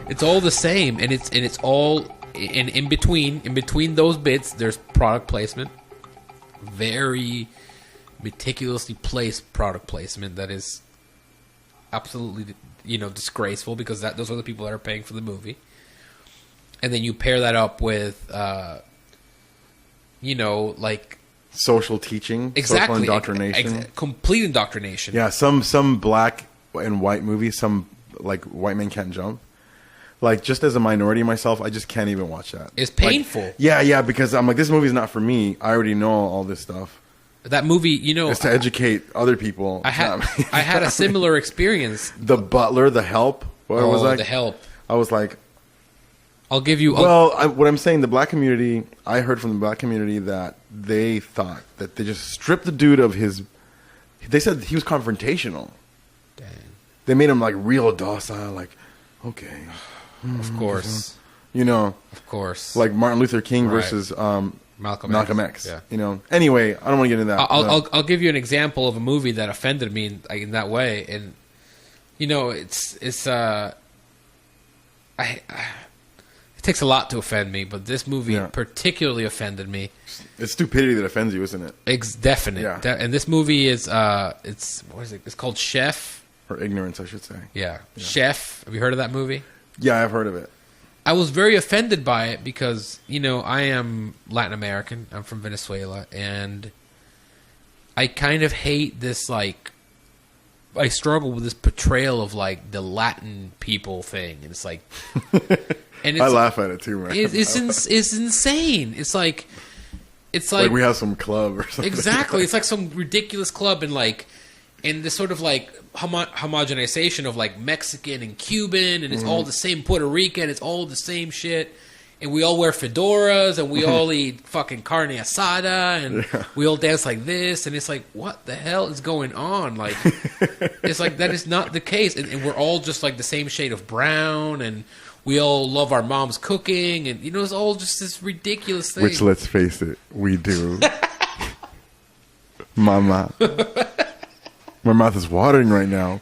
It's all the same, and it's all in between those bits. There's product placement, very meticulously placed product placement that is absolutely, disgraceful, because those are the people that are paying for the movie. And then you pair that up with, like social teaching, exactly, social indoctrination, complete indoctrination. Yeah, some black and white movies, some like White Men Can't Jump. Like, just as a minority myself, I just can't even watch that. It's painful. Like, yeah, because I'm like, this movie's not for me. I already know all this stuff. That movie, it's to educate other people. I had a similar experience. The Butler, The Help. What was that? The Help. I was like, I'll give you. What I'm saying, the black community. I heard from the black community that they thought that they just stripped the dude of his. They said he was confrontational. Dang. They made him like real docile, like, okay, of course, of course, like Martin Luther King versus Malcolm X. Yeah. Anyway, I don't want to get into that. I'll give you an example of a movie that offended me in that way, and it takes a lot to offend me, but this movie particularly offended me. It's stupidity that offends you, isn't it? It's definite. Yeah. And this movie is it's called Chef, or Ignorance, I should say. Yeah. Chef. Have you heard of that movie? Yeah, I've heard of it. I was very offended by it because, I am Latin American. I'm from Venezuela, and I kind of hate this, like, I struggle with this portrayal of, like, the Latin people thing. And it's like... And I laugh at it too, man. It's insane. It's like we have some club or something. Exactly. It's like some ridiculous club, and this sort of like homogenization of like Mexican and Cuban, and it's all the same Puerto Rican. It's all the same shit, and we all wear fedoras, and we all eat fucking carne asada, and we all dance like this, and it's like, what the hell is going on? Like, it's like that is not the case, and we're all just like the same shade of brown, and we all love our mom's cooking, and it's all just this ridiculous thing. Which, let's face it, we do. Mama, my mouth is watering right now.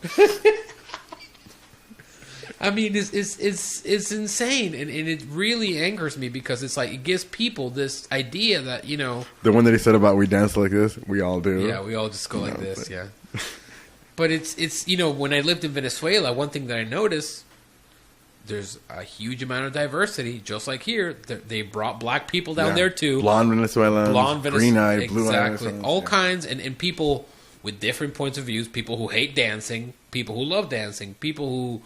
I mean, it's insane, and it really angers me because it's like it gives people this idea that the one that he said about we dance like this, we all do. Yeah, we all just go like this. Yeah, but it's when I lived in Venezuela, one thing that I noticed, there's a huge amount of diversity, just like here. They brought black people down there too, blonde Venezuelans, green-eyed, blue-eyed, exactly, all kinds, and people with different points of views. People who hate dancing, people who love dancing, people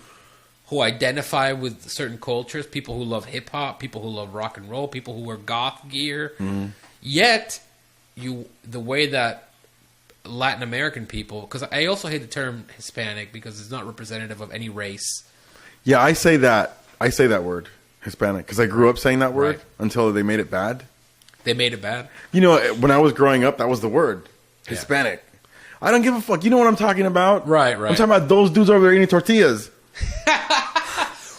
who identify with certain cultures, people who love hip-hop, people who love rock and roll, people who wear goth gear. Yet, the way that Latin American people, because I also hate the term Hispanic because it's not representative of any race. Yeah, I say that word, Hispanic, because I grew up saying that word until they made it bad. They made it bad? When I was growing up, that was the word, Hispanic. I don't give a fuck. You know what I'm talking about? Right. I'm talking about those dudes over there eating tortillas.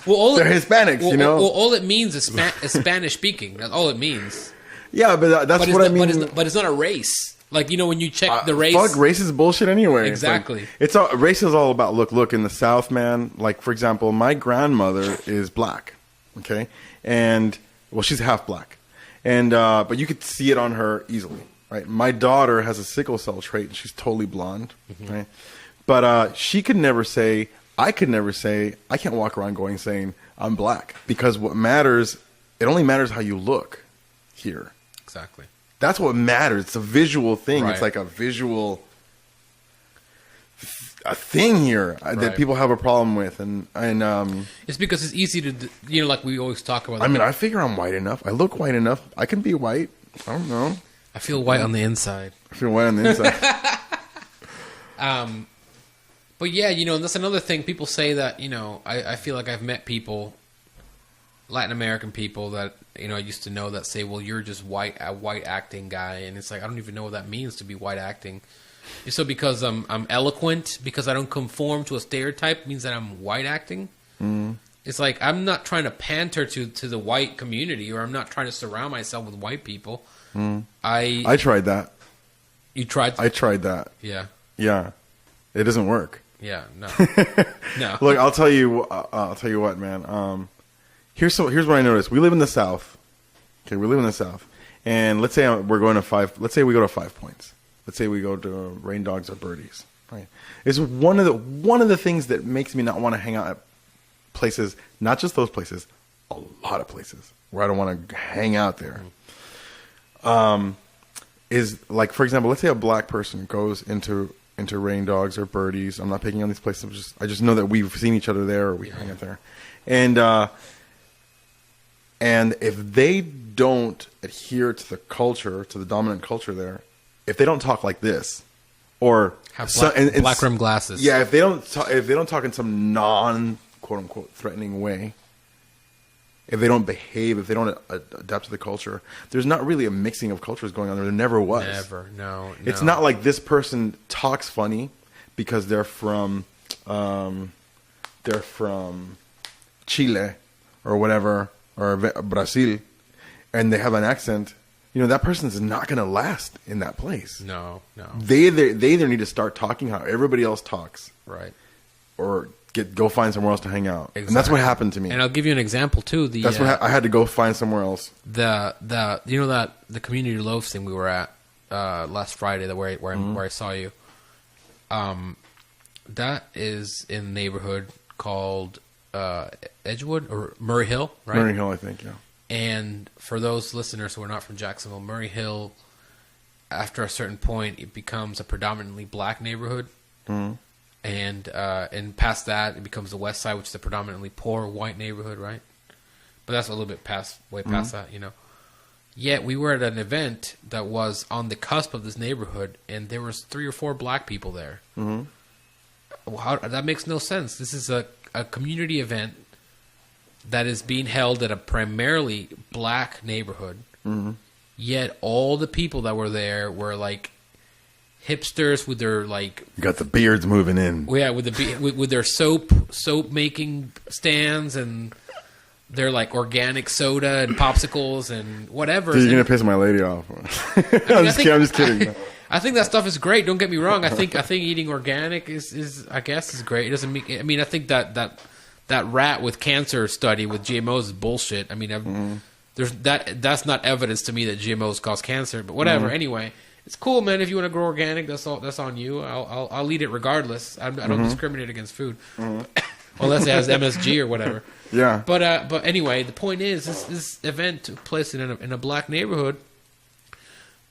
Well, they're Hispanics, Well, all it means is Spanish speaking. That's all it means. Yeah, but that's what I mean. But it's not a race. Like, when you check the race. Fuck, race is bullshit anyway. Exactly. Race is all about, look, in the South, man. Like, for example, my grandmother is black. Okay? And, well, she's half black. And, but you could see it on her easily. Right? My daughter has a sickle cell trait and she's totally blonde. Right? But, she could never say, I could never say, I can't walk around saying I'm black, because what matters, it only matters how you look here. Exactly. That's what matters. It's a visual thing. Right. It's like a visual thing here that people have a problem with, and it's because it's easy to like we always talk about. I mean, I figure I'm white enough. I look white enough. I can be white. I don't know. I feel white on the inside. I feel white on the inside. But yeah, and that's another thing. People say that, I feel like I've met people, Latin American people that, I used to know that say, well, you're just a white acting guy. And it's like, I don't even know what that means to be white acting. So because I'm eloquent, because I don't conform to a stereotype, means that I'm white acting. It's like, I'm not trying to pander to the white community, or I'm not trying to surround myself with white people. I tried that. You tried? I tried that. Yeah. Yeah. It doesn't work. Yeah, no. No. Look, I'll tell you what, man. Here's what I noticed. We live in the South. Okay, we live in the South. And let's say we're going to let's say we go to 5 Points. Let's say we go to Rain Dogs or Birdies. Right? It's one of the things that makes me not want to hang out at places, not just those places, a lot of places where I don't want to hang out there. Is like, for example, let's say a black person goes into Rain Dogs or Birdies. I'm not picking on these places. I just know that we've seen each other there, or we hang out there. And if they don't adhere to the culture, to the dominant culture there, if they don't talk like this, or have black rim glasses, yeah, if they don't talk in some non quote unquote threatening way, if they don't behave, if they don't adapt to the culture, there's not really a mixing of cultures going on there. There never was. Never, no. It's not like this person talks funny because they're from Chile or whatever, or Brazil, and they have an accent. That person's not going to last in that place. No. They either need to start talking how everybody else talks, right, or go find somewhere else to hang out. Exactly. And that's what happened to me. And I'll give you an example too. That's what I had to go find somewhere else. The community loaves thing we were at last Friday, where I saw you. That is in a neighborhood called Edgewood or Murray Hill, right? Murray Hill, I think, yeah. And for those listeners who are not from Jacksonville, Murray Hill, after a certain point, it becomes a predominantly black neighborhood. Mm-hmm. And past that, it becomes the West Side, which is a predominantly poor white neighborhood, right? But that's a little bit way past that, Yet we were at an event that was on the cusp of this neighborhood, and there was 3 or 4 black people there. Mm-hmm. That makes no sense. This is a community event that is being held at a primarily black neighborhood. Mm-hmm. Yet all the people that were there were like hipsters with their like You got the beards moving in. yeah with their soap making stands and their like organic soda and popsicles and whatever. Dude, you're gonna piss my lady off. I'm just kidding. I think that stuff is great. Don't get me wrong. I think eating organic is I guess is great. It doesn't mean. I mean, I think that rat with cancer study with GMOs is bullshit. I mean, that's not evidence to me that GMOs cause cancer. But whatever. Mm-hmm. Anyway, it's cool, man. If you want to grow organic, that's on you. I'll eat it regardless. I don't discriminate against food, unless it has MSG or whatever. Yeah. But anyway, the point is this event took place in a black neighborhood.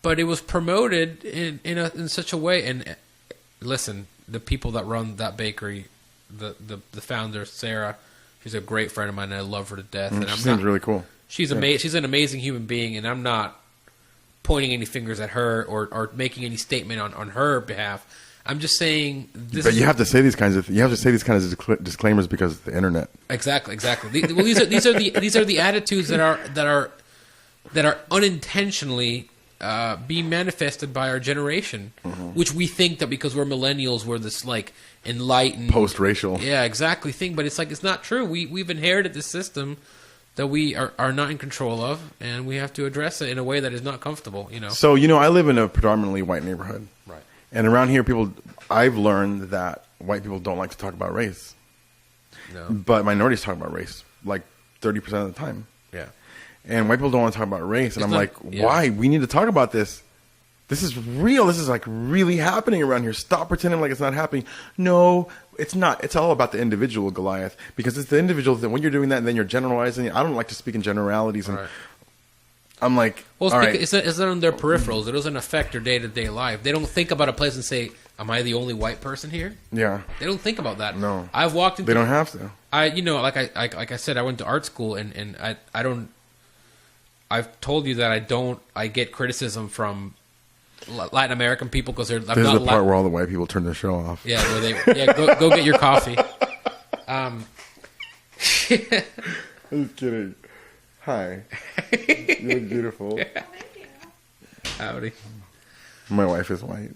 But it was promoted in such a way, and listen, the people that run that bakery, the founder Sarah, she's a great friend of mine, and I love her to death. And she seems really cool. She's She's an amazing human being, and I'm not pointing any fingers at her or making any statement on her behalf. I'm just saying. But you have to say these kinds of disclaimers because of the internet. Exactly. Well, these are the attitudes that are unintentionally. Being manifested by our generation, which we think that because we're millennials, we're this like enlightened, post-racial, yeah, exactly thing. But it's like it's not true. We've inherited this system that we are not in control of, and we have to address it in a way that is not comfortable. You know. So I live in a predominantly white neighborhood, right? And around here, I've learned that white people don't like to talk about race, but minorities talk about race like 30% of the time. Yeah. And white people don't want to talk about race. And I'm like, why? We need to talk about this. This is real. This is like really happening around here. Stop pretending like it's not happening. No, it's not. It's all about the individual, Goliath. Because it's the individual that when you're doing that and then you're generalizing. I don't like to speak in generalities. And I'm like, well, it's not on their peripherals. It doesn't affect their day-to-day life. They don't think about a place and say, am I the only white person here? Yeah. They don't think about that. No. I've walked into... They don't have to. Like I said, I went to art school and I don't... I've told you that I get criticism from Latin American people because they're. This is the part where all the white people turn their show off. Yeah, go get your coffee. I'm just kidding. Hi, you look beautiful. Howdy. My wife is white.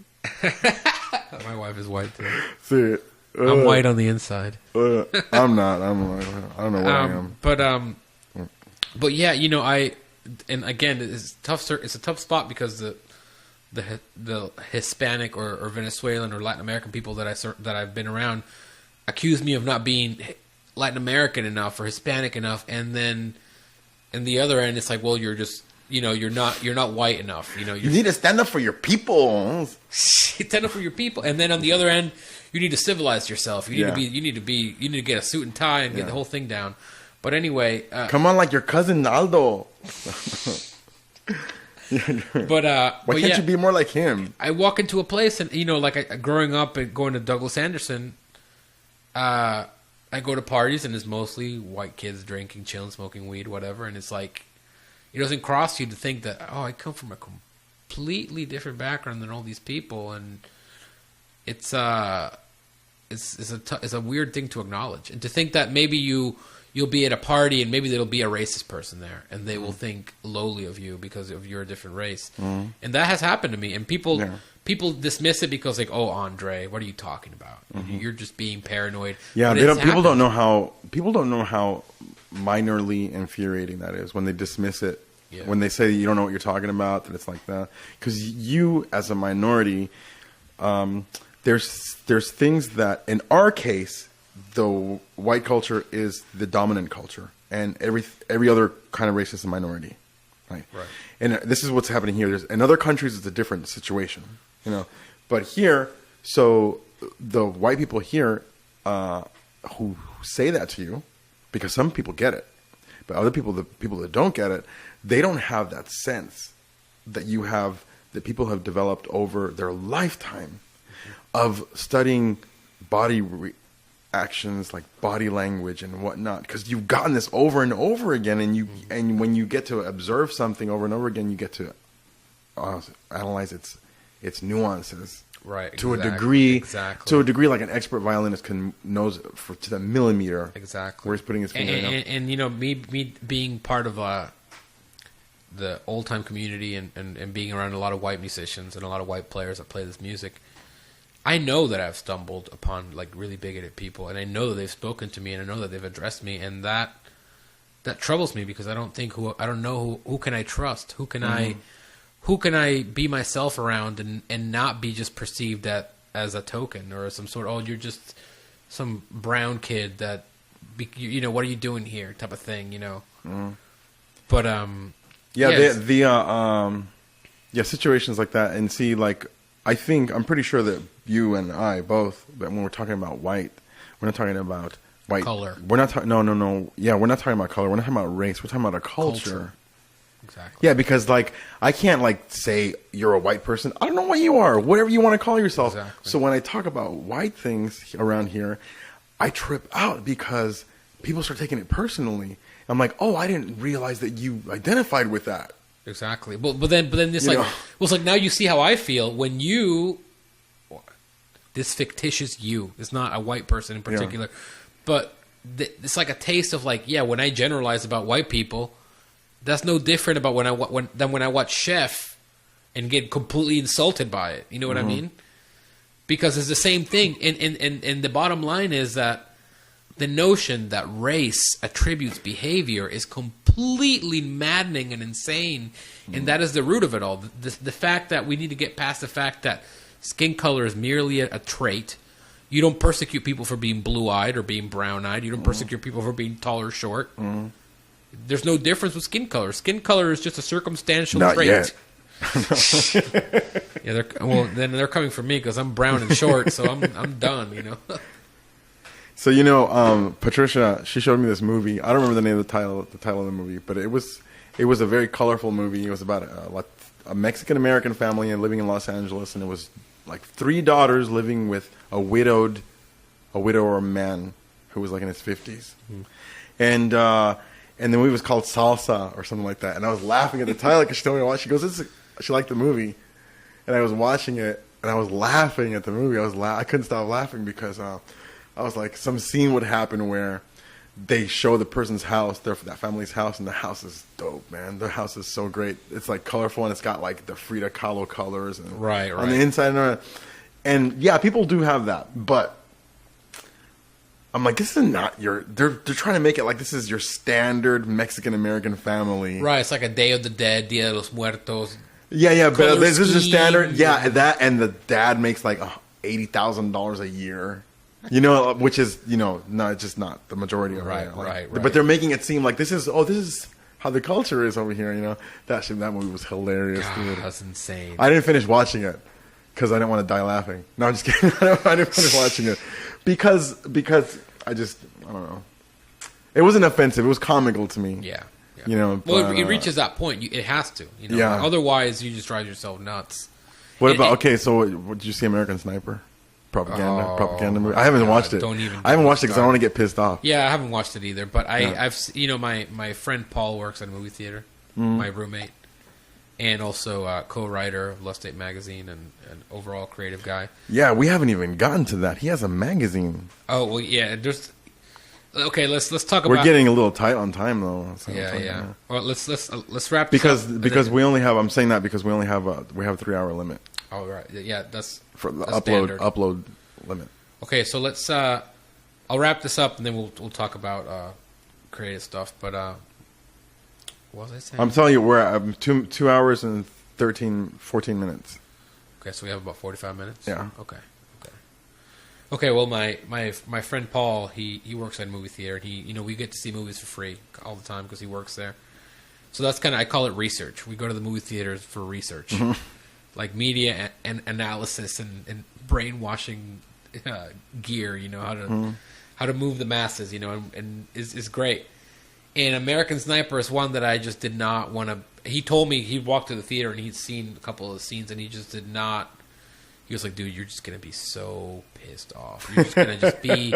My wife is white too. See, I'm white on the inside. I'm not. I don't know what I am. But yeah, and again, it's tough. It's a tough spot because the Hispanic or Venezuelan or Latin American people that I've been around accuse me of not being Latin American enough or Hispanic enough, and then in the other end, it's like, well, you're just you're not white enough. You need to stand up for your people. Stand up for your people, and then on the other end, you need to civilize yourself. You need to get a suit and tie and get the whole thing down. But anyway, come on, like your cousin Aldo. But why can't you be more like him? I walk into a place and growing up and going to Douglas Anderson, I go to parties and it's mostly white kids drinking, chilling, smoking weed, whatever. And it's like it doesn't cross you to think that I come from a completely different background than all these people, and it's a weird thing to acknowledge, and to think that maybe you'll be at a party and maybe there'll be a racist person there and they will think lowly of you because of your different race. And that has happened to me. And people dismiss it because like, oh, Andre, what are you talking about? You're just being paranoid. Yeah, people don't know how minorly infuriating that is when they dismiss it. Yeah. When they say you don't know what you're talking about, that it's like that. Because you, as a minority, there's things that, in our case, the white culture is the dominant culture, and every other kind of race is a minority, right? And this is what's happening here. In other countries, it's a different situation, But here, so the white people here who say that to you, because some people get it, but other people, the people that don't get it, they don't have that sense that you have, that people have developed over their lifetime of studying body actions, like body language and whatnot, because you've gotten this over and over again, and when you get to observe something over and over again, you get to analyze its nuances. Right. To exactly, a degree. Exactly. To a degree, like an expert violinist knows to the millimeter. Exactly. Where he's putting his finger. And you know, me being part of the old time community and being around a lot of white musicians and a lot of white players that play this music, I know that I've stumbled upon like really bigoted people, and I know that they've spoken to me, and I know that they've addressed me, and that troubles me because I don't know who can I trust, who can I be myself around and not be just perceived as a token or some sort of, you're just some brown kid that you know, what are you doing here type of thing, you know. But situations like that. And see, like, I'm pretty sure that you and I both, that when we're talking about white, we're not talking about white color. We're not talking. No. Yeah, we're not talking about color. We're not talking about race. We're talking about a culture. Exactly. Yeah, because like I can't like say you're a white person. I don't know what you are. Whatever you want to call yourself. Exactly. So when I talk about white things around here, I trip out because people start taking it personally. I'm like, oh, I didn't realize that you identified with that. Exactly. But then it's like, well, it's like now you see how I feel when this fictitious you is not a white person in particular, but it's like a taste of like, when I generalize about white people, that's no different about when I watch Chef and get completely insulted by it. You know what I mean? Because it's the same thing. And the bottom line is that the notion that race attributes behavior is completely maddening and insane, and that is the root of it all. The fact that we need to get past the fact that skin color is merely a trait. You don't persecute people for being blue-eyed or being brown-eyed. You don't persecute people for being tall or short. There's no difference with skin color. Skin color is just a circumstantial trait. Yet. Then they're coming for me because I'm brown and short, so I'm done. You know. So Patricia, she showed me this movie. I don't remember the name of the title of the movie, but it was a very colorful movie. It was about a Mexican American family and living in Los Angeles, and it was like 3 daughters living with a widower man who was like in his 50s, and the movie was called Salsa or something like that. And I was laughing at the title because she told me to watch. She goes, she liked the movie, and I was watching it and I was laughing at the movie. I couldn't stop laughing because I was like, some scene would happen where they show the person's house, that family's house, and the house is dope, man. The house is so great. It's like colorful, and it's got like the Frida Kahlo colors and on the inside. And yeah, people do have that, but I'm like, this is not they're trying to make it like this is your standard Mexican American family. Right, it's like a Day of the Dead, Dia de los Muertos. Yeah, but this is a standard. Yeah, that, and the dad makes like $80,000 a year. You know, which is, no, it's just not the majority of it. Right. But they're making it seem like this is how the culture is over here, you know. That movie was hilarious, dude. That's insane. I didn't finish watching it because I didn't want to die laughing. No, I'm just kidding. I didn't finish watching it because I don't know. It wasn't offensive. It was comical to me. Yeah. You know. Well, it reaches that point. It has to. You know. Yeah. Otherwise, you just drive yourself nuts. What about? So did you see American Sniper? Propaganda movie. I haven't watched it. I haven't watched it because I don't want to get pissed off. Yeah, I haven't watched it either. But I've my friend Paul works at a movie theater. My roommate, and also co-writer of Elucidate magazine and an overall creative guy. Yeah, we haven't even gotten to that. He has a magazine. Oh well, yeah. Okay, let's talk about. We're getting a little tight on time though. So yeah. Well, let's wrap this because we only have. I'm saying that because we have a 3-hour limit. Oh right, yeah. That's for the that's upload limit. Okay, so let's. I'll wrap this up and then we'll talk about creative stuff. But what was I saying? I'm telling you, we're at 2 hours and 14 minutes. Okay, so we have about 45 minutes. Yeah. Okay. Well, my friend Paul, he works at a movie theater. And we get to see movies for free all the time because he works there. So that's I call it research. We go to the movie theaters for research. Like media and analysis and brainwashing gear, how to move the masses, and is great. And American Sniper is one that I just did not want to. He told me he'd walked to the theater and he'd seen a couple of the scenes and he just did not. He was like, "Dude, you're just gonna be so pissed off. You're just gonna just be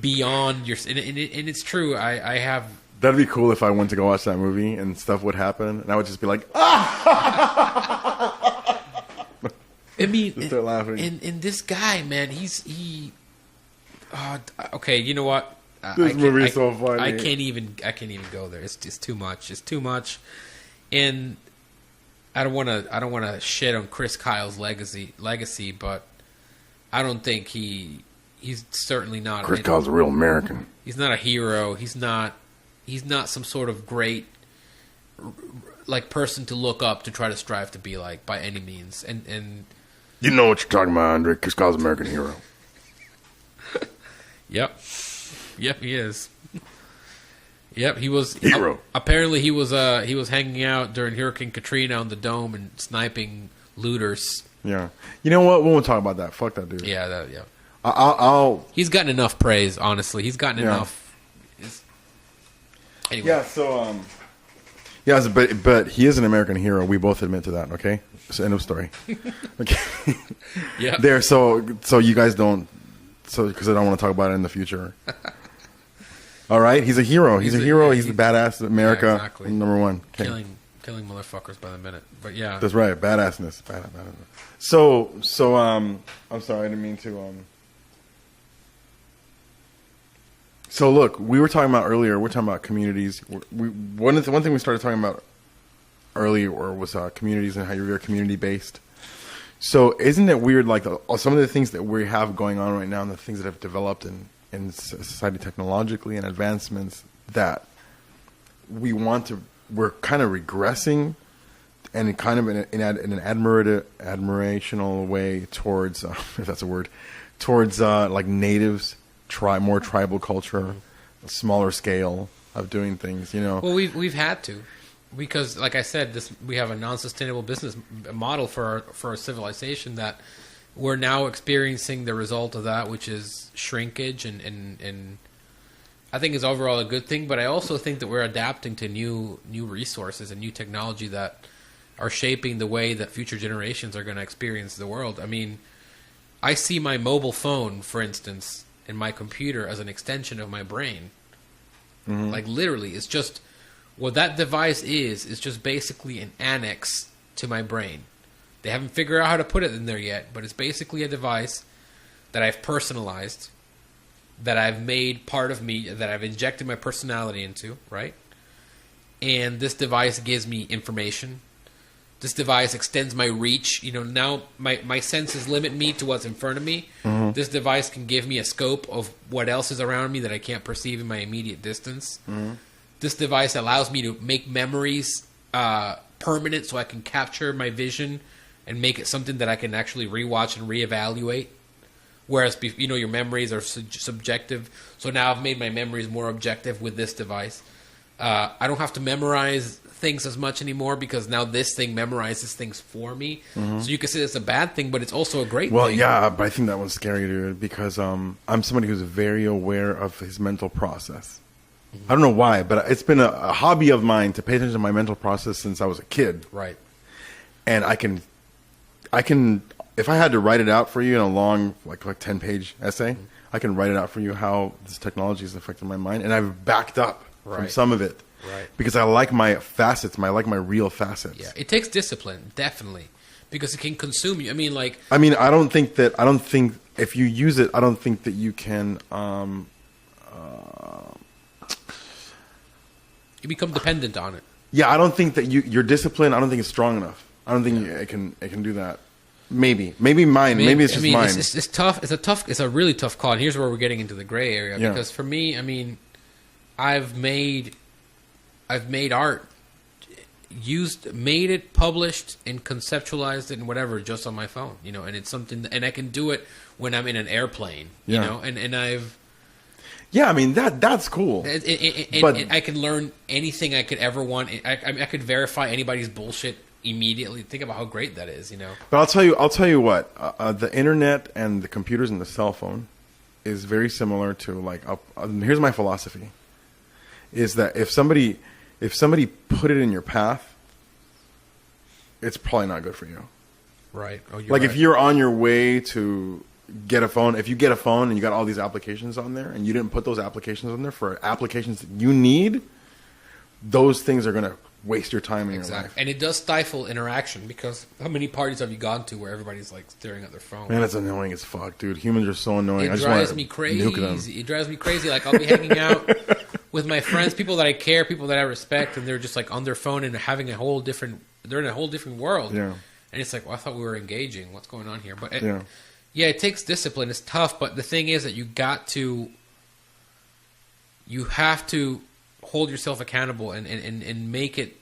beyond your." And it's true. I have. That'd be cool if I went to go watch that movie and stuff would happen and I would just be like, I mean, Just start laughing. And this guy, man, okay, you know what? This movie is so funny. I can't even go there. It's just too much. It's too much. And I don't want to shit on Chris Kyle's legacy, but I don't think he's certainly not. Chris Kyle's a real American. He's not a hero. He's not some sort of great like person to look up to try to strive to be like by any means. And you know what you're talking about, Andre. Chris Kyle's an American hero. Yep, he is. Yep, he was hero. Apparently, he was hanging out during Hurricane Katrina on the dome and sniping looters. Yeah, you know what? We won't talk about that. Fuck that dude. Yeah, I'll. He's gotten enough praise. Honestly, he's gotten enough. Anyway. Yeah. So yeah, but he is an American hero. We both admit to that. Okay. So end of story. Okay. Yeah. There. So you guys don't. So because I don't want to talk about it in the future. All right, he's a hero. He's a hero. He's the badass of America. Yeah, exactly. Number one. Okay. Killing motherfuckers by the minute. But yeah. That's right. Badassness. So I'm sorry, I didn't mean to So look, we were talking about earlier, we're talking about communities. One thing we started talking about earlier was communities and how you're community based. So isn't it weird, like some of the things that we have going on right now and the things that have developed in society technologically and advancements that we're kind of regressing and kind of in an admirational way towards, if that's a word, towards like natives, more tribal culture, a smaller scale of doing things, you know. Well, we've had to. Because, like I said, we have a non-sustainable business model for our civilization that we're now experiencing the result of that, which is shrinkage, and I think is overall a good thing. But I also think that we're adapting to new resources and new technology that are shaping the way that future generations are going to experience the world. I mean, I see my mobile phone, for instance, and my computer as an extension of my brain. Mm-hmm. Like literally, it's just. What that device is just basically an annex to my brain. They haven't figured out how to put it in there yet, but it's basically a device that I've personalized, that I've made part of me, that I've injected my personality into, right? And this device gives me information. This device extends my reach. You know, now my senses limit me to what's in front of me. Mm-hmm. This device can give me a scope of what else is around me that I can't perceive in my immediate distance. Mm-hmm. This device allows me to make memories permanent so I can capture my vision and make it something that I can actually rewatch and reevaluate. Whereas, your memories are subjective. So now I've made my memories more objective with this device. I don't have to memorize things as much anymore because now this thing memorizes things for me. Mm-hmm. So you can say it's a bad thing, but it's also a great thing. Well, yeah, but I think that one's scary, dude, because I'm somebody who's very aware of his mental process. I don't know why, but it's been a hobby of mine to pay attention to my mental process since I was a kid. Right. And I can, if I had to write it out for you in a long, like 10-page essay, mm-hmm. I can write it out for you how this technology has affected my mind. And I've backed up from some of it. Right. Because I like my facets, I like my real facets. Yeah, it takes discipline, definitely. Because it can consume you. I don't think if you use it, I don't think that you can, you become dependent on it. Yeah, I don't think that your discipline. I don't think it's strong enough. I don't think it can do that. Maybe mine. Maybe it's just mine. It's tough. It's a really tough call. And here's where we're getting into the gray area. Yeah. Because for me, I've made art, made it, published, and conceptualized it and whatever just on my phone. And it's something, and I can do it when I'm in an airplane. And I've. Yeah, that's cool. But I can learn anything I could ever want. I could verify anybody's bullshit immediately. Think about how great that is, But I'll tell you what. The internet and the computers and the cell phone is very similar to here's my philosophy: is that if somebody put it in your path, it's probably not good for you. Right. Oh, you're right. If you're on your way to get a phone, if you get a phone and you got all these applications on there and you didn't put those applications on there for applications that you need, those things are going to waste your time in your Exactly. life. And it does stifle interaction, because how many parties have you gone to where everybody's like staring at their phone? Man, it's annoying as fuck, dude. Humans are so annoying. It I just drives wanna me nuke them. crazy. It drives me crazy. Like, I'll be hanging out with my friends, people that I care, people that I respect, and they're just like on their phone and having they're in a whole different world. Yeah. And it's like, well, I thought we were engaging. What's going on here? But Yeah. it takes discipline. It's tough, but the thing is that you have to hold yourself accountable and make it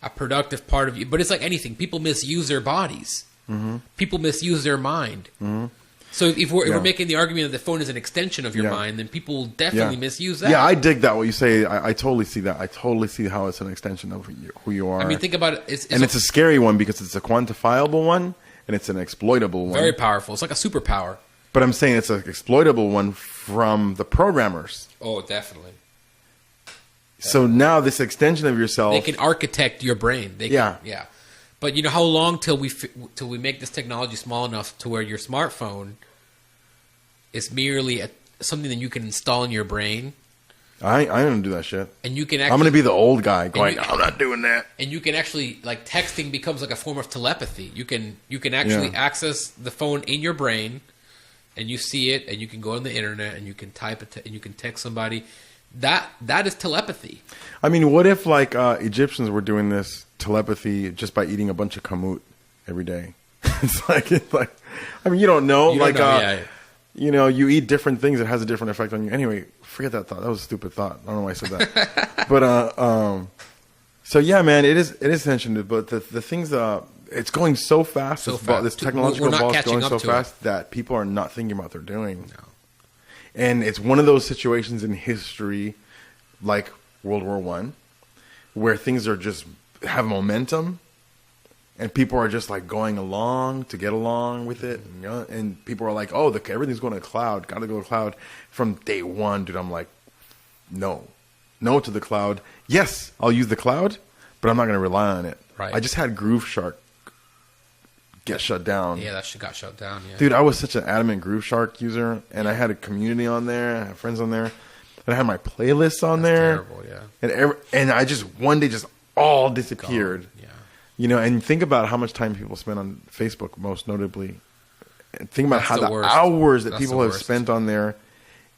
a productive part of you. But it's like anything. People misuse their bodies. Mm-hmm. People misuse their mind. Mm-hmm. So if we're making the argument that the phone is an extension of your mind, then people definitely misuse that. Yeah, I dig that, what you say. I totally see that. I totally see how it's an extension of who you are. I mean, think about it. It's a scary one because it's a quantifiable one and it's an exploitable one. Very powerful. It's like a superpower. But I'm saying it's an exploitable one from the programmers. Oh, definitely. So now this extension of yourself... They can architect your brain. Yeah. But you know how long till we make this technology small enough to where your smartphone is merely something that you can install in your brain? I don't do that shit. And you can actually, I'm going to be the old guy going, I'm not doing that. And you can actually, like, texting becomes like a form of telepathy. You can actually access the phone in your brain, and you see it, and you can go on the internet, and you can type it, and you can text somebody. That is telepathy. I mean, what if like Egyptians were doing this telepathy just by eating a bunch of kamut every day? it's like I mean, you don't know. You know, you eat different things, it has a different effect on you. Anyway, forget that thought. That was a stupid thought. I don't know why I said that. But so yeah, man, it is tension. But the things it's going so fast. This technological ball is going so fast that people are not thinking about what they're doing. No. And it's one of those situations in history, like World War I, where things are just have momentum, and people are just like going along to get along with it. You know? And people are like, "Oh, everything's going to the cloud. Got to go to the cloud." From day one, dude, I'm like, no to the cloud. Yes, I'll use the cloud, but I'm not going to rely on it. Right. I just had Groove Shark get shut down. Yeah, that shit got shut down. Yeah. Dude, I was such an adamant Groove Shark user, and I had a community on there, I had friends on there, and I had my playlists on there. Terrible, yeah. And I just one day just all disappeared. Gone. Yeah. You know, and think about how much time people spend on Facebook, most notably. And think about how the hours that people have spent on there,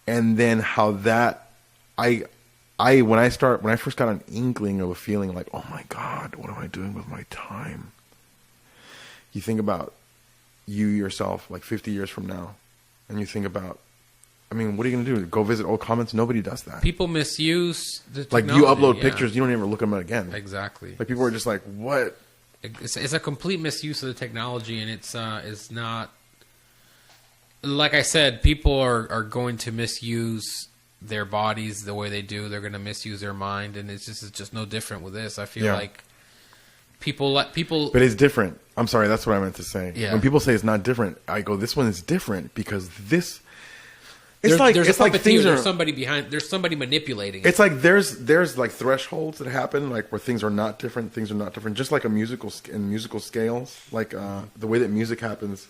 and then how that when I first got an inkling of a feeling like, oh my God, what am I doing with my time? You think about you yourself like 50 years from now, and you think about, I mean, what are you going to do? Go visit old comments? Nobody does that. People misuse the technology. Like, you upload pictures, you don't even look at them again. Exactly. Like, people are just like, what? It's a complete misuse of the technology, and it's not... Like I said, people are going to misuse their bodies the way they do. They're going to misuse their mind, and it's just no different with this. I feel like people... But it's different. I'm sorry, that's what I meant to say. Yeah. When people say it's not different, I go, this one is different because this... There's somebody behind. There's somebody manipulating. It's like there's like thresholds that happen, like where things are not different. Things are not different. Just like musical scales, like the way that music happens.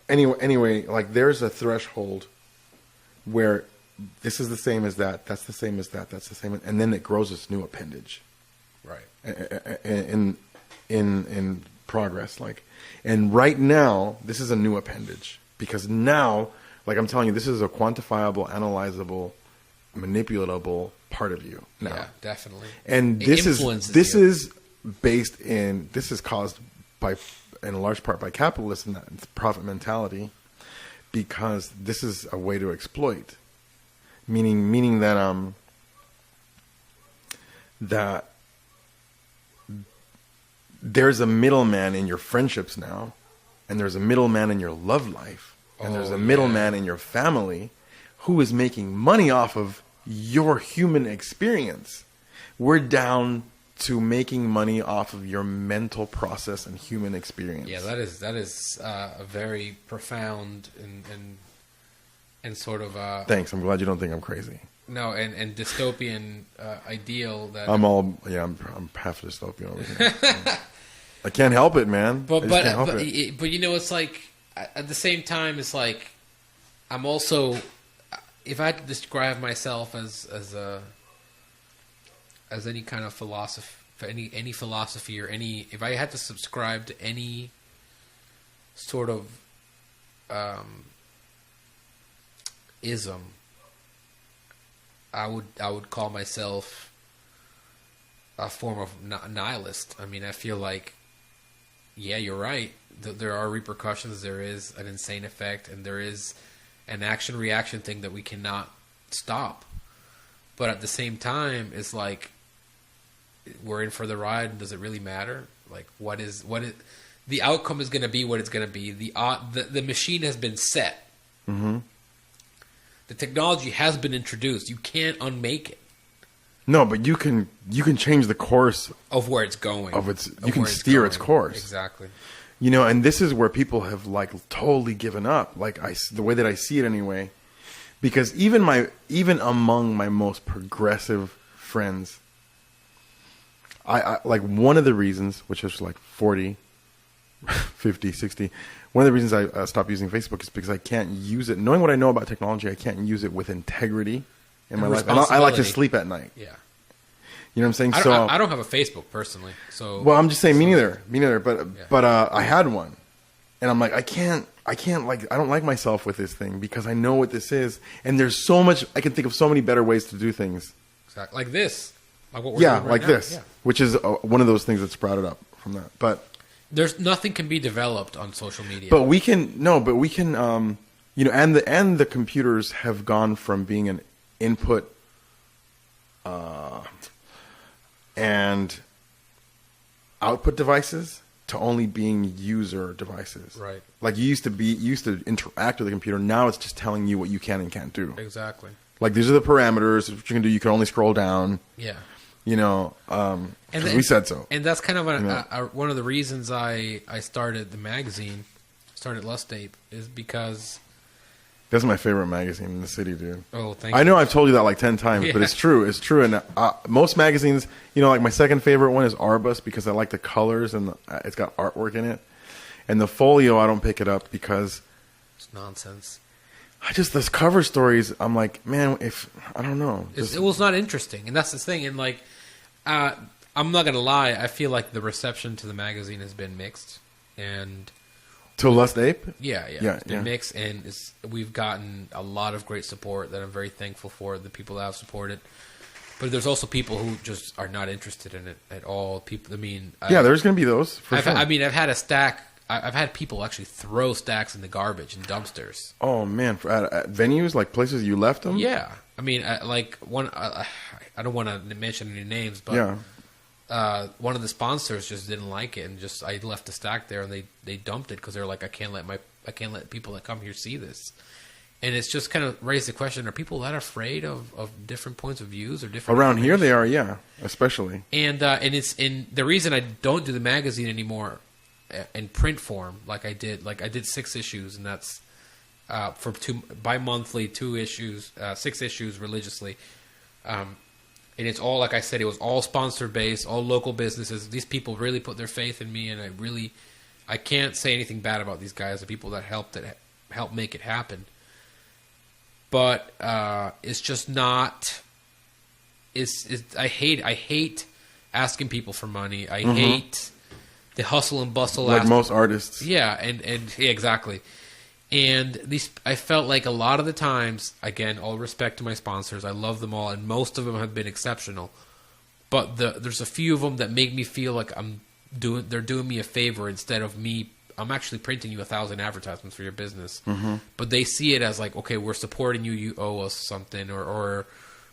Anyway, like there's a threshold where this is the same as that. That's the same as that. That's the same, and then it grows this new appendage. Right. In progress, like, and right now this is a new appendage because now. Like I'm telling you, this is a quantifiable, analyzable, manipulatable part of you now. Yeah, definitely. And this is caused by, in a large part, by capitalism, that profit mentality, because this is a way to exploit. Meaning that that there's a middleman in your friendships now, and there's a middleman in your love life. And there's a middleman in your family who is making money off of your human experience. We're down to making money off of your mental process and human experience. Yeah, that is a very profound and sort of... Thanks. I'm glad you don't think I'm crazy. No, and dystopian ideal that... I'm half dystopian over here. I can't help it, man. But you know, it's like... At the same time, it's like I'm also, if I had to describe myself as any kind of for any philosophy or if I had to subscribe to any sort of ism, I would call myself a form of nihilist. I mean, I feel like, yeah, you're right. There are repercussions. There is an insane effect, and there is an action-reaction thing that we cannot stop. But at the same time, it's like we're in for the ride. Does it really matter? Like, what is the outcome is going to be what it's going to be. The machine has been set. Mm-hmm. The technology has been introduced. You can't unmake it. No, but you can change the course of where it's going. You can steer its course. Exactly. You know, and this is where people have like totally given up. Like the way that I see it anyway, because even among my most progressive friends, I like one of the reasons, which is like 40, 50, 60. One of the reasons I stopped using Facebook is because I can't use it. Knowing what I know about technology, I can't use it with integrity in my life. And I like to sleep at night. Yeah. You know what I'm saying? I don't have a Facebook personally. So well, I'm just saying me neither. But I had one, and I'm like, I don't like myself with this thing because I know what this is, and there's so much. I can think of so many better ways to do things. Exactly. Like this. Like what we're doing right now. This, yeah. Which is one of those things that sprouted up from that. But there's nothing can be developed on social media. But we can, you know, and the computers have gone from being an input and output devices to only being user devices. Right. Like you used to interact with the computer. Now it's just telling you what you can and can't do. Exactly. Like these are the parameters. What you can do. You can only scroll down. Yeah. You know, we said so. And that's kind of one of the reasons I started the magazine, started Elucidate, is because that's my favorite magazine in the city, dude. Oh, thank you. I know I've told you that like 10 times, Yeah. but it's true. It's true. And most magazines, you know, like my second favorite one is Arbus because I like the colors and it's got artwork in it. And the folio, I don't pick it up because it's nonsense. Those cover stories, I'm like, man, I don't know. It was not interesting. And that's the thing. And like, I'm not going to lie. I feel like the reception to the magazine has been mixed. And to Lust Ape? Yeah. It's been mixed. And we've gotten a lot of great support that I'm very thankful for, the people that have supported. But there's also people who just are not interested in it at all. People, there's going to be those. Sure. I've had a stack. I've had people actually throw stacks in the garbage and dumpsters. Oh man, at venues, like places you left them. Yeah, I mean, like one. I don't want to mention any names, but one of the sponsors just didn't like it, and I left the stack there, and they dumped it because they're like, I can't let people that come here see this. And it's just kind of raised the question: are people that afraid of different points of views or different? Around here, they are, yeah, especially. And the reason I don't do the magazine anymore in print form, like I did 6 issues, and that's for bi-monthly 2 issues, 6 issues religiously, and it's all, like I said, it was all sponsor based, all local businesses. These people really put their faith in me, and I can't say anything bad about these guys, the people that helped make it happen. But it's just not. I hate asking people for money. I hate the hustle and bustle, like most artists. Yeah, and yeah, exactly. And I felt like a lot of the times, again, all respect to my sponsors, I love them all, and most of them have been exceptional. But there's a few of them that make me feel like they're doing me a favor instead of me. I'm actually printing you 1,000 advertisements for your business, but they see it as like, okay, we're supporting you. You owe us something, or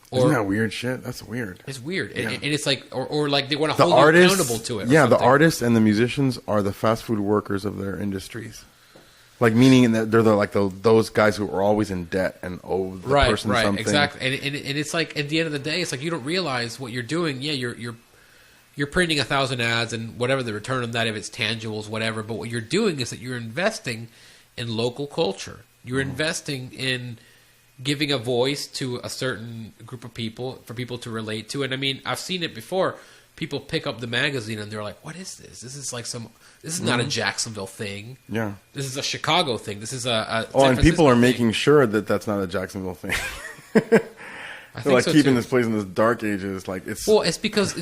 isn't that weird shit? That's weird. It's weird, and it's like, or like they want to hold you accountable to it. Yeah, the artists and the musicians are the fast food workers of their industries. Like meaning that they're those guys who are always in debt and owe the person something. Right, exactly. And it's like at the end of the day, it's like you don't realize what you're doing. Yeah, you're printing 1,000 ads and whatever the return on that, if it's tangibles, whatever. But what you're doing is that you're investing in local culture. You're investing in giving a voice to a certain group of people for people to relate to. And I mean, I've seen it before. People pick up the magazine and they're like, "What is this? This is not a Jacksonville thing. Yeah, this is a Chicago thing. This is a." And people are making sure that that's not a Jacksonville thing. I They're think like so keeping too. this place in this dark ages. Like it's Well, it's because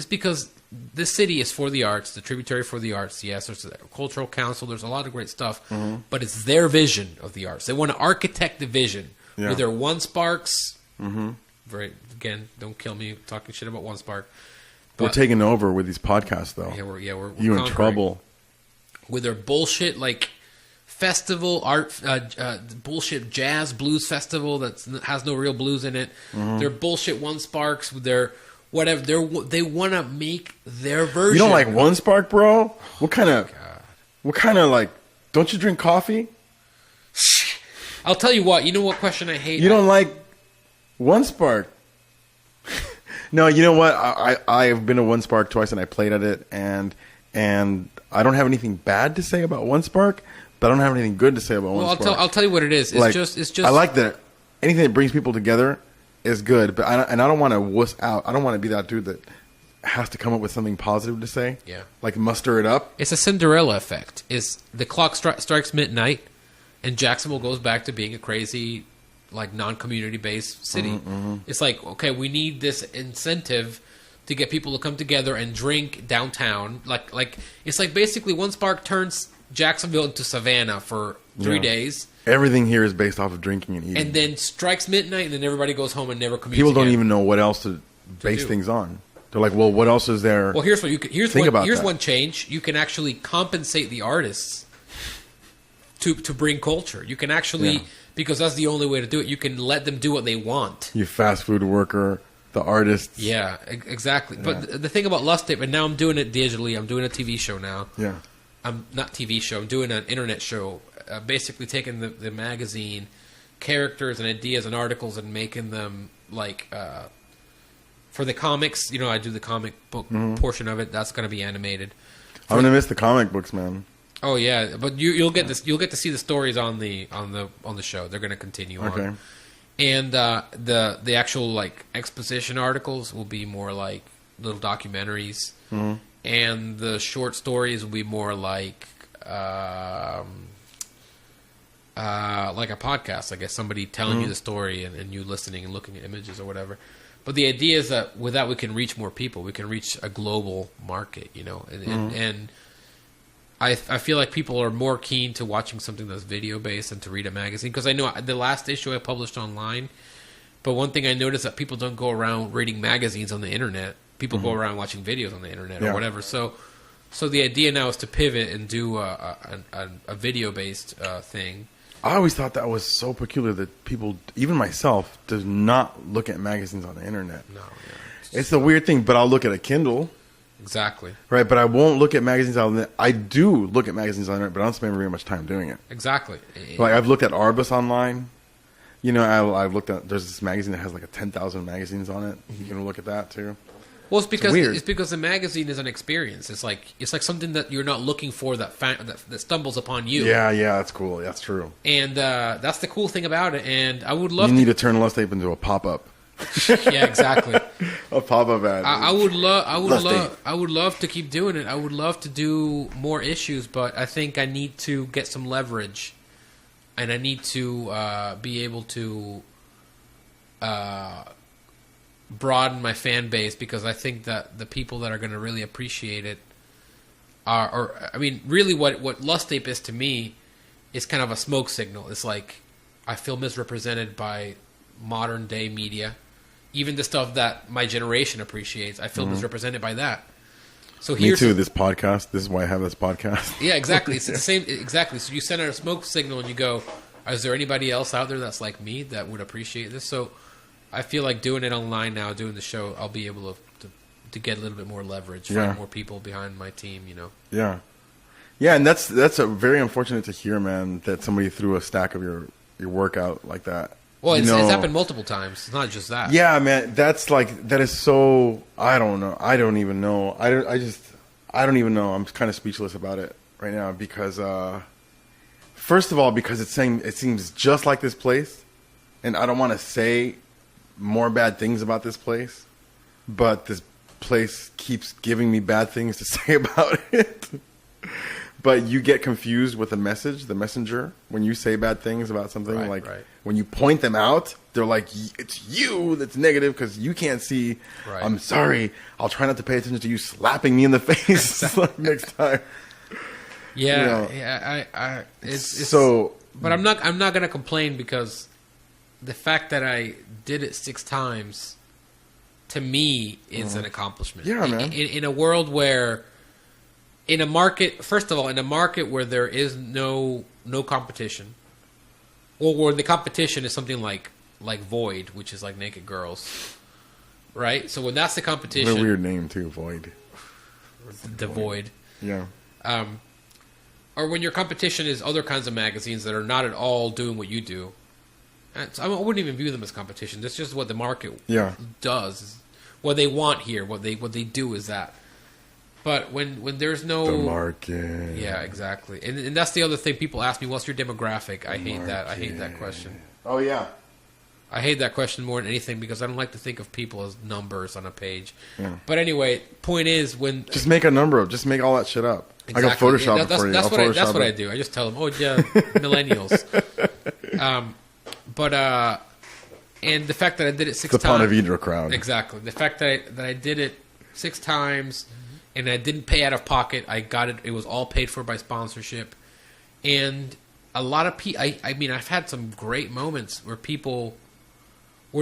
this city is for the arts, the tributary for the arts. Yes, there's a cultural council. There's a lot of great stuff, but it's their vision of the arts. They want to architect the vision with their One Sparks. Very again, don't kill me talking shit about One Spark. we're taking over with these podcasts, though. Yeah, we're you in conquering. trouble. With their bullshit like festival art, bullshit jazz blues festival that has no real blues in it. Their bullshit One Sparks with their whatever. They want to make their version. You don't like One Spark, bro? What kind of like? Don't you drink coffee? I'll tell you what. You know what question I hate? You don't like One Spark? No, you know what? I've been to One Spark twice, and I played at it, and I don't have anything bad to say about One Spark, but I don't have anything good to say about One Spark. I'll tell you what it is. It's just. I like that anything that brings people together is good, but I don't want to wuss out. I don't want to be that dude that has to come up with something positive to say. Yeah, like muster it up. It's a Cinderella effect. Is the clock strikes midnight, and Jacksonville goes back to being a crazy, like non-community based city. It's like, okay, we need this incentive to get people to come together and drink downtown. Like it's like basically One Spark turns Jacksonville into Savannah for 3 days. Everything here is based off of drinking and eating. And then strikes midnight, and then everybody goes home and never commutes. People don't again. even know what else to base do. things on. They're like, well, what else is there? Well, here's what you can. Here's that. one change. You can actually compensate the artists to bring culture. You can actually because that's the only way to do it. You can let them do what they want. You fast food worker, the artists. Yeah, exactly. But the thing about Lust Tape, and now I'm doing it digitally. I'm doing a TV show now. Yeah. I'm not TV show. I'm doing an internet show. Basically taking the magazine characters and ideas and articles and making them like for the comics. You know, I do the comic book portion of it. That's going to be animated. I'm gonna miss the comic books, man. Oh yeah, but you'll get this. You'll get to see the stories on the show. They're going to continue Okay. on. And the actual like exposition articles will be more like little documentaries, and the short stories will be more like a podcast. I guess somebody telling you the story and you listening and looking at images or whatever. But the idea is that with that we can reach more people. We can reach a global market, you know, and I feel like people are more keen to watching something that's video based than to read a magazine, because I know the last issue I published online. But one thing I noticed that people don't go around reading magazines on the internet. People go around watching videos on the internet or whatever. So the idea now is to pivot and do a video based thing. I always thought that was so peculiar that people, even myself, does not look at magazines on the internet. No, It's a weird thing, but I'll look at a Kindle. Exactly. Right, but I won't look at magazines on the. I do look at magazines on the internet, but I don't spend very much time doing it. Exactly. Like I've looked at Arbus online. You know, I've looked at. There's this magazine that has like 10,000 magazines on it. You can look at that too. Well, it's because the magazine is an experience. It's like something that you're not looking for that stumbles upon you. Yeah, that's cool. That's true. And that's the cool thing about it. And I would love. You need to turn Lust Tape into a pop-up. Yeah, exactly. A pop-up ad. I would love to keep doing it. I would love to do more issues, but I think I need to get some leverage, and I need to be able to broaden my fan base, because I think that the people that are going to really appreciate it really what Lust Tape is to me is kind of a smoke signal. It's like I feel misrepresented by modern day media. Even the stuff that my generation appreciates, I feel misrepresented by that. So Me too. This podcast. This is why I have this podcast. Yeah, exactly. It's the same. Exactly. So you send out a smoke signal and you go, "Is there anybody else out there that's like me that would appreciate this?" So I feel like doing it online now, doing the show, I'll be able to get a little bit more leverage, find more people behind my team. You know. Yeah, and that's a very unfortunate to hear, man. That somebody threw a stack of your workout like that. Well, it's happened multiple times. It's not just that. Yeah, man. That is so. I don't know. I don't even know. I don't even know. I'm kind of speechless about it right now because, first of all, because it seems just like this place, and I don't want to say more bad things about this place, but this place keeps giving me bad things to say about it. But you get confused with the messenger, when you say bad things about something. Right. When you point them out, they're like, it's you that's negative because you can't see. Right. I'm sorry. I'll try not to pay attention to you slapping me in the face next time. Yeah, it's so. But I'm not gonna complain because the fact that I did it 6 times, to me, is an accomplishment. Yeah, man. In a world where, in a market where there is no competition, or where the competition is something like Void, which is like naked girls, right? So when that's the competition, What a weird name too, Void. The Void. Yeah. Or when your competition is other kinds of magazines that are not at all doing what you do. I wouldn't even view them as competition. That's just what the market does. What they want here, what they do is that. But when there's no... The market. Yeah, exactly. And that's the other thing. People ask me, what's your demographic? I hate that question. Oh, yeah. I hate that question more than anything because I don't like to think of people as numbers on a page. Yeah. But anyway, point is when... Just make a number. Just make all that shit up. Exactly. I can Photoshop it for you. That's what I do. I just tell them, oh, yeah, millennials. And the fact that I did it 6 times... The Ponte Vedra crowd. Exactly. The fact that I did it 6 times and I didn't pay out of pocket. I got it. It was all paid for by sponsorship. And a lot of people... I mean, I've had some great moments where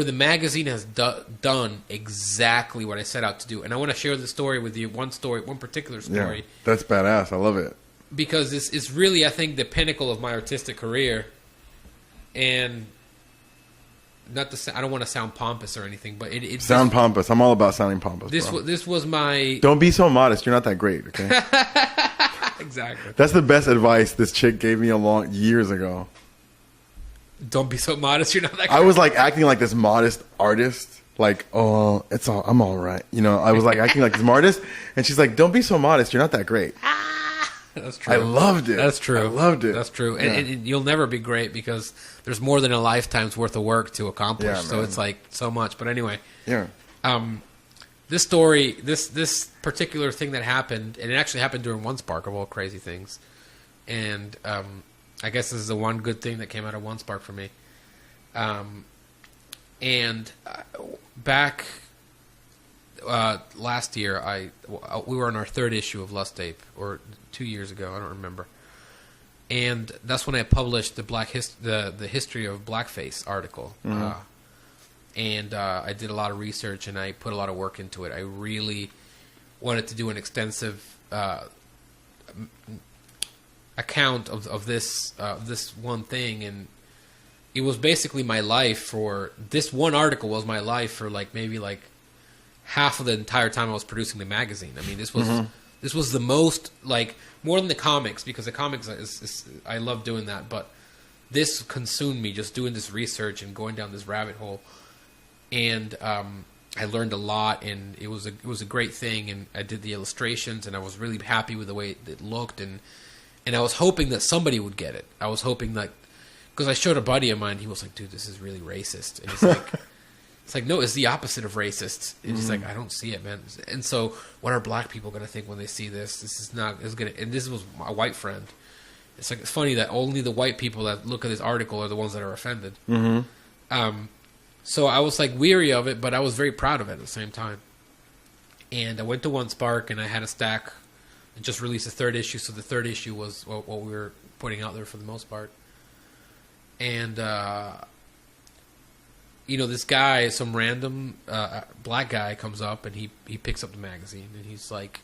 the magazine has done exactly what I set out to do. And I want to share the story with you, one particular story. Yeah, that's badass. I love it. Because this is really, I think, the pinnacle of my artistic career. And I don't want to sound pompous or anything, but it sound pompous. I'm all about sounding pompous. This was my... Don't be so modest. You're not that great, okay? Exactly. That's the best advice this chick gave me years ago. Don't be so modest. You're not that great. I was like acting like this modest artist. Like, oh, I'm all right. You know, I was like acting like this artist. And she's like, don't be so modest. You're not that great. That's true. I loved it. That's true. I loved it. That's true. Yeah. And you'll never be great because there's more than a lifetime's worth of work to accomplish. Yeah, so it's like so much. But anyway. Yeah. This story, this particular thing that happened, and it actually happened during One Spark of all crazy things. And I guess this is the one good thing that came out of One Spark for me. Back last year, we were on our 3rd issue of Lust Ape, or 2 years ago, I don't remember. And that's when I published the history of blackface article. Mm-hmm. I did a lot of research and I put a lot of work into it. I really wanted to do an extensive account of this one thing, and it was basically my life for this one article was my life for maybe half of the entire time I was producing the magazine. I mean, this was the most more than the comics, because the comics I love doing that, but this consumed me just doing this research and going down this rabbit hole. And I learned a lot, and it was a great thing. And I did the illustrations, and I was really happy with the way it looked, and I was hoping that somebody would get it. I was hoping that, because I showed a buddy of mine, he was like, "Dude, this is really racist," and he's like. It's like, no, it's the opposite of racist. It's just like, I don't see it, man. And so, what are black people going to think when they see this? This is not, it's going to, and this was my white friend. It's like, it's funny that only the white people that look at this article are the ones that are offended. Mm-hmm. So I was weary of it, but I was very proud of it at the same time. And I went to One Spark, and I had a stack. I just released the 3rd issue, so the 3rd issue was what we were putting out there for the most part. And, this guy, some random black guy comes up, and he picks up the magazine, and he's like,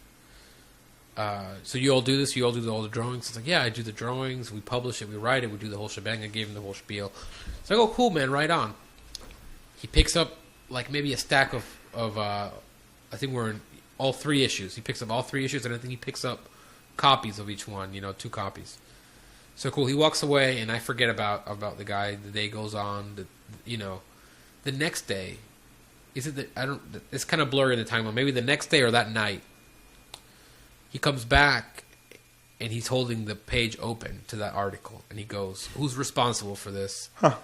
so you all do this? You all do all the drawings? It's like, yeah, I do the drawings. We publish it. We write it. We do the whole shebang. I gave him the whole spiel. So I go, cool, man, right on. He picks up, maybe a stack of I think we're in all 3 issues. He picks up all 3 issues, and I think he picks up copies of each one, 2 copies. So cool. He walks away, and I forget about the guy. The day goes on, the next day, it's kind of blurry in the timeline. Maybe the next day or that night, he comes back and he's holding the page open to that article, and he goes, "Who's responsible for this?" Huh.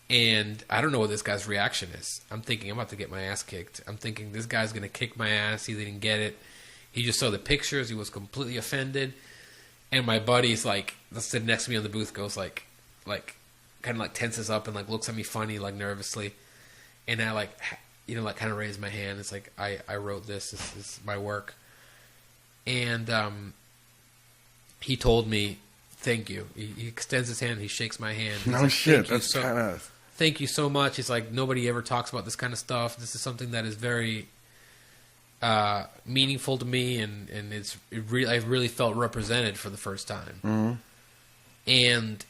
And I don't know what this guy's reaction is. I'm thinking I'm about to get my ass kicked. I'm thinking this guy's going to kick my ass. He didn't get it. He just saw the pictures. He was completely offended. And my buddy's like, sitting next to me on the booth, goes like kind of like tenses up and like looks at me funny, like nervously. And I like, you know, like kind of raise my hand. It's like, I wrote this. This is my work. And he told me, thank you. He extends his hand. He shakes my hand. He's No like, shit. That's kind of... Thank you so much. He's like, nobody ever talks about this kind of stuff. This is something that is very meaningful to me, and I really felt represented for the first time. Mm-hmm. And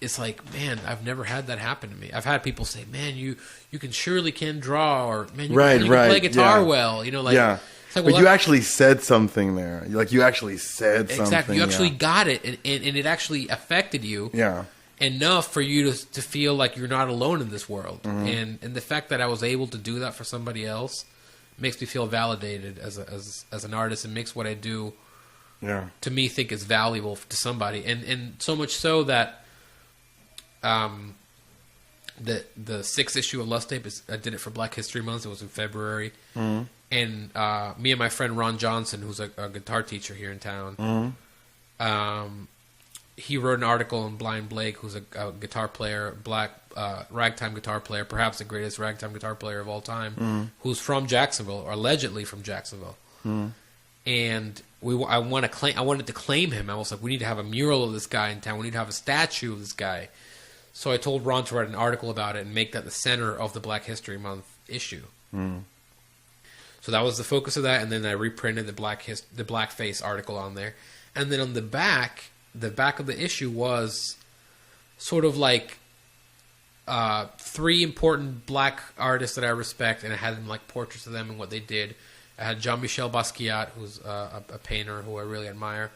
it's like, man, I've never had that happen to me. I've had people say, man, you can draw, or man, you can play guitar well. You know, like, yeah. Like, but you actually said something there. Like, you actually said something. Exactly. You actually got it, and it actually affected you. Yeah. Enough for you to feel like you're not alone in this world. Mm-hmm. And the fact that I was able to do that for somebody else makes me feel validated as an artist, and makes what I do, to me, think is valuable to somebody. And so much so that the 6th issue of Lust Tape I did it for Black History Month. It was in February. Mm-hmm. And me and my friend Ron Johnson, who's a guitar teacher here in town, he wrote an article on Blind Blake, who's a guitar player, black ragtime guitar player, perhaps the greatest ragtime guitar player of all time, who's from Jacksonville, or allegedly from Jacksonville. And I wanted to claim him. I was like, we need to have a mural of this guy in town. We need to have a statue of this guy. So I told Ron to write an article about it and make that the center of the Black History Month issue. So that was the focus of that, and then I reprinted the Blackface article on there. And then on the back of the issue was sort of like 3 important black artists that I respect, and I had them like portraits of them and what they did. I had Jean-Michel Basquiat, who's a painter who I really admire,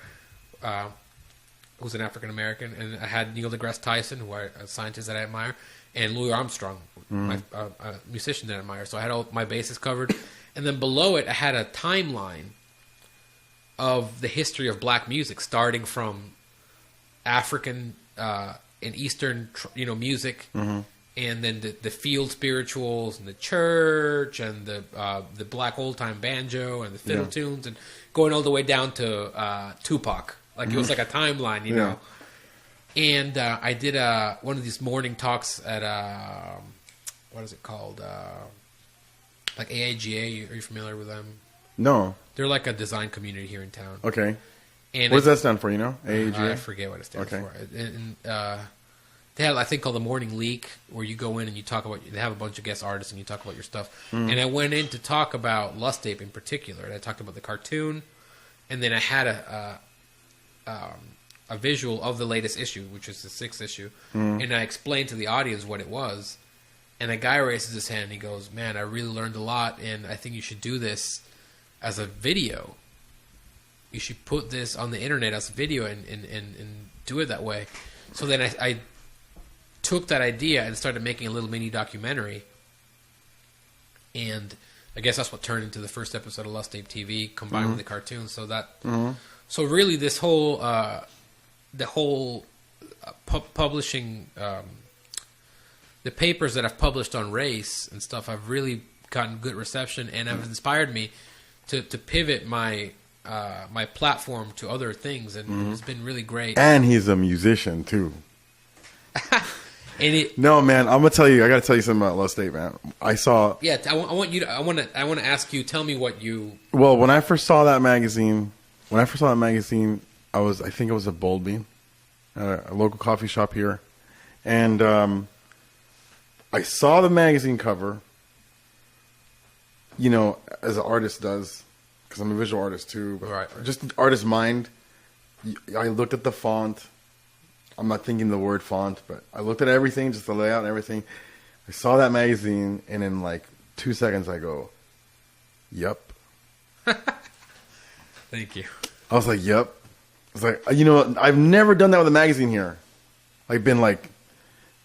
who's an African American, and I had Neil deGrasse Tyson, a scientist that I admire, and Louis Armstrong, a musician that I admire. So I had all my bases covered, and then below it I had a timeline of the history of black music, starting from African and Eastern, music, and then the field spirituals and the church and the black old time banjo and the fiddle tunes, and going all the way down to Tupac. Like it was like a timeline, you know. And I did one of these morning talks at what is it called? Like AIGA. Are you familiar with them? No. They're like a design community here in town. Okay. And what does that stand for, you know? AIGA? I forget what it stands for. And they had a thing called the Morning Leak, where you go in and you talk about, they have a bunch of guest artists and you talk about your stuff. And I went in to talk about Lust Tape in particular. And I talked about the cartoon, and then I had a visual of the latest issue, which is the 6th issue. And I explained to the audience what it was. And a guy raises his hand and he goes, man, I really learned a lot, and I think you should do this as a video. You should put this on the internet as a video and do it that way. So then I took that idea and started making a little mini documentary. And I guess that's what turned into the first episode of Lust Tape TV, combined with the cartoon. So that, so really, this whole, the whole publishing, the papers that I've published on race and stuff, I've really gotten good reception, and have inspired me to pivot my my platform to other things, and it's been really great. And he's a musician too. And no, man, I'm gonna tell you. I gotta tell you something about Lust Tape, man. I saw. Yeah, I want to ask you. Tell me what you. Well, when I first saw that magazine, I think it was a Bold Bean, at a local coffee shop here, and I saw the magazine cover. You know, as an artist does, because I'm a visual artist too. Right. Just artist mind. I looked at the font. I'm not thinking the word font, but I looked at everything, just the layout and everything. I saw that magazine, and in like 2 seconds, I go, "Yep." Thank you. I was like, "Yep." I was like, you know, I've never done that with a magazine here. I've been like,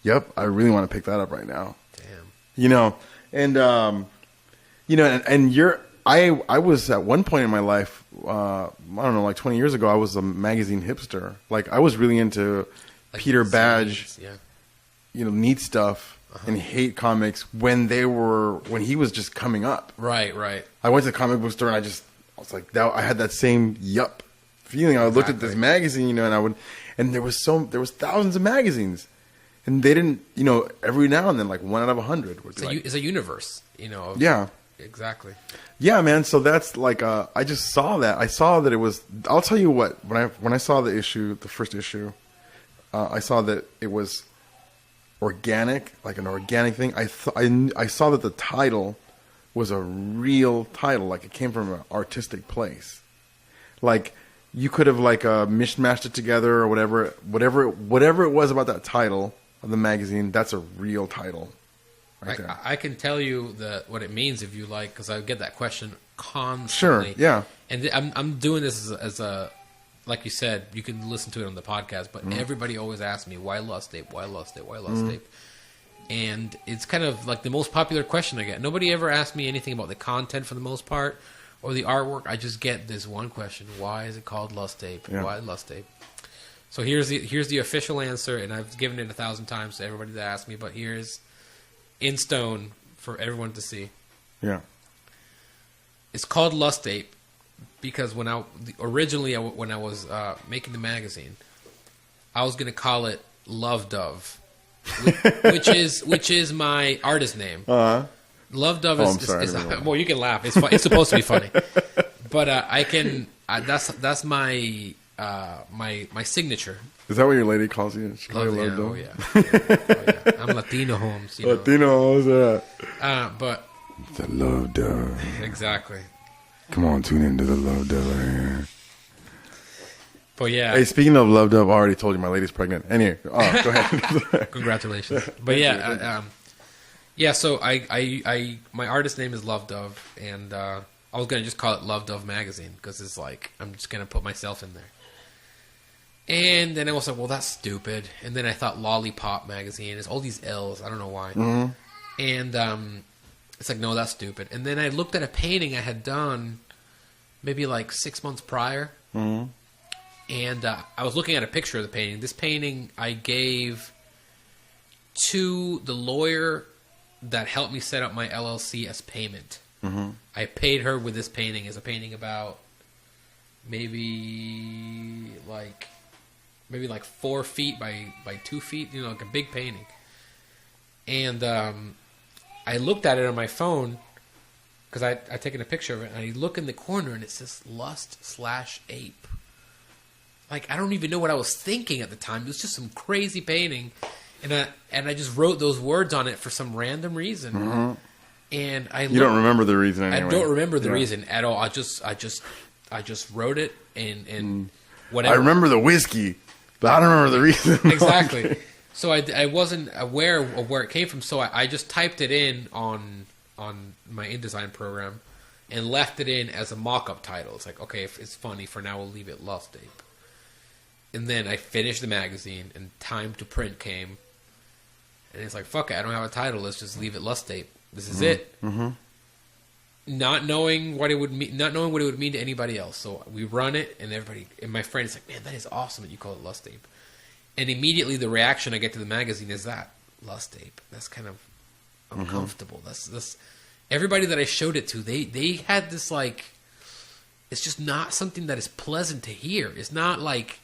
"Yep, I really want to pick that up right now." Damn. You know, and you know, and you're. I was at one point in my life, I don't know, like 20 years ago, I was a magazine hipster. Like, I was really into like Peter Badge, you know, neat stuff, and hate comics when he was just coming up. Right, right. I went to the comic book store and I was like, I had that same yup feeling. I would look at this magazine, you know, and there was thousands of magazines, and they didn't, you know, every now and then, like 1 out of 100 would be it's a universe, you know. Yeah. Exactly. Yeah, man. So that's like, I just saw that. I saw that it was. I'll tell you what. When I saw the first issue, I saw that it was organic, like an organic thing. I saw that the title was a real title, like it came from an artistic place. Like you could have like mishmashed it together or whatever it was about that title of the magazine. That's a real title. Right I can tell you what it means if you like, because I get that question constantly. Sure, yeah. And I'm doing this as a, like you said, you can listen to it on the podcast, but everybody always asks me, why Lust Ape? Why Lust Ape? Why Lust Ape? And it's kind of like the most popular question I get. Nobody ever asks me anything about the content for the most part or the artwork. I just get this one question: why is it called Lust Ape? Yeah. Why Lust Ape? So here's the official answer, and I've given it 1,000 times to everybody that asks me, but here's in stone for everyone to see. Yeah. It's called Lust Ape because when I was making the magazine, I was going to call it Love Dove, which is my artist name. Love Dove is well, you can laugh. It's supposed to be funny, but that's my my signature. Is that what your lady calls you? She calls you Love Dove? Oh yeah. I'm Latino Holmes. You know. Latino Holmes, but the Love Dove. Exactly. Come on, tune into the Love Dove right here. But yeah. Hey, speaking of Love Dove, I already told you my lady's pregnant. Anyway, go ahead. Congratulations. But yeah, yeah. So I my artist name is Love Dove, and I was gonna just call it Love Dove Magazine because it's like I'm just gonna put myself in there. And then I was like, well, that's stupid. And then I thought Lollipop Magazine. It's all these L's. I don't know why. Mm-hmm. And it's like, no, that's stupid. And then I looked at a painting I had done maybe like 6 months prior. Mm-hmm. And I was looking at a picture of the painting. This painting I gave to the lawyer that helped me set up my LLC as payment. Mm-hmm. I paid her with this painting. It's a painting about maybe like 4 feet by 2 feet, you know, like a big painting. And I looked at it on my phone because I'd taken a picture of it, and I look in the corner and it says Lust/Ape. Like, I don't even know what I was thinking at the time. It was just some crazy painting, and I just wrote those words on it for some random reason. Mm-hmm. And you don't remember the reason anyway. I don't remember the reason at all. I just wrote it and whatever. I remember the whiskey. But I don't remember the reason. Exactly. So I wasn't aware of where it came from. So I just typed it in on my InDesign program and left it in as a mock-up title. It's like, okay, if it's funny, for now we'll leave it Lust Ape. And then I finished the magazine, and time to print came. And it's like, fuck it, I don't have a title. Let's just leave it Lust Ape. This is it. Mm-hmm. Not knowing what it would mean to anybody else. So we run it, and my friend is like, man, that is awesome that you call it Lust Ape. And immediately the reaction I get to the magazine is that Lust Ape. That's kind of uncomfortable. Mm-hmm. That's everybody that I showed it to, they had this like, it's just not something that is pleasant to hear. It's not like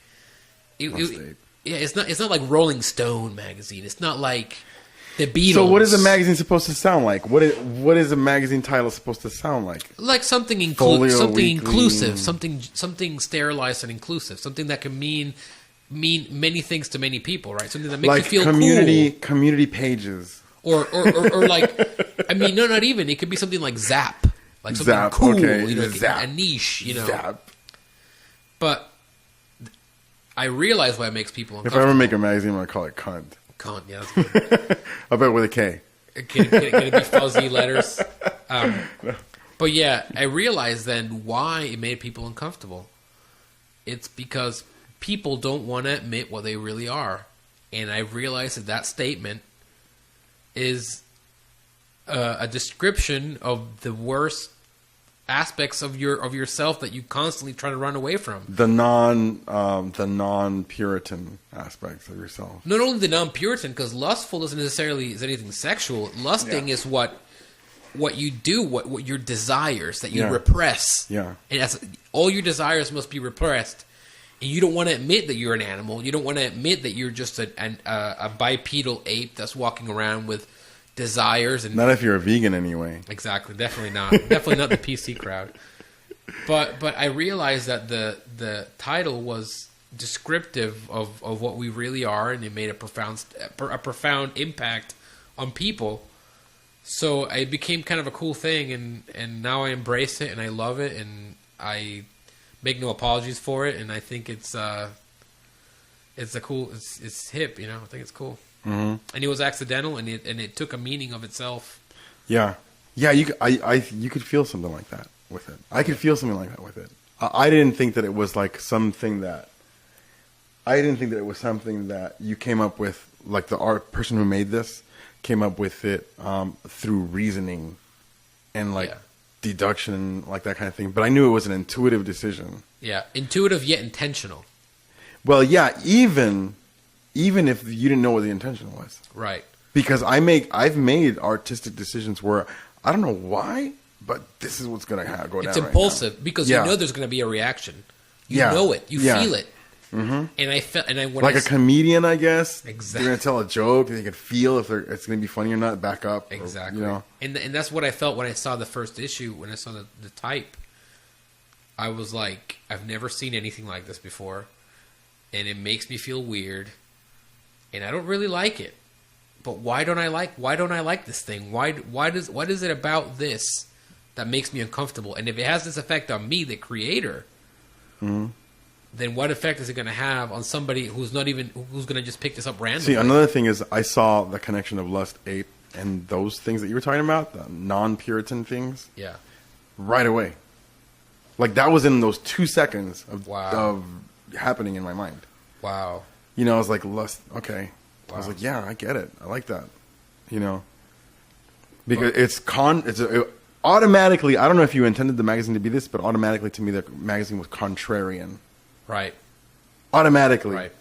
it's not like Rolling Stone magazine. It's not like the Beatles. So what is a magazine supposed to sound like? What is a magazine title supposed to sound like? Like something inclusive, something sterilized and inclusive, something that can mean many things to many people, right? Something that makes like you feel cool. Community pages, or like, I mean, no, not even. It could be something like Zap, like something Zap, cool, okay. you know, Zap. a niche, you know. Zap. But I realize why it makes people uncomfortable. If I ever make a magazine, I'm gonna call it Cunt. Cunt, yeah. That's good. I bet with a K. Can it be fuzzy letters? But yeah, I realized then why it made people uncomfortable. It's because people don't want to admit what they really are. And I realized that statement is a description of the worst aspects of yourself that you constantly try to run away from. The non-Puritan aspects of yourself. Not only the non-Puritan, because lustful doesn't necessarily is anything sexual. Lusting is what you do, what your desires that you repress. Yeah. And all your desires must be repressed And you don't want to admit that you're an animal. You don't want to admit that you're just a bipedal ape that's walking around with desires. And not if you're a vegan anyway. Exactly. Definitely not. Definitely not the PC crowd. But I realized that the title was descriptive of what we really are, and it made a profound impact on people. So it became kind of a cool thing, and now I embrace it and I love it, and I make no apologies for it, and I think it's hip, you know. I think it's cool. Mm-hmm. And it was accidental, and it took a meaning of itself. Yeah. You could feel something like that with it. I could feel something like that with it. I didn't think that it was like something that. I didn't think that it was something that you came up with, like the person who made this came up with it through reasoning and deduction, like that kind of thing. But I knew it was an intuitive decision. Yeah, intuitive yet intentional. Well, yeah, even if you didn't know what the intention was, right? Because I've made artistic decisions where I don't know why, but this is what's going to go down. It's impulsive right because you know there's going to be a reaction. You know it. You feel it. Mm-hmm. And when a comedian, I guess. Exactly. They're going to tell a joke, and you can feel if it's going to be funny or not. Back up. Exactly. Or, you know. And that's what I felt when I saw the first issue. When I saw the type, I was like, I've never seen anything like this before, and it makes me feel weird, and I don't really like it. But why don't I like this thing? What is it about this that makes me uncomfortable? And if it has this effect on me, the creator. Mm-hmm. Then what effect is it going to have on somebody who's going to just pick this up randomly? See, another thing is I saw the connection of Lust Ape and those things that you were talking about, the non-Puritan things. Yeah. Right away. Like that was in those 2 seconds of happening in my mind. Wow. You know, I was like, Lust, okay. Wow. I was like, yeah, I get it. I like that. You know. Because automatically, I don't know if you intended the magazine to be this, but automatically to me the magazine was contrarian. Right. Automatically. Right.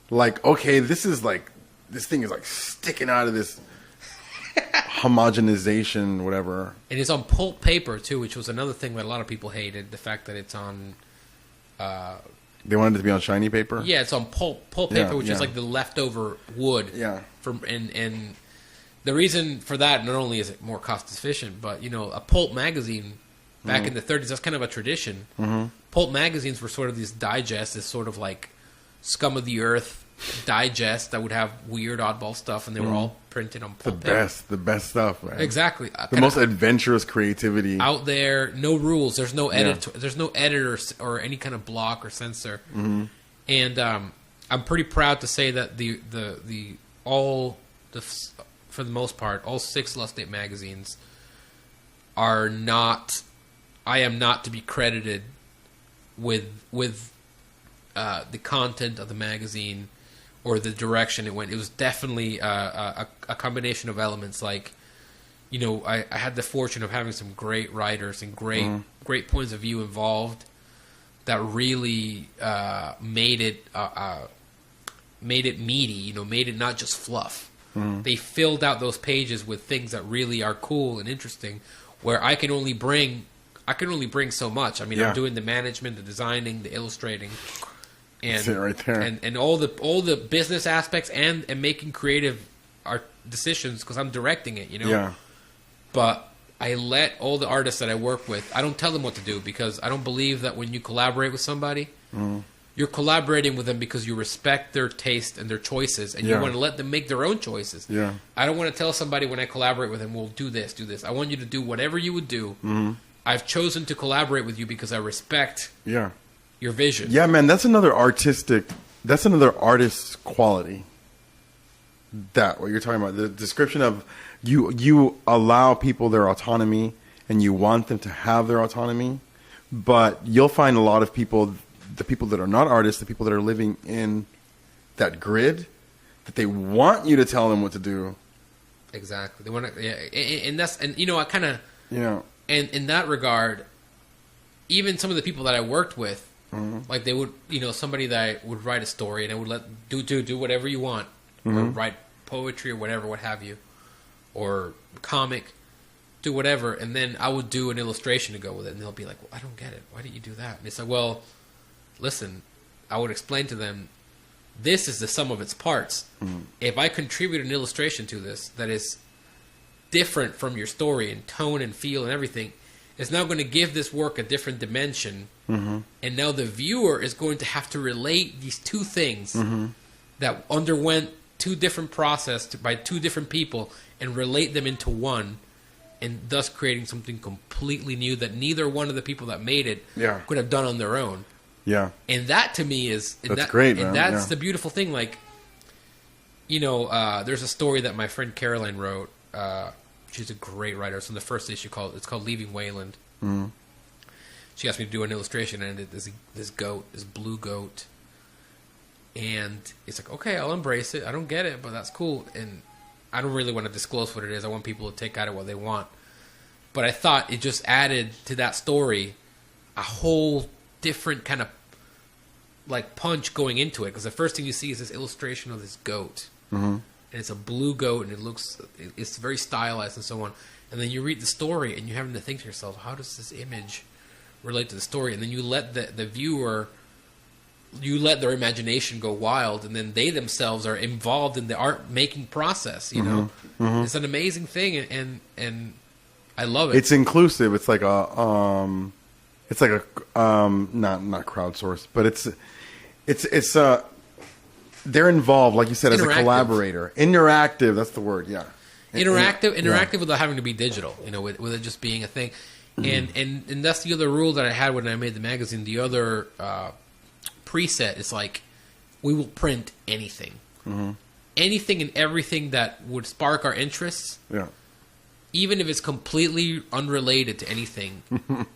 Like, okay, this thing is like sticking out of this homogenization, whatever. And it's on pulp paper, too, which was another thing that a lot of people hated. The fact that it's on... they wanted it to be on shiny paper? Yeah, it's on pulp paper, which is like the leftover wood. Yeah. And the reason for that, not only is it more cost efficient, but, you know, a pulp magazine... Back in the 30s, that's kind of a tradition. Mm-hmm. Pulp magazines were sort of these digests, this sort of like scum of the earth digest that would have weird oddball stuff, and they were all printed on pulp paper. The best stuff, man. Exactly. The most adventurous creativity. Out there, no rules. There's no There's no editor or any kind of block or censor. Mm-hmm. And I'm pretty proud to say that for the most part, all 6 Lust Ape magazines are not... I am not to be credited with the content of the magazine or the direction it went. It was definitely a combination of elements. Like, you know, I had the fortune of having some great writers and great points of view involved that really made it meaty. You know, made it not just fluff. Mm-hmm. They filled out those pages with things that really are cool and interesting. Where I can only bring so much. I mean, I'm doing the management, the designing, the illustrating, and that's it right there. And all the business aspects and making creative art decisions because I'm directing it, you know. Yeah. But I let all the artists that I work with. I don't tell them what to do because I don't believe that when you collaborate with somebody, you're collaborating with them because you respect their taste and their choices, and you want to let them make their own choices. Yeah. I don't want to tell somebody when I collaborate with them, "Well, do this, do this." I want you to do whatever you would do. Mm-hmm. I've chosen to collaborate with you because I respect your vision. Yeah, man, that's another artist's quality. That what you're talking about, the description of you allow people their autonomy and you want them to have their autonomy, but you'll find a lot of people, the people that are not artists, the people that are living in that grid, that they want you to tell them what to do. Exactly. They want to, and you know, I kind of, And in that regard, even some of the people that I worked with, like they would, you know, somebody that would write a story and I would let do whatever you want, or write poetry or whatever, what have you, or comic, do whatever, and then I would do an illustration to go with it, and they'll be like, "Well, I don't get it. Why did you do that?" And it's like, "Well, listen, I would explain to them, this is the sum of its parts. If I contribute an illustration to this that is different from your story in tone and feel and everything, it's now going to give this work a different dimension. And now the viewer is going to have to relate these two things that underwent two different processes by two different people and relate them into one, and thus creating something completely new that neither one of the people that made it could have done on their own. Yeah. And that to me is... That's great, man. And that's the beautiful thing. Like, there's a story that my friend Caroline wrote. She's a great writer. It's in the first issue. It's called Leaving Wayland. She asked me to do an illustration, and there's this goat, this blue goat. And it's like, okay, I'll embrace it. I don't get it, but that's cool. And I don't really want to disclose what it is. I want people to take out of what they want. But I thought it just added to that story a whole different kind of like punch going into it. Because the first thing you see is this illustration of this goat. And it's a blue goat, and it's very stylized and so on. And then you read the story, and you're having to think to yourself, how does this image relate to the story? And then you let the viewer... You let their imagination go wild, and then they themselves are involved in the art making process. It's an amazing thing, and I love it. It's inclusive. It's like a not crowdsourced, but it's they're involved, like you said, as a collaborator. Interactive. That's the word. Yeah. Interactive without having to be digital. With it just being a thing, and that's the other rule that I had when I made the magazine. The other preset is like, we will print anything, anything and everything that would spark our interests. Yeah. Even if it's completely unrelated to anything,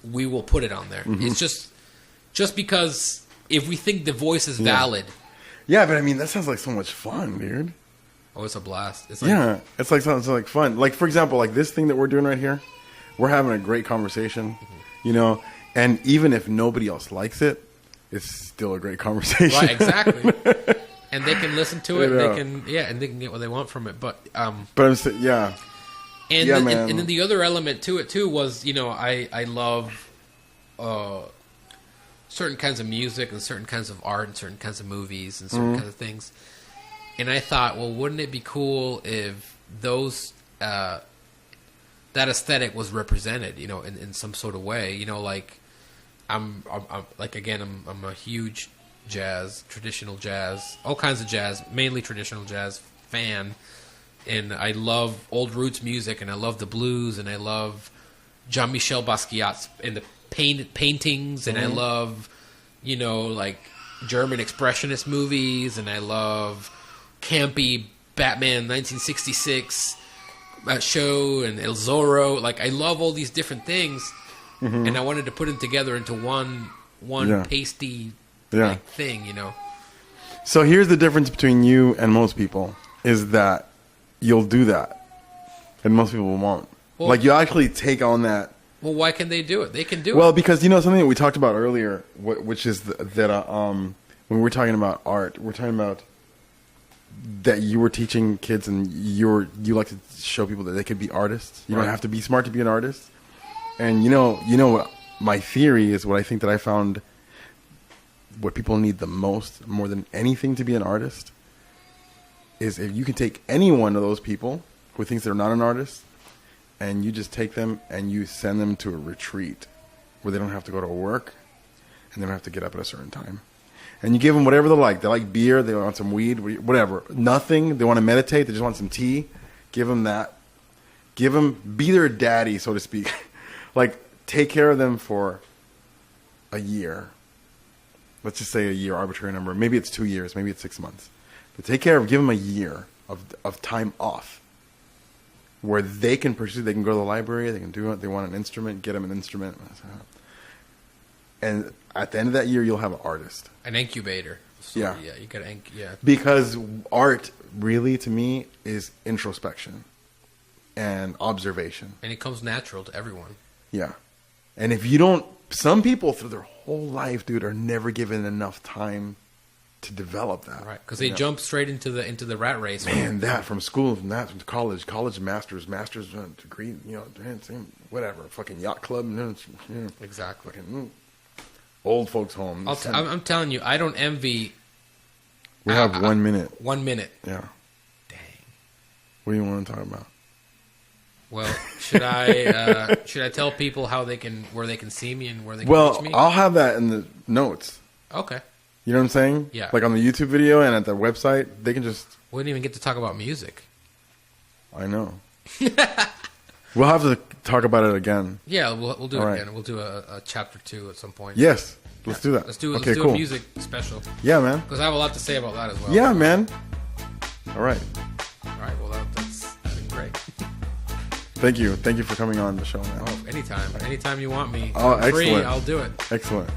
we will put it on there. It's just because if we think the voice is valid. Yeah, but I mean, that sounds like so much fun, dude. Oh, it's a blast. It's like sounds like fun. Like, for example, like this thing that we're doing right here, we're having a great conversation, and even if nobody else likes it, it's still a great conversation. Right, exactly. And they can listen to it. And they can get what they want from it. But I'm saying, And then the other element to it too was, I love certain kinds of music and certain kinds of art and certain kinds of movies and certain kinds of things. And I thought, well, wouldn't it be cool if those that aesthetic was represented, in some sort of way, like. I'm a huge traditional jazz, all kinds of jazz, mainly traditional jazz fan, and I love old roots music, and I love the blues, and I love Jean-Michel Basquiat's and the paintings, and I love, like German expressionist movies, and I love campy Batman 1966 show and El Zorro. Like, I love all these different things. And I wanted to put them together into one pasty thing, So here's the difference between you and most people, is that you'll do that, and most people won't. Well, like, you actually take on that. Well, why can they do it? They can do it. Well, because something that we talked about earlier, which is that when we're talking about art, we're talking about that you were teaching kids, and you like to show people that they could be artists. You don't have to be smart to be an artist. And what my theory is, what I think that I found, what people need the most, more than anything to be an artist, is if you can take any one of those people who thinks they're not an artist, and you just take them and you send them to a retreat where they don't have to go to work and they don't have to get up at a certain time. And you give them whatever they like. They like beer, they want some weed, whatever. Nothing. They want to meditate, they just want some tea. Give them that. Be their daddy, so to speak. Like, take care of them for a year. Let's just say a year, arbitrary number. Maybe it's 2 years. Maybe it's 6 months. But give them a year of time off where they can pursue. They can go to the library. They can do it. They want an instrument. Get them an instrument. And at the end of that year, you'll have an artist. An incubator. So, you got to Because art, really, to me, is introspection and observation. And it comes natural to everyone. Yeah. And if you don't, some people through their whole life, dude, are never given enough time to develop that. Right. Because they jump straight into the rat race. Man, from school, from college, master's degree, whatever, fucking yacht club. Exactly. Fucking, old folks' home. I'm telling you, I don't envy. We have 1 minute. 1 minute. Yeah. Dang. What do you want to talk about? Well, should I tell people where they can see me and where they can reach me? Well, I'll have that in the notes. Okay. You know what I'm saying? Yeah. Like on the YouTube video and at the website, they can just... We didn't even get to talk about music. I know. We'll have to talk about it again. Yeah, we'll do it right. again. We'll do a chapter 2 at some point. Yes. Let's do that. Let's do cool. a music special. Yeah, man. Because I have a lot to say about that as well. Yeah, man. All right. All right. Well, that's been great. Thank you. Thank you for coming on the show, man. Oh, anytime. Anytime you want me. Oh, I'm free, excellent. I'll do it. Excellent.